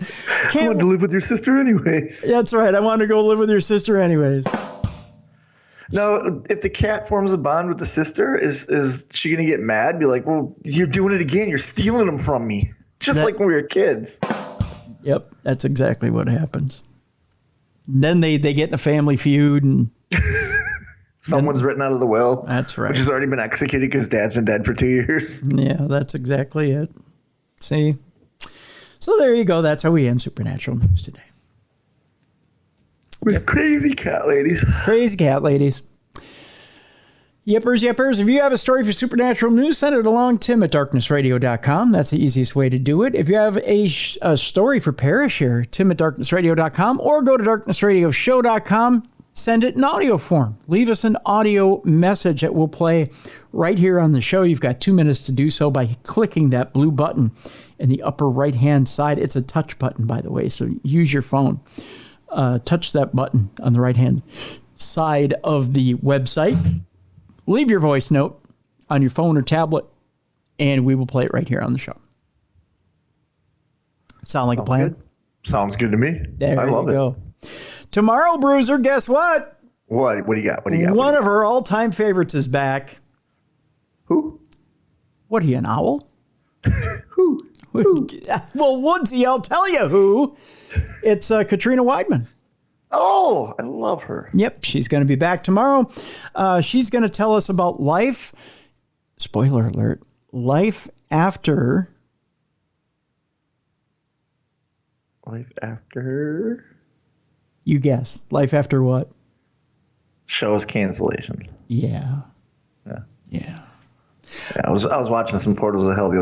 [SPEAKER 2] I wanted to live with your sister anyways.
[SPEAKER 1] That's right. I wanted to go live with your sister anyways.
[SPEAKER 2] Now, if the cat forms a bond with the sister, is she going to get mad? Be like, well, you're doing it again. You're stealing them from me. Just like when we were kids.
[SPEAKER 1] Yep. That's exactly what happens. And then they get in a family feud and
[SPEAKER 2] someone's written out of the will.
[SPEAKER 1] That's right.
[SPEAKER 2] Which has already been executed because Dad's been dead for 2 years.
[SPEAKER 1] Yeah, that's exactly it. See? So there you go. That's how we end Supernatural News today.
[SPEAKER 2] With crazy cat ladies.
[SPEAKER 1] Crazy cat ladies. Yippers. If you have a story for Supernatural News, send it along, Tim at darknessradio.com. That's the easiest way to do it. If you have a story for Parashare, Tim at darknessradio.com, or go to darknessradioshow.com, send it in audio form. Leave us an audio message that we'll play right here on the show. You've got 2 minutes to do so by clicking that blue button in the upper right-hand side. It's a touch button, by the way, so use your phone. Touch that button on the right-hand side of the website. Leave your voice note on your phone or tablet, and we will play it right here on the show. Sound like a plan?
[SPEAKER 2] Good. Sounds good to me.
[SPEAKER 1] There
[SPEAKER 2] I love
[SPEAKER 1] you go. Tomorrow, Bruiser, guess what?
[SPEAKER 2] What do you got?
[SPEAKER 1] One of her all-time favorites is back.
[SPEAKER 2] Who?
[SPEAKER 1] What are you, an owl?
[SPEAKER 2] Who?
[SPEAKER 1] Well, Woodsy, I'll tell you who. It's Katrina Weidman.
[SPEAKER 2] Oh, I love her.
[SPEAKER 1] Yep, she's going to be back tomorrow. She's going to tell us about life. Spoiler alert. Life after.
[SPEAKER 2] Life after.
[SPEAKER 1] You guess. Life after what?
[SPEAKER 2] Show's cancellation.
[SPEAKER 1] Yeah.
[SPEAKER 2] Yeah.
[SPEAKER 1] Yeah.
[SPEAKER 2] Yeah, I was watching some Portals of Hell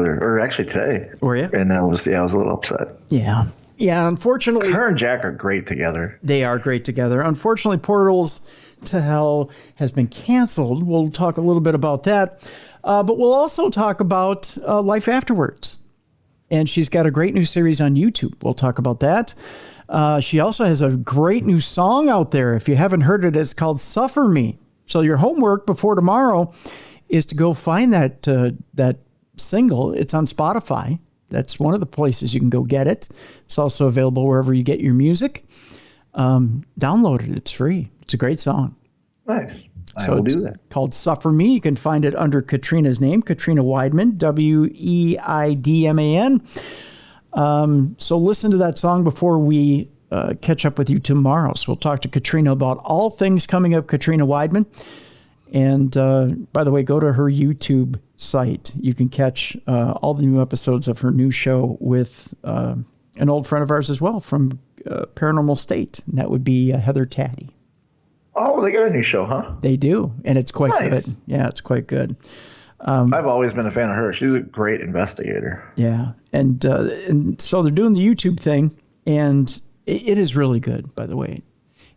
[SPEAKER 2] actually today.
[SPEAKER 1] Were you?
[SPEAKER 2] And I was a little upset.
[SPEAKER 1] Yeah. Yeah, unfortunately.
[SPEAKER 2] Her and Jack are great together.
[SPEAKER 1] They are great together. Unfortunately, Portals to Hell has been canceled. We'll talk a little bit about that. But we'll also talk about Life Afterwards. And she's got a great new series on YouTube. We'll talk about that. She also has a great new song out there. If you haven't heard it, it's called Suffer Me. So your homework before tomorrow is to go find that single. It's on Spotify. That's one of the places you can go get it. It's also available wherever you get your music. Download it. It's free. It's a great song.
[SPEAKER 2] Nice. I will do that.
[SPEAKER 1] Called Suffer Me. You can find it under Katrina's name, Katrina Weidman, Weidman. So listen to that song before we catch up with you tomorrow. So we'll talk to Katrina about all things coming up, Katrina Weidman. And by the way, go to her YouTube site. You can catch all the new episodes of her new show with an old friend of ours as well from Paranormal State. And that would be Heather Taddy.
[SPEAKER 2] Oh, they got a new show, huh?
[SPEAKER 1] They do. And it's quite
[SPEAKER 2] Nice.
[SPEAKER 1] good. Yeah, it's quite good.
[SPEAKER 2] I've always been a fan of her. She's a great investigator.
[SPEAKER 1] Yeah. And so they're doing the YouTube thing. And it is really good, by the way.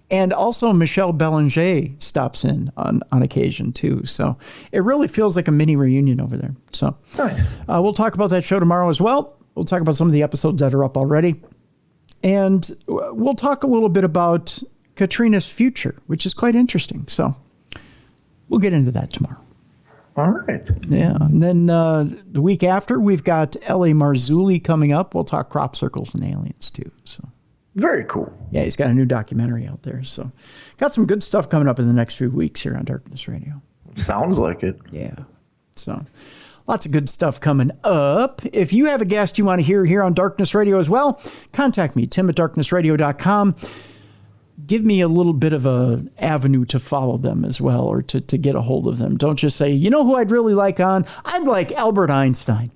[SPEAKER 1] And also Michelle Belanger stops in on occasion, too. So it really feels like a mini reunion over there. So
[SPEAKER 2] Nice.
[SPEAKER 1] We'll talk about that show tomorrow as well. We'll talk about some of the episodes that are up already. And we'll talk a little bit about Katrina's future, which is quite interesting. So we'll get into that tomorrow.
[SPEAKER 2] All right.
[SPEAKER 1] Yeah. And then the week after, we've got L.A. Marzulli coming up. We'll talk crop circles and aliens, too. So.
[SPEAKER 2] Very cool.
[SPEAKER 1] Yeah, he's got a new documentary out there. So got some good stuff coming up in the next few weeks here on Darkness Radio.
[SPEAKER 2] Sounds like it.
[SPEAKER 1] Yeah. So lots of good stuff coming up. If you have a guest you want to hear here on Darkness Radio as well, contact me, tim@darknessradio.com. Give me a little bit of a avenue to follow them as well, or to get a hold of them. Don't just say, you know who I'd really like on? I'd like Albert Einstein.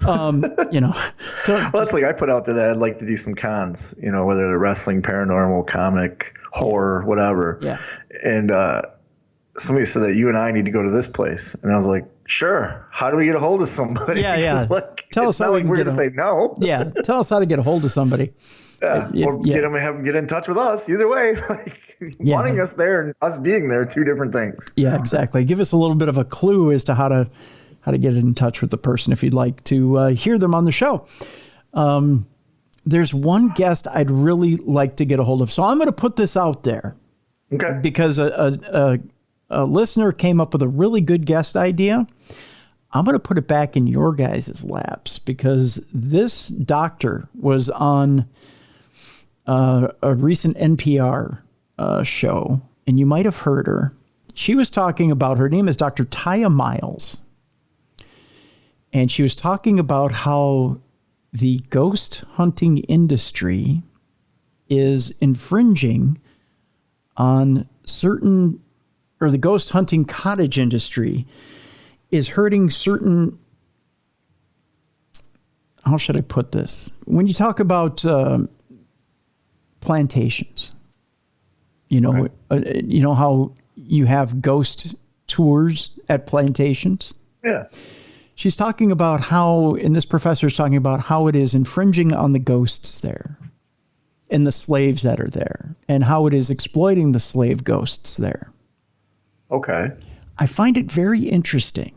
[SPEAKER 2] Well, that's like I put out there that I'd like to do some cons, whether they're wrestling, paranormal, comic, horror, whatever.
[SPEAKER 1] Yeah.
[SPEAKER 2] And somebody said that you and I need to go to this place. And I was like, sure. How do we get a hold of somebody?
[SPEAKER 1] Yeah.
[SPEAKER 2] Tell us how we can we're going to say no.
[SPEAKER 1] Yeah. Tell us how to get a hold of somebody.
[SPEAKER 2] Or get them and have them get in touch with us. Either way, wanting us there and us being there, two different things.
[SPEAKER 1] Yeah, exactly. Give us a little bit of a clue as to how to get in touch with the person if you'd like to hear them on the show. There's one guest I'd really like to get a hold of. So I'm going to put this out there.
[SPEAKER 2] Okay.
[SPEAKER 1] Because a listener came up with a really good guest idea. I'm going to put it back in your guys' laps because this doctor was on a recent NPR show, and you might have heard her. She was talking about, her name is Dr. Taya Miles. And she was talking about how the ghost hunting industry is infringing on certain, or the ghost hunting cottage industry is hurting certain, how should I put this? When you talk about plantations,
[SPEAKER 2] Right.
[SPEAKER 1] You know how you have ghost tours at plantations?
[SPEAKER 2] Yeah.
[SPEAKER 1] She's talking about how, and this professor is talking about how it is infringing on the ghosts there and the slaves that are there and how it is exploiting the slave ghosts there.
[SPEAKER 2] Okay.
[SPEAKER 1] I find it very interesting.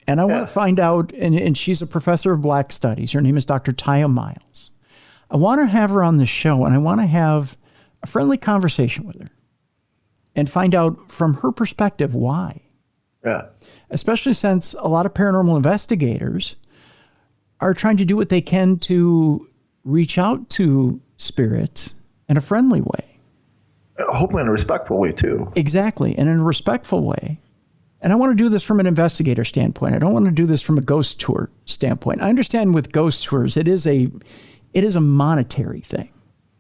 [SPEAKER 1] And I want to find out, and she's a professor of Black Studies. Her name is Dr. Taya Miles. I want to have her on the show, and I want to have a friendly conversation with her and find out from her perspective why.
[SPEAKER 2] Yeah.
[SPEAKER 1] Especially since a lot of paranormal investigators are trying to do what they can to reach out to spirits in a friendly way.
[SPEAKER 2] Hopefully in a respectful way, too.
[SPEAKER 1] Exactly, and in a respectful way. And I want to do this from an investigator standpoint. I don't want to do this from a ghost tour standpoint. I understand with ghost tours, it is a monetary thing.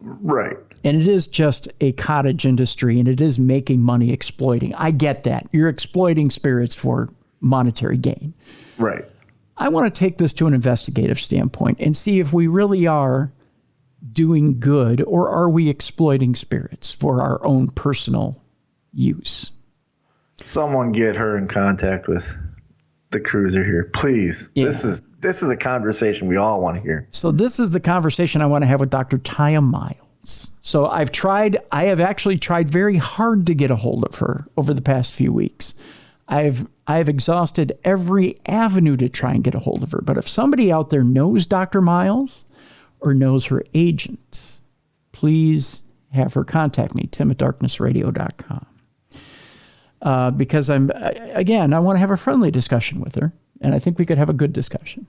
[SPEAKER 2] Right.
[SPEAKER 1] And it is just a cottage industry, and it is making money exploiting. I get that. You're exploiting spirits for monetary gain.
[SPEAKER 2] Right.
[SPEAKER 1] I want to take this to an investigative standpoint and see if we really are doing good, or are we exploiting spirits for our own personal use?
[SPEAKER 2] Someone get her in contact with the Cruiser here, please. Yeah. This is a conversation we all want to hear.
[SPEAKER 1] So this is the conversation I want to have with Dr. Taya Miles. So I have actually tried very hard to get a hold of her over the past few weeks. I've exhausted every avenue to try and get a hold of her. But if somebody out there knows Dr. Miles or knows her agent, please have her contact me, tim@darknessradio.com. Because I want to have a friendly discussion with her, and I think we could have a good discussion.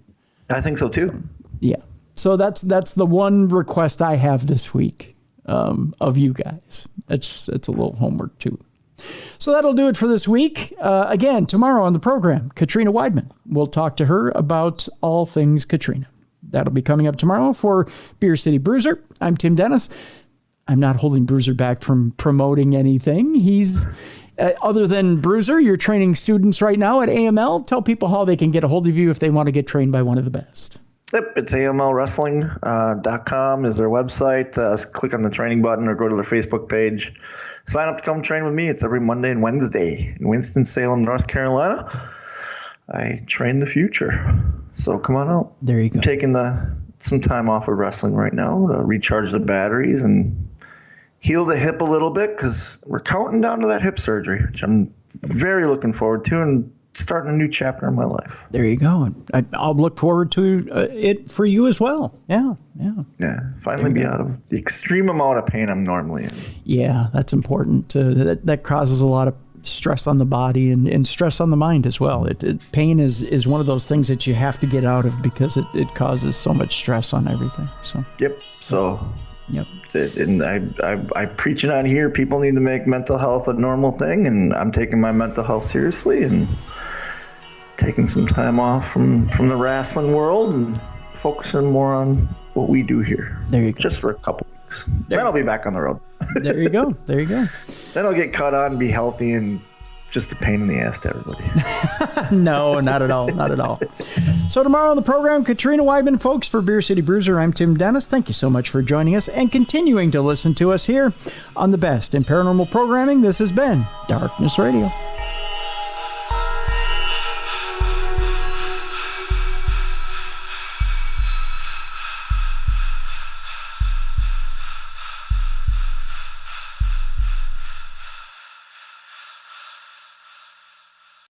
[SPEAKER 2] I think so too.
[SPEAKER 1] So, yeah. So that's the one request I have this week of you guys. It's a little homework too. So that'll do it for this week. Again, tomorrow on the program, Katrina Weidman. We'll talk to her about all things Katrina. That'll be coming up tomorrow for Beer City Bruiser. I'm Tim Dennis. I'm not holding Bruiser back from promoting anything. He's... other than Bruiser, you're training students right now at AML. Tell people how they can get a hold of you if they want to get trained by one of the best.
[SPEAKER 2] Yep, it's amlwrestling.com is their website. Click on the training button or go to their Facebook page. Sign up to come train with me. It's every Monday and Wednesday in Winston-Salem, North Carolina. I train the future. So come on out.
[SPEAKER 1] There you go.
[SPEAKER 2] I'm taking some time off of wrestling right now to recharge the batteries and heal the hip a little bit because we're counting down to that hip surgery, which I'm very looking forward to and starting a new chapter in my life.
[SPEAKER 1] There you go. I'll look forward to it for you as well. Yeah.
[SPEAKER 2] Finally be out of the extreme amount of pain I'm normally in.
[SPEAKER 1] Yeah, that's important. That causes a lot of stress on the body and stress on the mind as well. Pain is one of those things that you have to get out of because it causes so much stress on everything. So.
[SPEAKER 2] Yep. So.
[SPEAKER 1] Yep.
[SPEAKER 2] And I preach it on here. People need to make mental health a normal thing, and I'm taking my mental health seriously and taking some time off from the wrestling world and focusing more on what we do here.
[SPEAKER 1] There you go.
[SPEAKER 2] Just for a couple weeks. Then I'll be back on the road.
[SPEAKER 1] There you go.
[SPEAKER 2] Then I'll get cut on, be healthy, and just a pain in the ass to everybody.
[SPEAKER 1] No, not at all. Not at all. So tomorrow on the program, Katrina Weidman, folks, for Beer City Bruiser, I'm Tim Dennis. Thank you so much for joining us and continuing to listen to us here on the best in paranormal programming. This has been Darkness Radio.